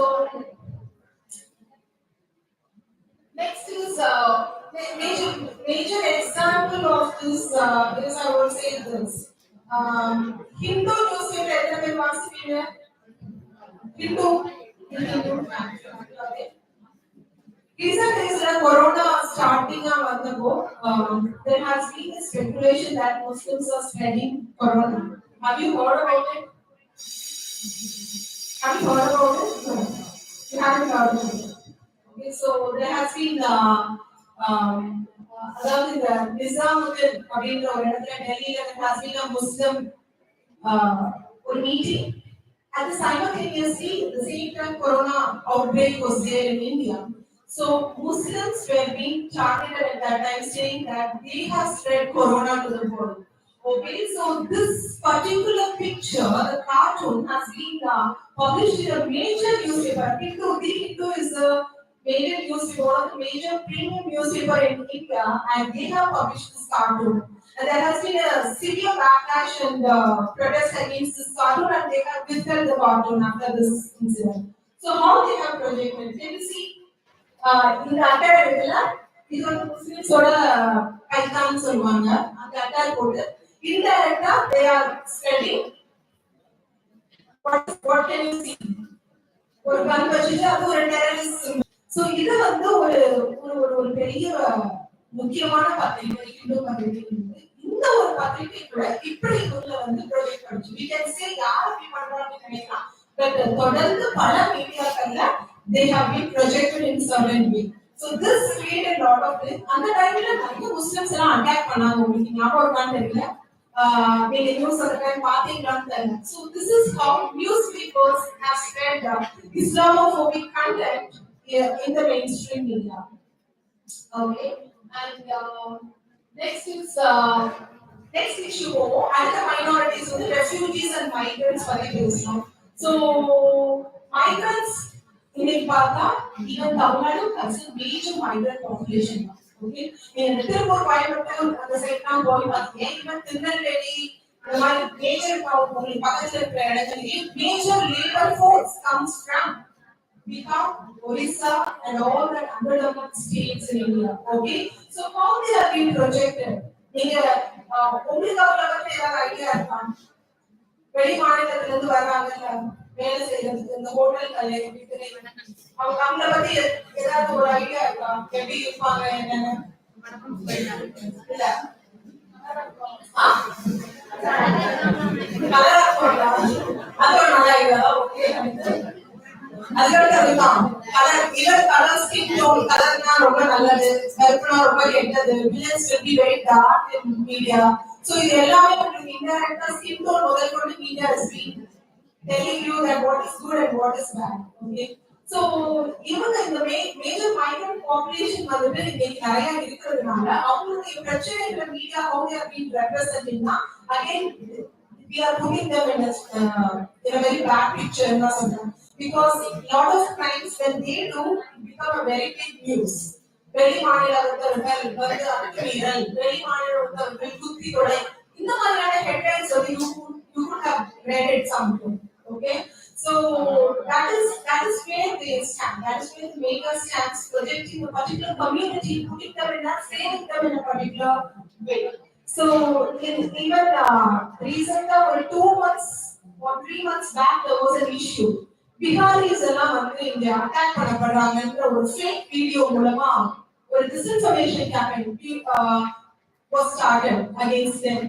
next is major example of this is I would say this Hindu newspaper எத்தனை வாசிப்பீங்க? Hindu. Okay. Recent days corona starting வந்தப்போ there has been a speculation that Muslims are spreading corona. Have you heard about it? Have you heard about it? No. You haven't heard about it. Okay, so there has been அதாவது இந்த நிசாமுதீன் அப்படின்ற ஒரு இடத்துல டெல்லியில there has been a Muslim ஒரு meeting. At the simultaneously, the same time corona outbreak was there in India. So Muslims were being targeted at that time, saying that they have spread corona to the world. Okay, so this particular picture, the cartoon, has been published in a major newspaper. Hindu is a major newspaper, one of the major premium newspaper in India, and they have published this cartoon. And there has been a severe backlash and protest against this cartoon, and they have withheld the cartoon after this incident. So how they have projected? Can you see? இந்த அட்டார் இருக்குல்ல, இது வந்து முஸ்லிம்ஸோட பைத்தான்னு சொல்லுவாங்க. அந்த அட்டார் போட்டு இன்டைரக்டா they are spreading what can you see? ஒரு கன் வச்சுட்டு அது ஒரு டெரரிஸ்ட். சோ இது வந்து ஒரு ஒரு ஒரு பெரிய முக்கியமான பத்திரிகை, இந்து பத்திரிகை. இந்த ஒரு பத்திரிகை கூட இப்படி உள்ள வந்து ப்ரொஜெக்ட் பண்ணுச்சு. we can say யார் அப்படி பண்றாங்கன்னு நினைக்கலாம். பட் தொடர்ந்து பல மீடியாக்கள்ல they have been projected in certain way. So this created a lot of this. அந்த டைம்ல நிறைய முஸ்லிம்ஸ் எல்லாம் அட்டாக் பண்ணாங்க. உங்களுக்கு ஞாபகம் இருக்கான்னு தெரியல. நீங்க நியூஸ் அந்த டைம் பாத்தீங்களான்னு தெரியல. So this is how newspapers have spread Islamophobic content in the mainstream media. Okay, and next is next issue and the minorities, so the refugees and migrants for the So migrants in Nepal, even Tamil Nadu has a major migrant population. Okay, in Tirupur, Coimbatore, the side now going up, even Tirunelveli, the major town, major labor force comes from Bihar, Orissa, and all the underdeveloped states in India. Okay, so how they have been projected? உங்களுக்கு அவங்களுக்கு ஏதாவது idea இருக்கா? வெளி மாநிலத்திலிருந்து வர்றாங்கல்ல வேலை செய்யறதுக்கு இந்த hotel அவங்கள பத்தி ஏதாவது ஒரு ஐடியா இருக்கா? எப்படி இருப்பாங்க என்னன்னு? இல்ல கலரா இருப்பாங்களா? அது ஒரு நல்ல ஐடியா. ஓகே, அதுதான் கலர் ஸ்கின் டோன் கலர்னா ரொம்ப நல்லது, கருப்புனா ரொம்ப கெட்டது, villains will be very dark in media. So இது எல்லாமே உங்களுக்கு இன்டைரக்டா ஸ்கின் டோன் முதல் கொண்டு media has been telling you that what is good and what is bad. Okay, so இவங்க இந்த மேஜர் மைக்ரண்ட் பாப்புலேஷன் வந்துட்டு இன்னைக்கு நிறைய இருக்கிறதுனால அவங்களுடைய பிரச்சனைகளை media how they are being represented na again we are putting them in a very bad picture na something. Because a lot of times when they do, it become a very big news. Very மாநிலத்தவர்கள் வந்து அத்துமீறல், வெளி மாநிலத்தவர்கள் குத்தி கொலை, இந்த மாதிரியான headlines you could have read it something. Okay, so that is where they stand. That is where the media stands, projecting a particular community, putting them in that, framing them in a particular way. So even recent 2 months or 3 months back, there was an issue. Biharis எல்லாம் வந்து இங்க attack பண்ணப்படுறாங்கன்ற ஒரு fake video மூலமா ஒரு disinformation campaign was started against them.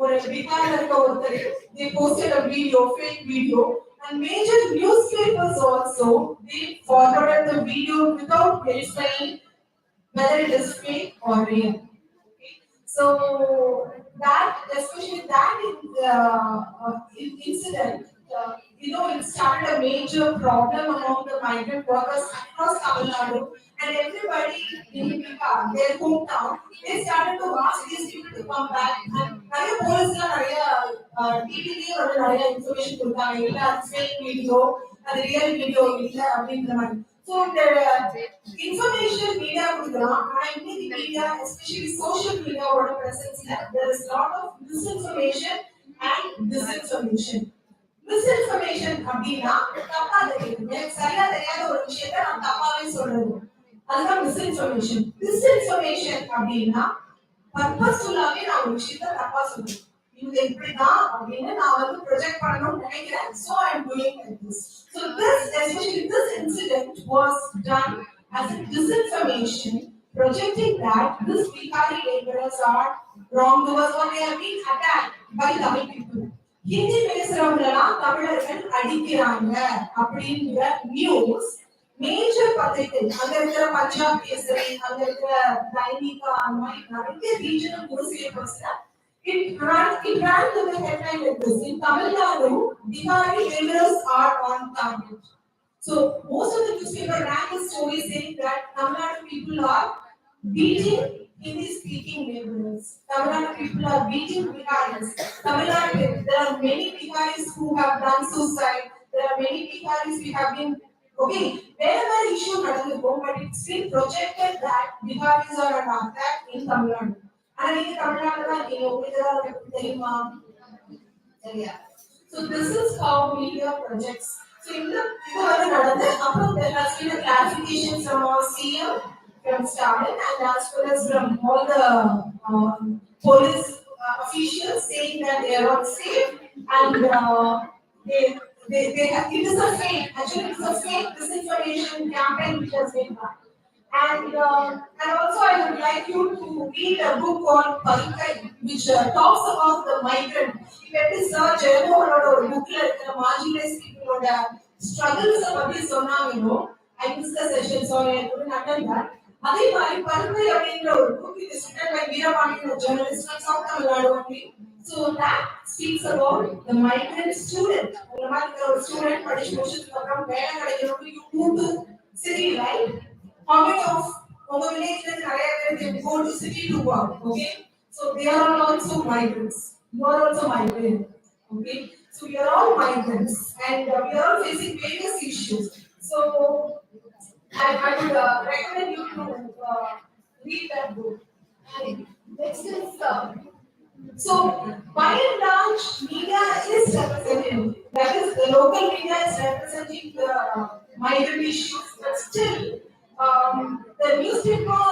ஒரு பிகார்ல இருக்க ஒருத்தர் they posted a video, fake video, and major newspapers also they forwarded the video without verifying whether it is fake or real. Okay, so that especially that incident it started a major problem among the migrant workers across Tamil Nadu, and everybody in Bihar, their hometown, they started to ask these people to come back. And நிறைய போலீஸ்ல நிறைய டிவிலயே வந்து நிறைய information கொடுத்தாங்க, இல்ல அது fake video, அது real video இல்ல அப்படின்ற மாதிரி. So the information media கொடுக்கலாம், ஆனா இன்னைக்கு media, especially social media ஓட presence, there is a lot of misinformation and disinformation. Misinformation அப்படினா தப்பா தெரியுது, எனக்கு சரியா தெரியாத ஒரு விஷயத்தை நான் தப்பாவே சொல்றது, அதுதான் misinformation. Disinformation அப்படினா பர்பஸ்ஃபுல்லாவே நான் ஒரு விஷயத்தை தப்பா சொல்றேன், இது இப்படிதான் அப்படின்னு நான் வந்து ப்ரொஜெக்ட் பண்ணணும்னு நினைக்கிறேன், so I am doing like this. So this, especially this incident was done as a disinformation, projecting that these Bihari laborers are wrongdoers or they are being attacked by Tamil people. Hindi பேசுறவங்களெல்லாம் தமிழர்கள் அடிக்கிறாங்க அப்படிங்கிற news major பத்திரிகை, அங்க இருக்கிற பஞ்சாப் கேசரி, அங்க இருக்கிற தைனிகா, அந்த மாதிரி நிறைய ரீஜனல் நியூஸ் பேப்பர்ஸ்ல it ran to the headline like this: in Tamil Nadu, Bihari laborers are on target. So most of the newspaper ran the story saying that Tamil Nadu people are beating Hindi-speaking neighborhoods. Tamil Nadu people are beating Biharis. Tamil Nadu, there are many Biharis who have done suicide. There are many Biharis we have been, okay, wherever issue நடந்திருக்கும், but it's been projected that Biharis are under attack in Tamil Nadu. ஆனா நீங்க தமிழ்நாட்டுல தான் இருக்கீங்க, உங்களுக்கு ஏதாவது தெரியுமா? சரியா? So this is how media projects. So இந்த இது வந்து நடந்து அப்புறம் there has been a clarification from our CM, from Stalin, and as well as from all the police officials saying that they are all safe and they have, it is a fake, actually it is a fake disinformation campaign which has been done. And also I would like you to read a book called Parikai, which talks about the migrant. If you have to search a booklet, the marginalized people struggles about this, you know, I missed the session, sorry, I couldn't attend that. அதே மாதிரி பருமை அப்படிங்கிற ஒரு book is written by Veerapaண்டிyan, a journalist from South Tamil Nadu only. So that speaks about the migrant student. ஒரு மாதிரி ஒரு student படிச்சு முடிச்சதுக்கு அப்புறம் வேலை கிடைக்கணும், you move to city, right? How many of our village they go to city to work, okay? So they are all also migrants. You are also migrant, okay? So we are all migrants and we are all facing various issues. So I would recommend you to read that book. And next is so by and large, media is representing. That is, the local media is representing the migrant issues, but still. The newspaper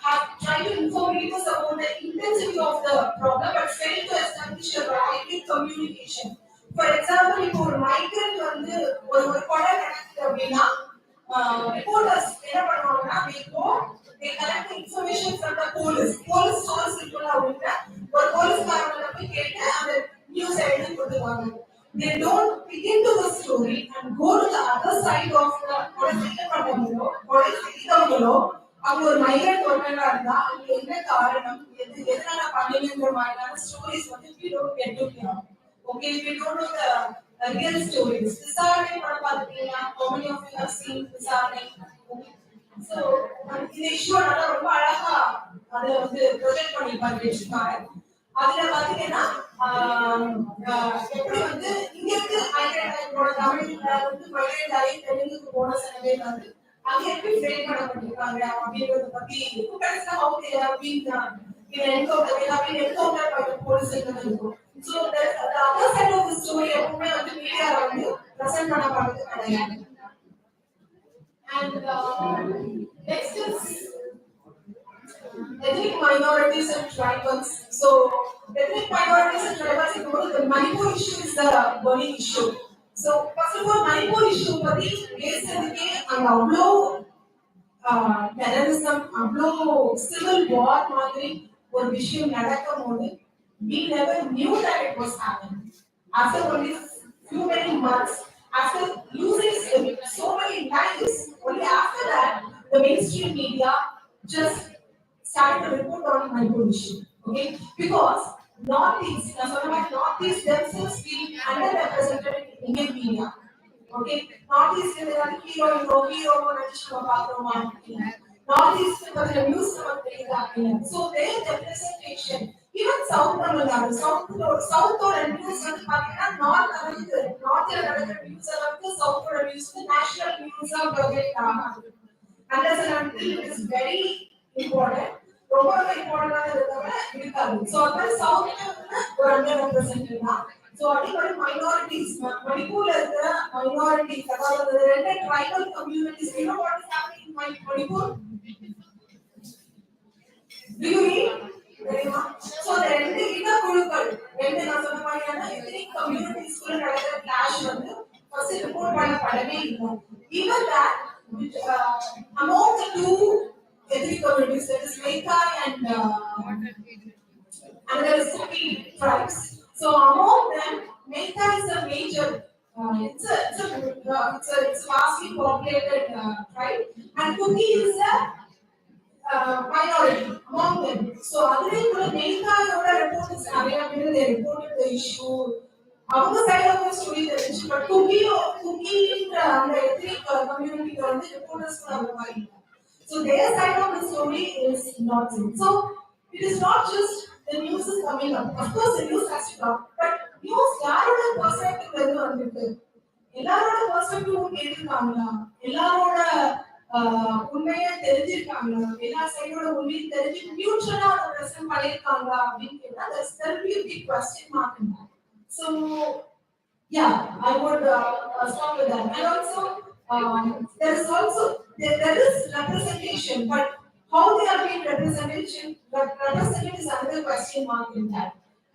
have tried to inform readers about the intensity of the problem, but failed to establish a right communication. For example, if ஒரு migrant வந்து ஒரு கொலை நடக்குது அப்படின்னா reporters என்ன பண்ணுவாங்கன்னா they collect the information from the police source இருக்குல்ல அவங்க ஒரு போலீஸ்காரங்க போய் கேட்டு அந்த நியூஸ் எழுதி கொடுத்துருவாங்க. They don't dig into the story and go to the other side of the அவங்க ஒரு மைக்ரேட் ஒர்க்கரா இருந்தா அவங்க என்ன காரணம் எதனால பண்ணீங்கன்ற மாதிரியான ஸ்டோரிஸ் வந்து we don't get to hear. Okay, we don't know the real stories. விசாரணை படம் பார்த்துட்டீங்களா? How many of you have seen விசாரணை? So இந்த இஷ்யூ நல்லா ரொம்ப அழகா அதை வந்து ப்ரொஜெக்ட் பண்ணி பண்ணிருக்காங்க. அதுல பாத்தீங்கன்னா எப்படி வந்து இங்க இருந்து மைக்ரேட் தமிழ்ல வந்து மைக்ரேட் ஆகி தெலுங்குக்கு போன சில பேர் வந்து அங்க எப்படி ஃப்ரேம் பண்ணப்பட்டிருக்காங்க அப்படின்றத பத்தி how they have been encountered by the police இருக்கும். So the other side of the story எப்பவுமே வந்து மீடியா வந்து பிரசன்ட் பண்ணப்படுறது கிடையாது. And next is ethnic minorities and tribals. So ethnic minorities and tribals, the Manipur issue is the burning issue. So first of all, Manipur issue பத்தி பேசுறதுக்கே அங்க அவ்வளோ terrorism, அவ்வளோ civil war மாதிரி ஒரு விஷயம் நடக்கும் போது we never knew that it was happening. After only few many months, after losing so many lives, only after that the mainstream media just started to report on Manipur issue. Okay, because Northeast themselves being underrepresented in Indian media. Okay, Northeast is a hero Northeast is a news so their representation, even South Tamil Nadu, South or news North news South or news national news unless and until it is very important. ரொம்ப இம்பார்ட்டன்டான இருக்காது. So அதனால சவுத்ல ஒரு underrepresented தான். So அடிக்கடி minorities மணிப்பூர்ல இருக்கிற minorities அதாவது ரெண்டு tribal communities, you know what is happening in Manipur? Do you read? Very much. So ரெண்டு இனக்குழுக்கள் ரெண்டு நான் சொன்ன மாதிரியான ethnic communities குள்ள நடக்கிற clash வந்து first report பண்ணப்படவே இல்லை. Even that among the two ethnic communities, that is Meithai and there is Kuki tribes. So among them, Meithai is a major. It's a vastly populated tribe, and Kuki is a minority among them. So other than Meithai, report is they reported the issue அவங்க side of story தெரிஞ்சு but குக்கின்ற அந்த ethnic community வந்து reporters அந்த மாதிரி so their side of the story is not seen. So it is not just the news is coming up. Of course the news has to come, but news யாரோட பெர்ஸ்பெக்டிவ்ல இருந்து வந்திருக்கு, எல்லாரோட பெர்ஸ்பெக்டிவும் கேட்டிருக்காங்களா, எல்லாரோட உண்மையை தெரிஞ்சிருக்காங்களா, எல்லா சைடோட உண்மையை தெரிஞ்சு நியூட்ரலா அதை பிரசன்ட் பண்ணிருக்காங்களா அப்படின்னு கேட்டா there will be a big question mark in that. So yeah, I would start with that. And also there is representation, but how they are being represented is another question mark in that.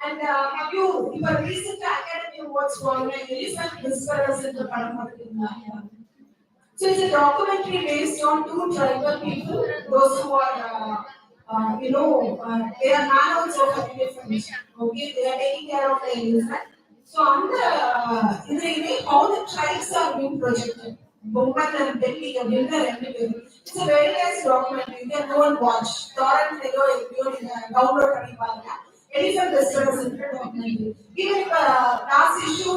And have you, if a recent academy awards won, elephant whisperers in the Padamathina. So it's a documentary based on two tribal people, those who are, they are man-hounds of elephants. Okay, they are taking care of the elephant. So on the how the tribes are being projected. Bombay and Delhi, it's a very nice documentary. You can go and watch. Torrent, download elephant whisperers in the documentary. Even last issue,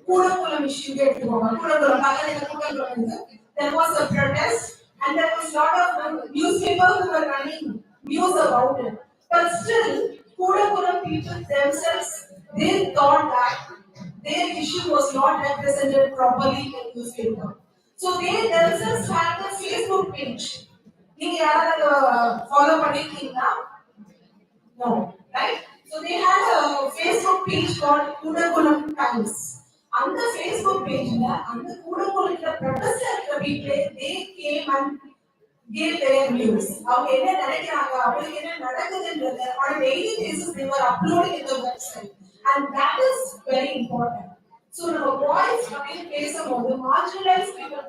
Kudakulam issue there was a protest and there was a lot of newspapers who were running news about it. But still, Kudakulam people themselves, they thought that their issue was not represented properly in newspaper. So they themselves had a Facebook page. You follow Padikina? No, right? So they had a Facebook page called Kudakulam Times. On the Facebook page, on the Kudakulam protesters, they came and gave their views. On a daily basis, they were uploading in the website. And that is very important. So our voice plays a role. The marginalized people,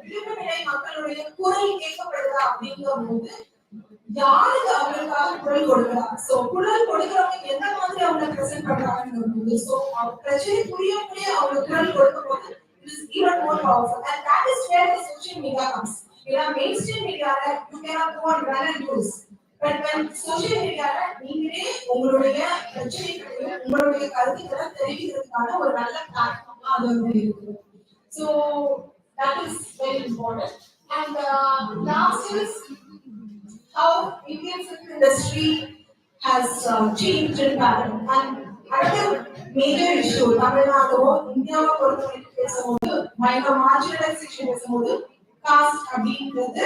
யாருக்கு அவங்களுக்காக குரல் கொடுக்கலாம். So குரல் கொடுக்கறவங்க எந்த மாதிரி அவங்க present பண்றாங்கன்னு so பிரச்சனை புரிய அவங்க குரல் கொடுக்கும்போது it is even more powerful, and that is where the social media comes. Mainstream media you cannot go and run and use, but when social media நீங்களே உங்களுடைய பிரச்சனைகளையும் உங்களுடைய கருத்துக்களை தெரிவிக்கிறதுக்கான ஒரு நல்ல பிளாட்ஃபார்மா அது இருக்கு. So that is very important. And last is how Indian film industry has changed in pattern. And another major issue, India marginalization பேசும்போது காஸ்ட் அப்படிங்கிறது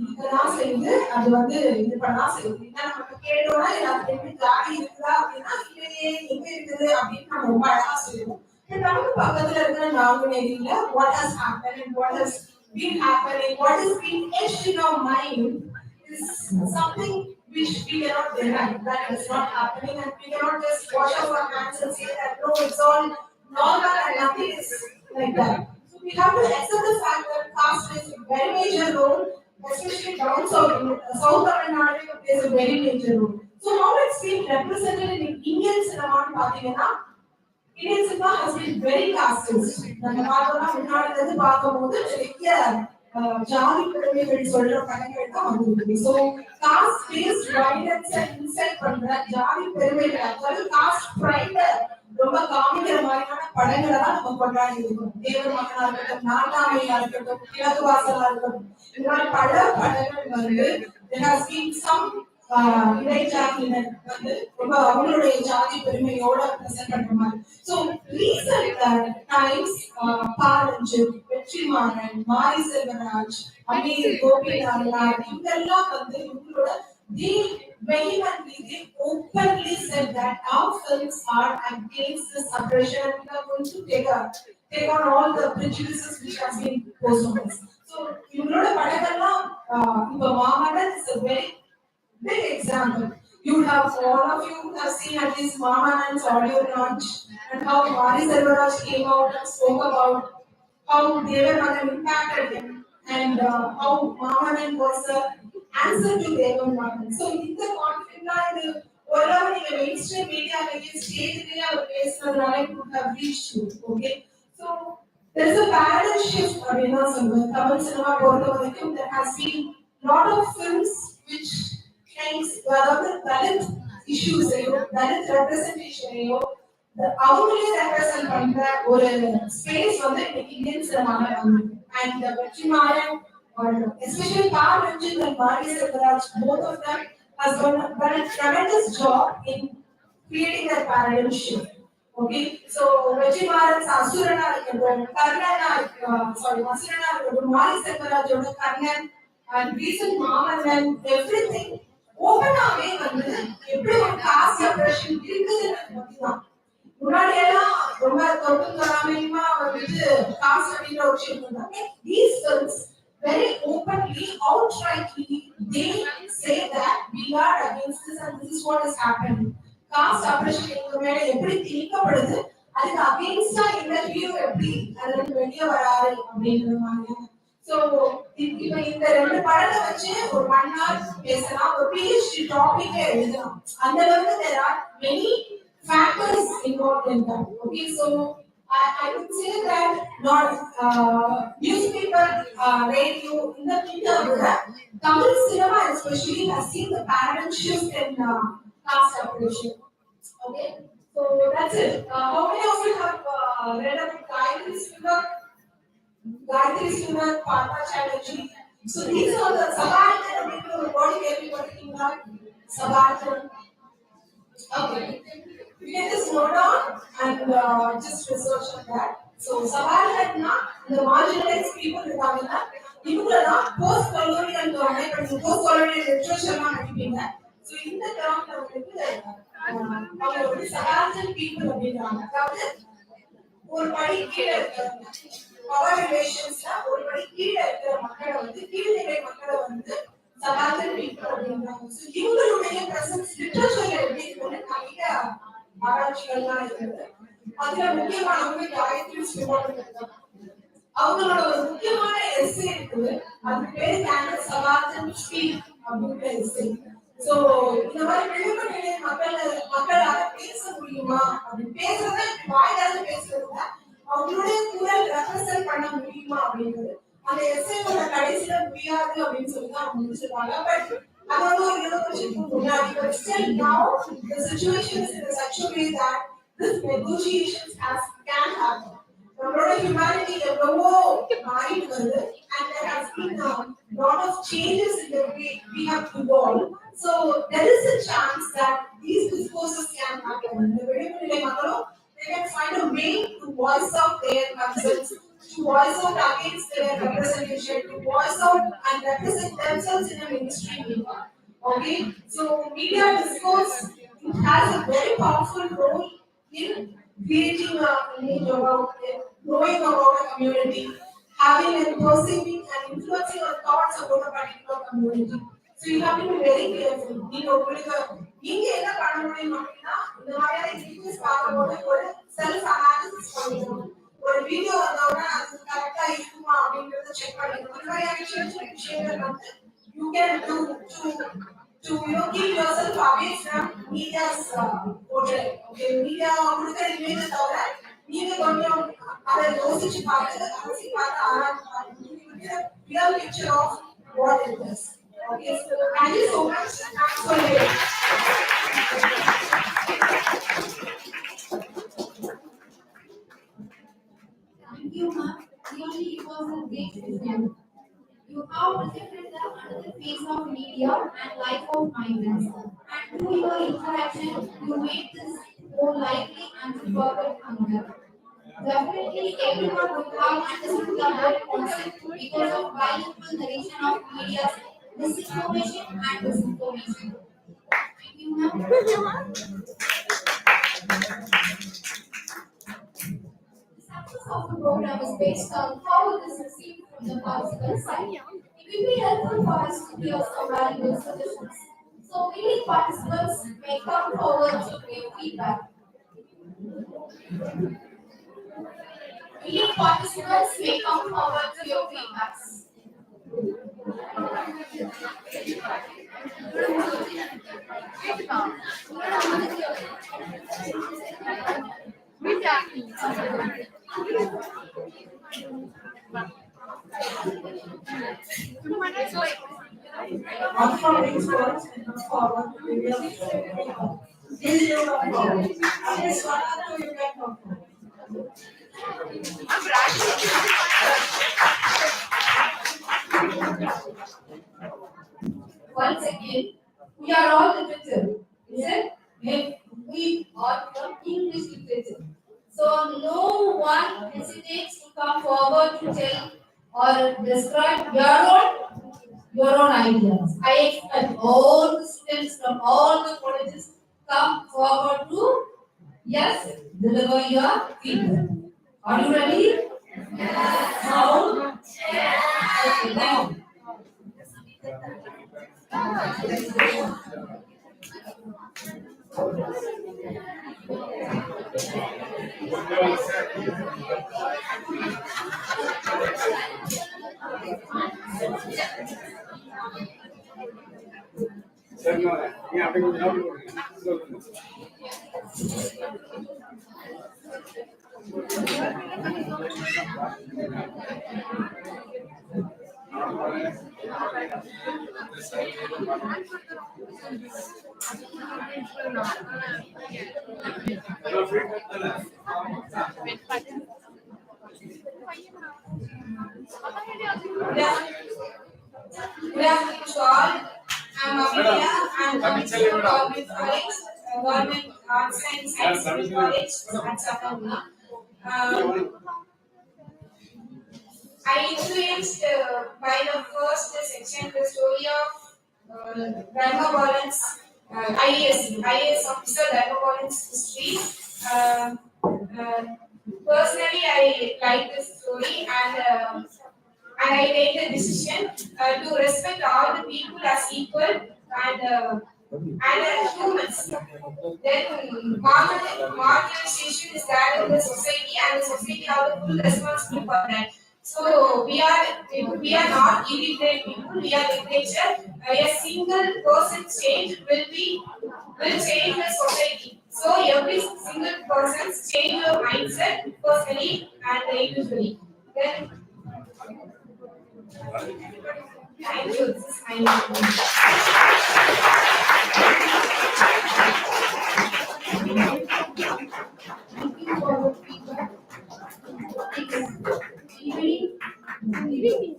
இதெல்லாம் செய்து அது இது பண்ணா செய்யுது. நம்ம கேட்டோம்னா எல்லாத்துக்குமே ஜாதி இருக்குதா அப்படின்னா இல்லையே எங்க இருக்குது அப்படின்னு நம்ம ரொம்ப அழகா சொல்லுவோம். நமக்கு பக்கத்துல இருக்கிற நாங்குநேரியில what has happened and what has been happening, what is being etched in our mind is something which we cannot deny that is not happening, and we cannot just wash off our hands and say that no, it's all normal and nothing is like that. So we have to accept the fact that caste plays a very major role, especially down south Tamil Nadu plays a very major role. So how it's being represented in Indian cinema, Indian cinema has been very casteist. நம்ம பார்த்தோம்னா முன்னாடி இருந்து பார்க்கும்போது நிறைய ஜாதி பெருமைகள் சொல்ற படங்கள் தான் வந்திருக்கு. So cost paste violence insult பண்ற ஜாதி பெருமைகள், அதாவது காஸ்ட் ப்ரைட ரொம்ப காமிக்கிற மாதிரியான படங்களை தான் நம்ம கொண்டாடி இருக்கோம். தேவர் மகனா இருக்கட்டும், நாட்டாமையா இருக்கட்டும், கிழக்கு வாசலா இருக்கட்டும், இந்த மாதிரி பல படங்கள் there has been some இடைஜாதியினர் ரொம்ப அவங்களுடைய ஜாதி பெருமையோட பிரசன்ட் பண்ற மாதிரி. So recent times Pa Ranjith, Vetrimaaran, மாரி செல்வராஜ், அமீர், கோபிநாத் இவங்கெல்லாம் இவங்களோட they vehemently, they openly said that our films are against this oppression and we are going to take on all the prejudices which has been posed on us. So இவங்களோட படங்கள்லாம் இப்ப மாமன்னன் is a very big example. You have all of you have seen at least Mamanan's audio launch and how Mari Selvaraj came out and spoke about how Devan Magan impacted him and how Mamanan was the answer to Devan Magan. So in the conflict line, whatever in the mainstream media, like stage media, could have reached you. Okay, so there is a paradigm shift. Tamil cinema, there has been lot of films which claims Dalit issues, Dalit representation, அவங்களே represent பண்ற ஒரு space வந்து இன்னைக்கு Indian சினிமால வந்து and Vetrimaaran or especially Par Ranjit and Bharti Sarkaraj, both of them has done a tremendous job in creating that paradigm shift. Okay, so Vetrimaran's Asurana, Karnana, Asurana, Bharti Sarkaraj, Karnan, and recent Maman and everything. Open away வந்து எப்படி ஒரு cost separation இருக்குதுன்னு பார்த்தீங்கன்னா முன்னாடி எல்லாம் ரொம்ப தொட்டு தொடாமையுமா வந்துட்டு காஸ்ட் அப்படின்ற ஒரு விஷயம் இருந்தாங்க. These films very openly, outrightly, they say that we are against this and this is what is happening. Caste oppression எங்க மேல எப்படி திணிக்கப்படுது, அதுக்கு அகேன்ஸ்டா இந்த ஹீரோ எப்படி அதுல வெளியே வராரு அப்படின்ற மாதிரி. So இப்போ இந்த ரெண்டு படத்தை வச்சு ஒரு 1 hour பேசலாம், ஒரு PhD டாபிக் எழுதலாம். அந்த அளவுக்கு there are many factors involved in that. Okay, so I would say that not newspaper, radio, in the media, Tamil cinema especially has seen the paradigm shift in caste separation. Okay, so that's it. How many of you have read about Gayatri Sundar, Partha Chatterjee? So these are the subaltern people. What is everybody thinking about? Subaltern. Okay. You can just note down and just research on that. So, subaltern, the marginalized people in Tamil Nadu, people are post-colonial government, but post-colonial literature not having that. So, in the term, subaltern people are being done. ஒரு படி கீழே இருக்காங்க. Power ரிலேஷன்ஸ்ல ஒரு படி கீழே இருக்கிற மக்களை வந்து கீழ்நிலை மக்களை வந்து subaltern people அப்படின்றாங்க. So, இவங்களுடைய presence literature எப்படி இருக்குன்னு நிறைய ஆராய்ச்சிகள்லாம் இருக்குது. அதுல முக்கியமானவங்க காயத்ரி சுந்தர். அவங்களோட ஒரு முக்கியமான எஸ்ஸே இருக்குது, அது பேரு கேன் சபால்டன் ஸ்பீக் அப்படிங்கிற எஸ்ஸே. சோ இந்த மாதிரி விளிம்பு நிலை மக்களால பேச முடியுமா, அப்படி பேசுறத வாயிலால பேசுறதுல அவங்களுடைய குரல் ரெப்ரசென்ட் பண்ண முடியுமா அப்படிங்கிறது அந்த எஸ்ஸேவோட கடைசியில முடியாது அப்படின்னு சொல்லி தான் அவங்க முடிச்சிருக்காங்க. பட் அது ஒரு 20 வருஷத்துக்கு முன்னாடி. But still now the situation is in such a way that this negotiations can happen. நம்மளோட humanity எவ்வளவோ மாறிட்டு வருது and there has been a lot of changes in the way we have evolved. So there is a chance that these discourses can happen. The விளிம்புநிலை மக்களும் they can find a way to voice out their concerns, to voice out against their representation, to voice out and represent themselves in a mainstream media. Okay, so media discourse has a very powerful role in creating a image about it, knowing about a community, having and perceiving and influencing our thoughts about a particular community. So you have to be very careful. நீங்க என்ன பண்ண முடியும் அப்படின்னா இந்த மாதிரியான influence பார்க்கும்போது ஒரு self analysis பண்ணிக்கணும். ஒரு வீடியோ வந்தோடனே அது கரெக்டா இருக்குமா அப்படிங்கறத செக் பண்ணிக்கணும். இந்த மாதிரியான சின்ன விஷயங்கள் வந்து you can do to keep yourself away from media's portrait. Okay, media கொடுக்கிற இமேஜ் தவிர நீங்க கொஞ்சம் அதை யோசிச்சு பார்த்து அலசி பார்த்து ஆராய்ச்சி real picture of what it is. Okay, so thank you so much. Thanks for listening. Thank you, ma'am. Really, it was a great session. You have presented the another face of media and life of migrants. And through your interaction, you made this more lively and to forget hunger. Definitely, everyone would have understood the whole concept because of bilingual narration of media's misinformation and disinformation. Thank you, ma'am. The success of the program is based on how it is received from the participant side. It will be helpful for us to hear some valuable suggestions. So, willing participants may come forward to give feedback. Willing participants may come forward to your feedbacks. Yes, you are wrong. Yes, what are you can talk about? Once again, we are all literature. Is it? We are from English literature. So no one hesitates to come forward to tell or describe your own ideas. I expect all the students from all the colleges come forward to yes, deliver your feedback. Are you ready? Yes. Now, okay, now. Good afternoon to all. I'm Amelia and I'm from Government College, Government Arts and Science College at Sakamuna. I influenced by the first section the story of Dharma Balance, IAS officer Dharma Balance history. Personally, I like this story and I made the decision to respect all the people as equal and humans. Then marginalization is there in the society, and the society have the full responsibility for that. So we are not illiterate people. We are literature. A single person's change will change the society. So every single person's change your mindset personally and individually. Then thank you. This is my Looking forward to feedback. Anybody?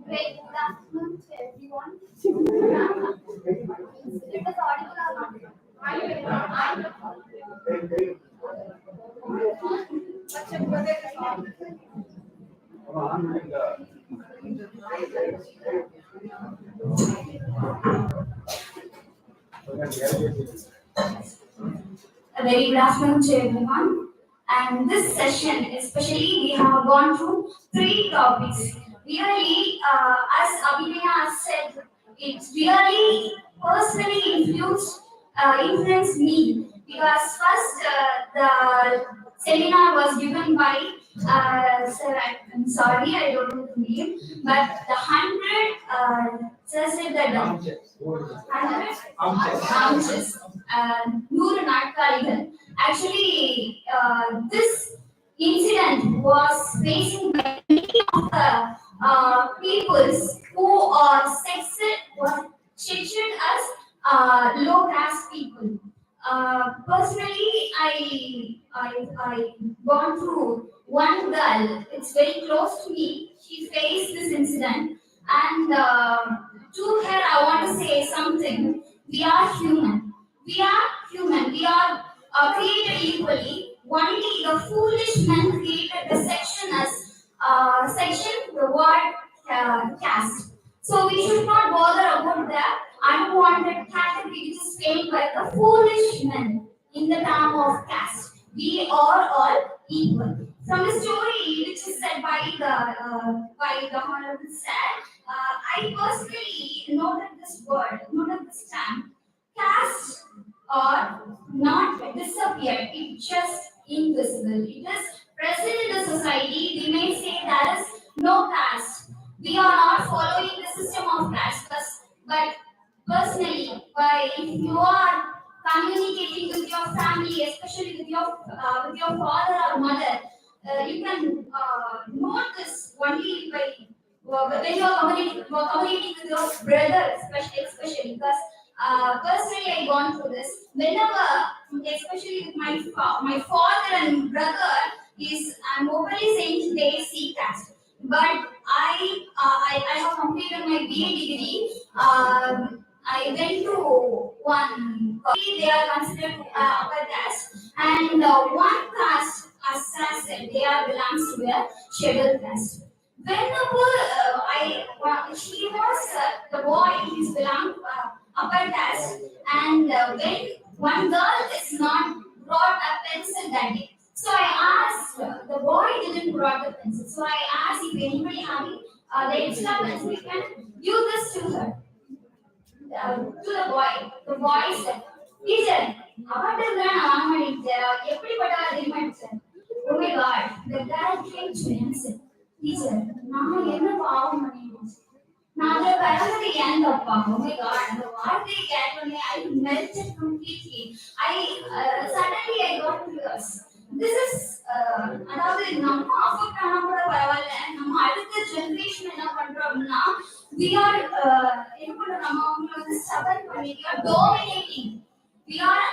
Great. Good afternoon to everyone. It was audible or not? What's your brother? A very good afternoon to everyone. And this session, especially, we have gone through three topics. Really, as Abhinaya said, it really personally influenced me because first the seminar was given by sir. I'm sorry, I don't know the name, but the 100 sir said that 100 ounces, 100 நாட்காலிகள். Actually, this incident was facing by many of the peoples who are sectioned as low caste people. Personally, I gone through one girl. It's very close to me. She faced this incident, and to her, I want to say something. We are human. We are human. We are created equally. Only the foolish men created the section as the word caste. So we should not bother about the unwanted category which is made by the foolish men in the term of caste. We are all equal. From the story which is said by the honorable sir, I personally noted this term. Caste or not disappeared. It just invisible. It is present in the society. We may say there is no caste. We are not following the system of caste, but personally, if you are communicating with your family, especially with your father or mother, you can note this only by when you are communicating with your brother, especially because personally I gone through this. Whenever, especially with my father and brother, I'm openly saying they see caste, but I have completed my BA degree. I went to one. They are considered upper caste, and one caste, as I said, they are belongs to a scheduled caste. Whenever she was the boy is belong upper caste, and when one girl is not brought a pencil that day, so I asked the boy didn't brought the pencil, so I asked if anybody having the extra pencil, we can give this to her. To the boy. The boy said, "Teacher, அவட்டதான் நான் வாங்க மாட்டேன் teacher. எப்படிப்பட்டவா தெரியுமா teacher?" Oh my God, the guy came to me and said, "Teacher, நான் என்ன பாவம் பண்ணேன்? நான் அதை பிறந்தது ஏன் தப்பா?" Oh my God, அந்த வார்த்தையை கேட்டோன்னே I melted completely. Suddenly I got tears. This is அதாவது நம்ம அஃபெக்ட் ஆனா கூட பரவாயில்ல, நம்ம அடுத்த ஜெனரேஷன் என்ன பண்றோம் அப்படின்னா we are என்ன பண்றோம், நம்ம அவங்களை வந்து ஸ்டபன் பண்ணி we are dominating. We are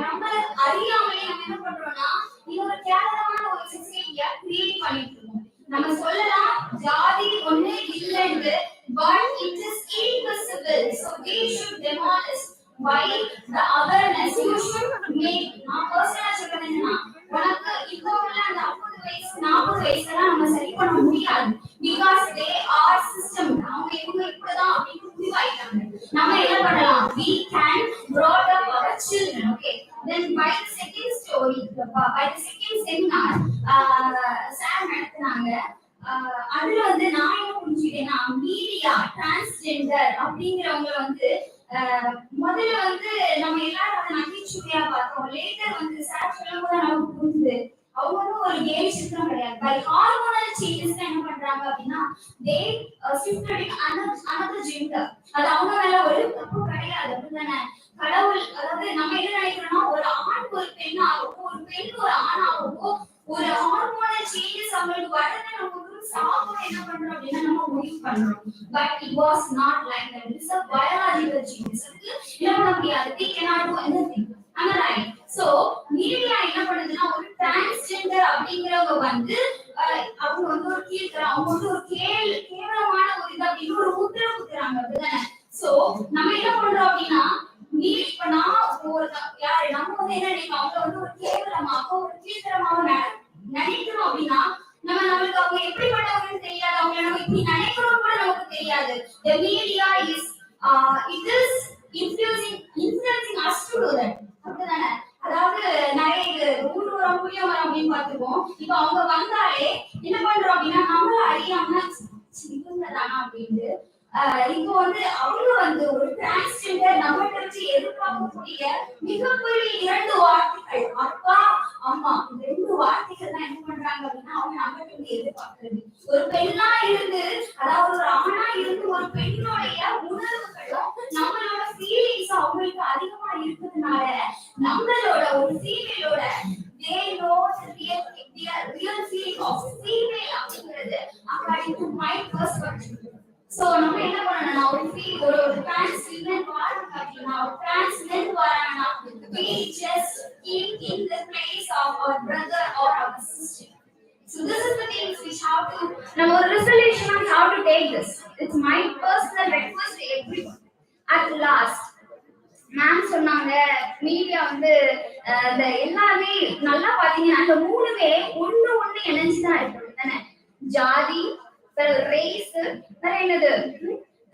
நம்ம அறியாமலே நம்ம என்ன பண்றோம்னா இது ஒரு கேவலமான ஒரு சொசைட்டியா கிரியேட் பண்ணிட்டு இருக்கோம். நம்ம சொல்லலாம் ஜாதி ஒண்ணு இல்லைன்னு, but it is invisible, so we should demolish. Why? The awareness you should make. நான் பர்சனலா சொல்றது என்னன்னா, உனக்கு இப்போ உள்ள அந்த 50 வயசு 40 வயசுலாம் நம்ம சரி பண்ண முடியாது, because they are system. அவங்க இப்படிதான் அப்படின்னு முடிவாயிட்டாங்க. நம்ம என்ன பண்ணலாம்? We can brought up our children. Okay, then by the second story, by the second seminar sir நடத்துனாங்க. அதுல வந்து நான் என்ன புரிஞ்சுக்கிட்டேன்னா, மீடியா டிரான்ஸ்ஜெண்டர் அப்படிங்கிறவங்க வந்து முதல்ல வந்து நம்ம எல்லாரும் அதை நகைச்சுவையா பார்த்தோம். லேட்டர் வந்து சார் சொல்லும் போது நமக்கு புரிஞ்சுது அவங்க வந்து ஒரு கேம் சிஸ்டம் கிடையாது. பை ஹார்மோனல் சேஞ்சஸ் என்ன பண்றாங்க அப்படின்னா they shifted another gender. அது அவங்க மேல ஒரு தப்பு கிடையாது, அப்படிதானே? கடவுள், அதாவது நம்ம என்ன நினைக்கிறோம்னா ஒரு ஆண் ஒரு பெண்ணாகவோ ஒரு பெண் ஒரு ஆணாகவோ ஒரு ஹார்மோனல் சேஞ்சஸ் அவங்களுக்கு வரதை நம்ம ஒரு சாபம் என்ன பண்றோம் அப்படின்னா நம்ம முடிவு பண்றோம். But it was not like that. It is a biological changes. என்ன பண்ண முடியாது, we cannot do anything. am I right? So media என்ன பண்ணுதுன்னா ஒரு டிரான்ஸ்ஜெண்டர் அப்படிங்கிறவங்க வந்து அவங்க வந்து ஒரு கீழ்த்தரம், அவங்க வந்து ஒரு கேவலமான ஒரு இது அப்படின்னு ஒரு உத்தரவு கொடுக்குறாங்க, அப்படிதானே? சோ நம்ம என்ன பண்றோம் அப்படின்னா இப்ப நான் ஒரு யாரு நம்ம வந்து என்ன நினைக்கிறோம், அவங்க வந்து ஒரு கேவலமாக ஒரு கீழ்த்தரமாக நினைக்கிறோம் அப்படின்னா நம்மளுக்கு அவங்க எப்படிப்பட்டவங்கன்னு தெரியாது, அவங்க நம்ம இப்படி நினைக்கிறோம் கூட நமக்கு தெரியாது. The media is it is influencing us to do that. அப்படிதானே? அதாவது நிறைய ஊர்வரம் புளியமரம் அப்படின்னு பார்த்துருக்கோம். இப்ப அவங்க வந்தாலே என்ன பண்றோம் அப்படின்னா நம்மள அறியாம சின்னதானா அப்படின்னு இப்போ வந்து அவங்க வந்து ஒரு டிரான்ஸ்ஜெண்டர் நம்மகிட்ட வச்சு எதிர்பார்க்கக்கூடிய மிகப்பெரிய 2 வார்த்தைகள், அப்பா அம்மா, இந்த 2 வார்த்தைகள் தான் என்ன பண்றாங்க அப்படின்னா அவங்க நம்மகிட்ட வந்து எதிர்பார்க்கிறது. ஒரு பெண்ணா இருந்து, அதாவது ஒரு ஆணா இருந்து ஒரு பெண்ணுடைய உணர்வுகளும் நம்மளோட ஃபீலிங்ஸ் அவங்களுக்கு அதிகமா இருக்கிறதுனால நம்மளோட ஒரு ஃபீமேலோட they know the real feeling of female அப்படிங்கிறது according to my perspective. So நம்ம என்ன பண்ணணும், ஒரு trans women வராங்க அப்படின்னா ஒரு trans men வராங்கன்னா we just keep in the place of our brother or our sister. So this is the things which have to, நம்ம ஒரு resolution on how to take this. It's my personal request to everyone. At last ma'am சொன்னாங்க media வந்து இந்த எல்லாமே நல்லா பாத்தீங்கன்னா அந்த 3மே ஒண்ணு இணைஞ்சுதான் இருக்கு, தானே? ஜாதி, ரேஸ், என்னது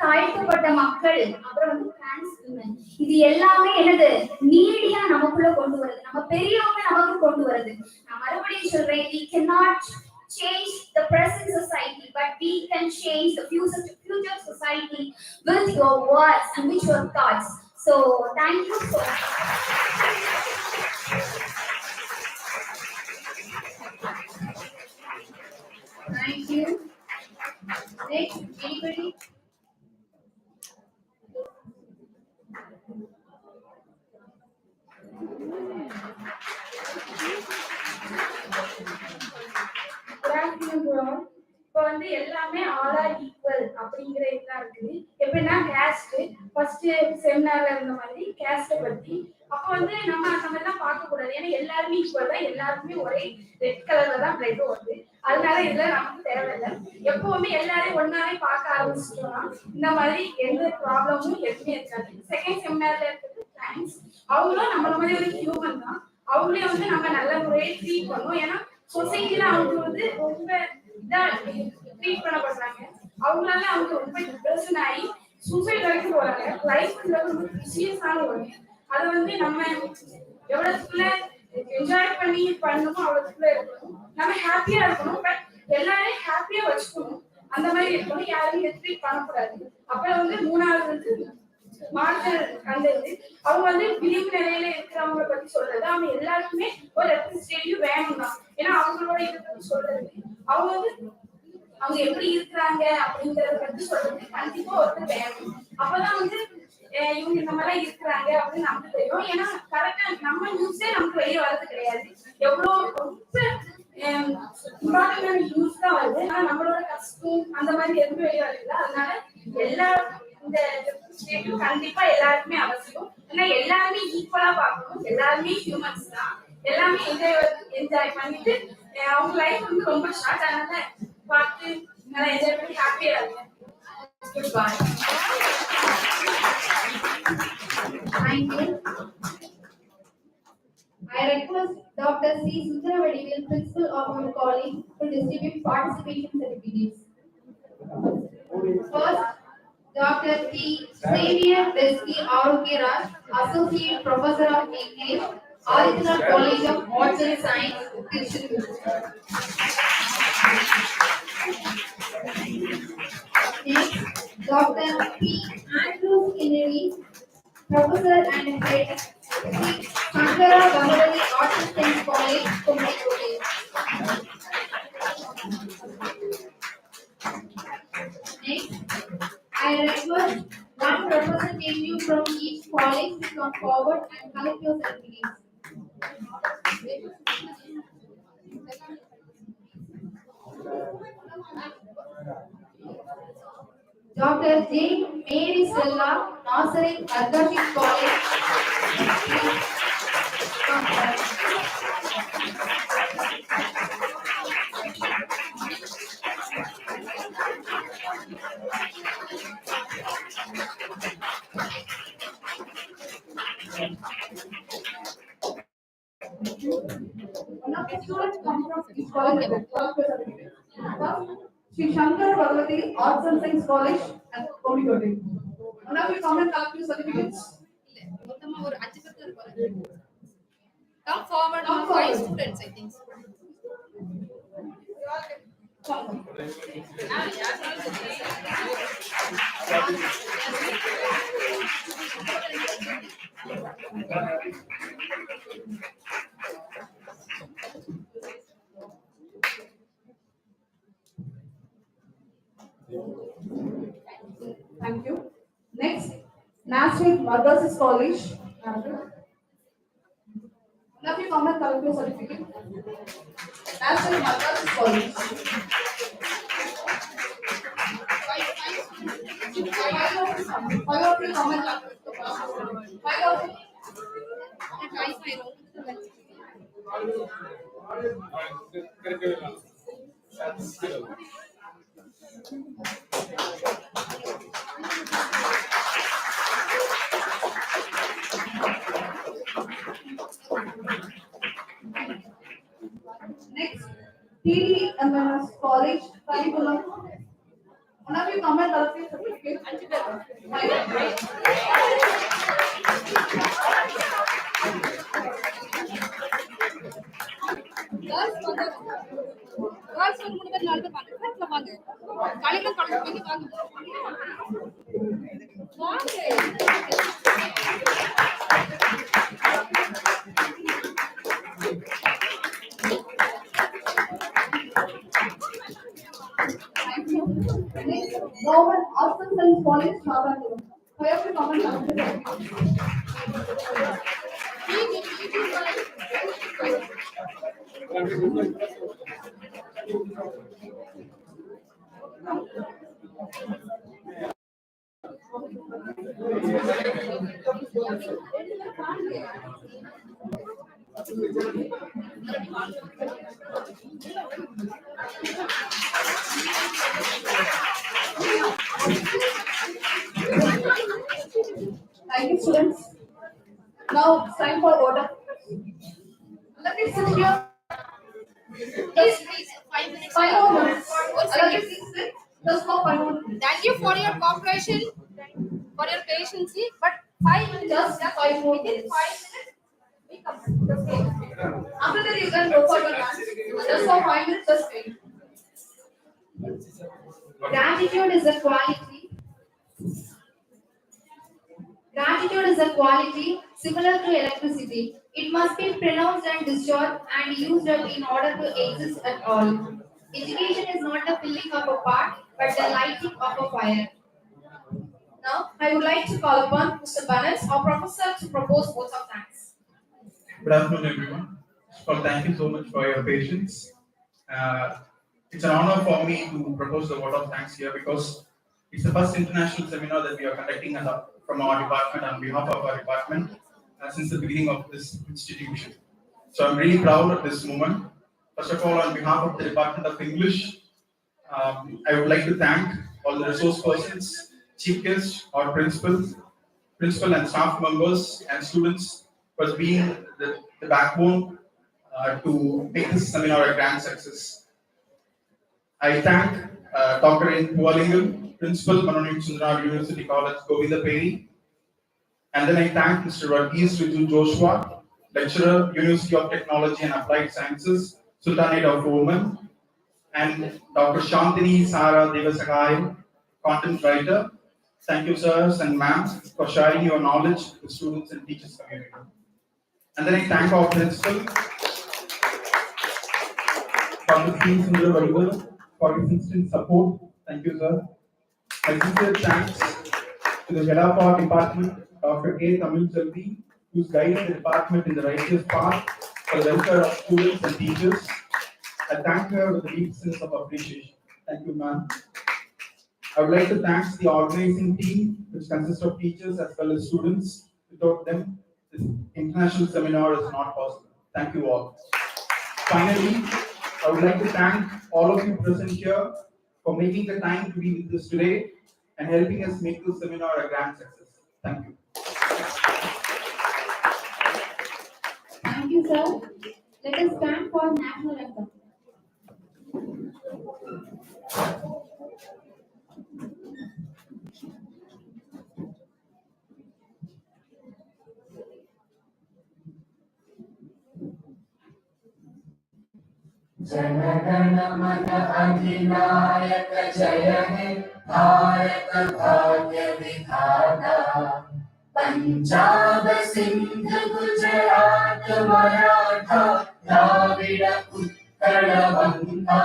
தாழ்த்தப்பட்ட மக்கள், அப்புறம் வந்து டிரான்ஸ் விமன், இது எல்லாமே என்னது மீடியா நமக்குள்ள கொண்டு வருது, நம்ம பெரியவங்க நமக்கு கொண்டு வருது. நான் மறுபடியும் சொல்றேன், we cannot change the present society, but we can change the future society with your words and with your thoughts. So thank you so much. Thank you. Next, anybody? வரும். இப்போ வந்து எல்லாமே ஆல் ஆர் ஈக்குவல் அப்படிங்கிற இதுதான் இருக்குது. எப்படின்னா caste first செமினார்ல இருந்த மாதிரி கேஸ்ட பத்தி அப்போ வந்து நம்ம அந்த மாதிரிலாம் பார்க்க கூடாது. ஏன்னா எல்லாருமே ஈக்குவல் தான், எல்லாருமே ஒரே ரெட் கலர்ல தான் பிளட் வருது. அதனால இதுல நமக்கு தேவையில்லை. எப்பவுமே எல்லாரையும் ஒன்னாவே பார்க்க ஆரம்பிச்சிட்டோம்னா இந்த மாதிரி எந்த ப்ராப்ளமும் எதுவுமே இருக்காது. செகண்ட் செமினார்ல இருக்கிறது சயின்ஸ். அவங்களும் நம்மள மாதிரி ஒரு ஹியூமன் தான். அவங்களே வந்து நம்ம நல்ல முறையை ட்ரீட் பண்ணுவோம். ஏன்னா சொசைட்டில அவங்க வந்து ரொம்ப இதா ட்ரீட் பண்ணப்படுறாங்க. அவங்களால அவங்க ரொம்ப டிப்ரெஷன் ஆகி சூசைட் வரைக்கும் போறாங்க. லைஃப்ல ரொம்ப சீரியஸான ஒண்ணு. அதை வந்து நம்ம எவ்வளவுக்குள்ள என்ஜாய் பண்ணி பண்ணணுமோ அவ்வளவுக்குள்ள இருக்கணும். நம்ம ஹாப்பியா இருக்கணும். பட் எல்லாரையும் ஹாப்பியா வச்சுக்கணும். அந்த மாதிரி இருக்கணும். யாரையும் ட்ரீட் பண்ணக்கூடாது. அப்புறம் வந்து மூணாவது வந்து மார்ஜினல் அந்த இது அவங்க வந்து விளிம்பு நிலையில இருக்கிறவங்க பத்தி சொல்றது. அவங்க எல்லாருக்குமே ஒரு ரெப்ரஸன்டேட்டிவ் வேணும் தான். ஏன்னா அவங்களோட இதை பத்தி சொல்றது அவங்க வந்து அவங்க எப்படி இருக்கிறாங்க அப்படிங்கறத பத்தி சொல்றது கண்டிப்பா ஒருத்தர் வேணும். அப்பதான் வந்து இவங்க இந்த மாதிரி இருக்கிறாங்க அப்படின்னு நமக்கு தெரியும். ஏன்னா கரெக்டா நம்ம நியூஸே நமக்கு வெளியே வர்றது கிடையாது. எவ்வளவு ரொம்ப இம்பார்ட்டன்டான நியூஸ் தான் வருது. ஆனா நம்மளோட கஷ்டம் அந்த மாதிரி எதுவுமே வெளியே வரல. அதனால எல்லா இந்த ரெப்ரஸன்டேட்டிவ் கண்டிப்பா எல்லாருக்குமே அவசியம். ஏன்னா எல்லாருமே ஈக்குவலா பார்க்கணும். எல்லாருமே ஹியூமன்ஸ் தான். எல்லாமே என்ஜாய் பண்ணிட்டு அவங்க லைஃப் வந்து ரொம்ப ஷார்ட். அதனால பார்த்து நல்லா என்ஜாய் பண்ணி ஹாப்பியா இருங்க. Thank you. I request Dr. C. Sundaravadi, principal of our college, to distribute participation certificates. First, Dr. T. Xavier Veski Arugiraj, Associate Professor of English, Original College of Arts and Science, Tirunelveli. Next, Dr. P. Andrew Kennedy, Professor and Head, Shankara Bhavarati Arts and Science College, Tirunelveli. Next, I request one representative from each college to come forward and collect your certificates. Dr. J. Mary Stella, Nazareth Argashik College. Come forward. One of the students come from each college. Sri Shankara Bhavarati Arts and Science College at Tirunelveli. One of you come and collect your certificates. Come forward, Come all forward. 5 students, I think. Come. Thank you. Next, Nazareth Marginalized College. Now you come and collect your certificate. Nazareth Marginalized College. Five of you come and collect. Five of you. Next, TD MSU College, Kalikulam. One of you come and collect your certificate. Girls வந்து 3 பேர் 4 பேர் வாங்க. ஃப்ரண்ட்ல வாங்க. காலையில college பண்ணி வாங்க. Next, Government Arts and Science College, Shabangulam. Five of you come and collect your certificate. Thank you, students. Now it's time for order. Let me sit here. Please, 5 minutes. 5 more minutes. One Let second. me sit. Just for 5 more minutes. Thank you for your cooperation, for your patience. But 5 minutes, Just 5 more within minutes. 5 minutes, we come. After that, you can go for your lunch. Just for 5 minutes, just wait. Gratitude is a quality. Gratitude is a quality similar to electricity. It must be pronounced and discharged and used up in order to exist at all. Education is not the filling of a pot, but the lighting of a fire. Now, I would like to call upon Mr. Banas, our professor, to propose votes of thanks. Good afternoon, everyone. Well, thank you so much for your patience. It's an honor for me to propose the vote of thanks here because it's the first international seminar that we are conducting from our department on behalf of our department since the beginning of this institution. So I'm really proud of this moment. First of all, on behalf of the Department of English, I would like to thank all the resource persons, chief guests, our principal and staff members and students for being the backbone to make this seminar a grand success. I thank Dr. N. Puvalingam, Principal, Manonik Sundaram University College, Govindaperi. And then I thank Mr. Varghese Riju Joshua, Lecturer, University of Technology and Applied Sciences, Sultanate of Oman, and Dr. Shantini Sara Devasakayam, Content Writer. Thank you, sirs and ma'ams, for sharing your knowledge with students and teachers community. And then I thank our principal, Dr. P. Sundar Vadigal, for his instant support. Thank you, sir. My sincere thanks to the head of our department, Dr. K. Tamil Jaldi, who's guiding the department in the righteous path for the welfare of students and teachers. I thank her with a deep sense of appreciation. Thank you, ma'am. I would like to thank the organizing team, which consists of teachers as well as students. Without them, this international seminar is not possible. Thank you all. Finally, I would like to thank all of you present here for making the time to be with us today and helping us make this seminar a grand success. Thank you. Thank you, sir. Let us stand for national anthem. जनगण मन अधिनायक जय हे भारत भाग्य विधाता पंजाब सिंध गुजरात मराठा द्राविड़ उत्कल बंगा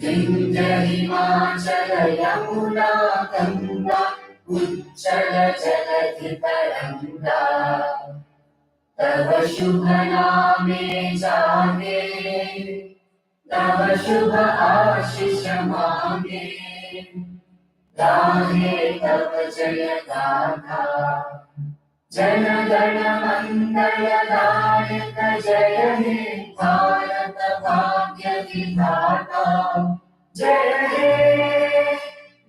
विंध्य हिमाचल यमुना गंगा उच्चल जलधि तरंगा तव शुभ नामे जागे तव शुभ आशीष मांगे गाहे तव जय गाथा जन गण मंगल दायक जय हे भारत भाग्य विधाता जय हे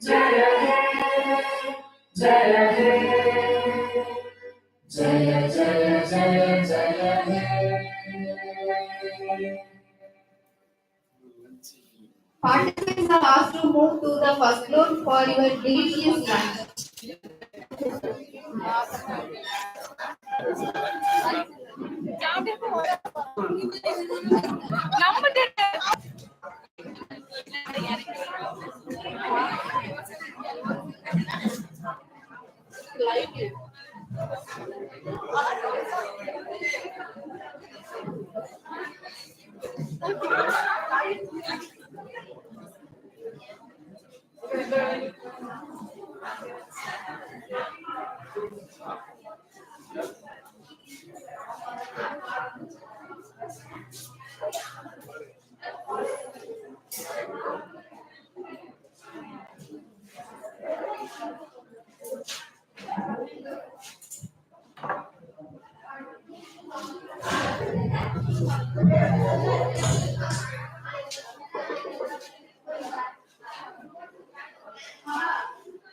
जय हे जय हे जय जय जय जय हे Participants are asked to move to the first floor for your delicious lunch.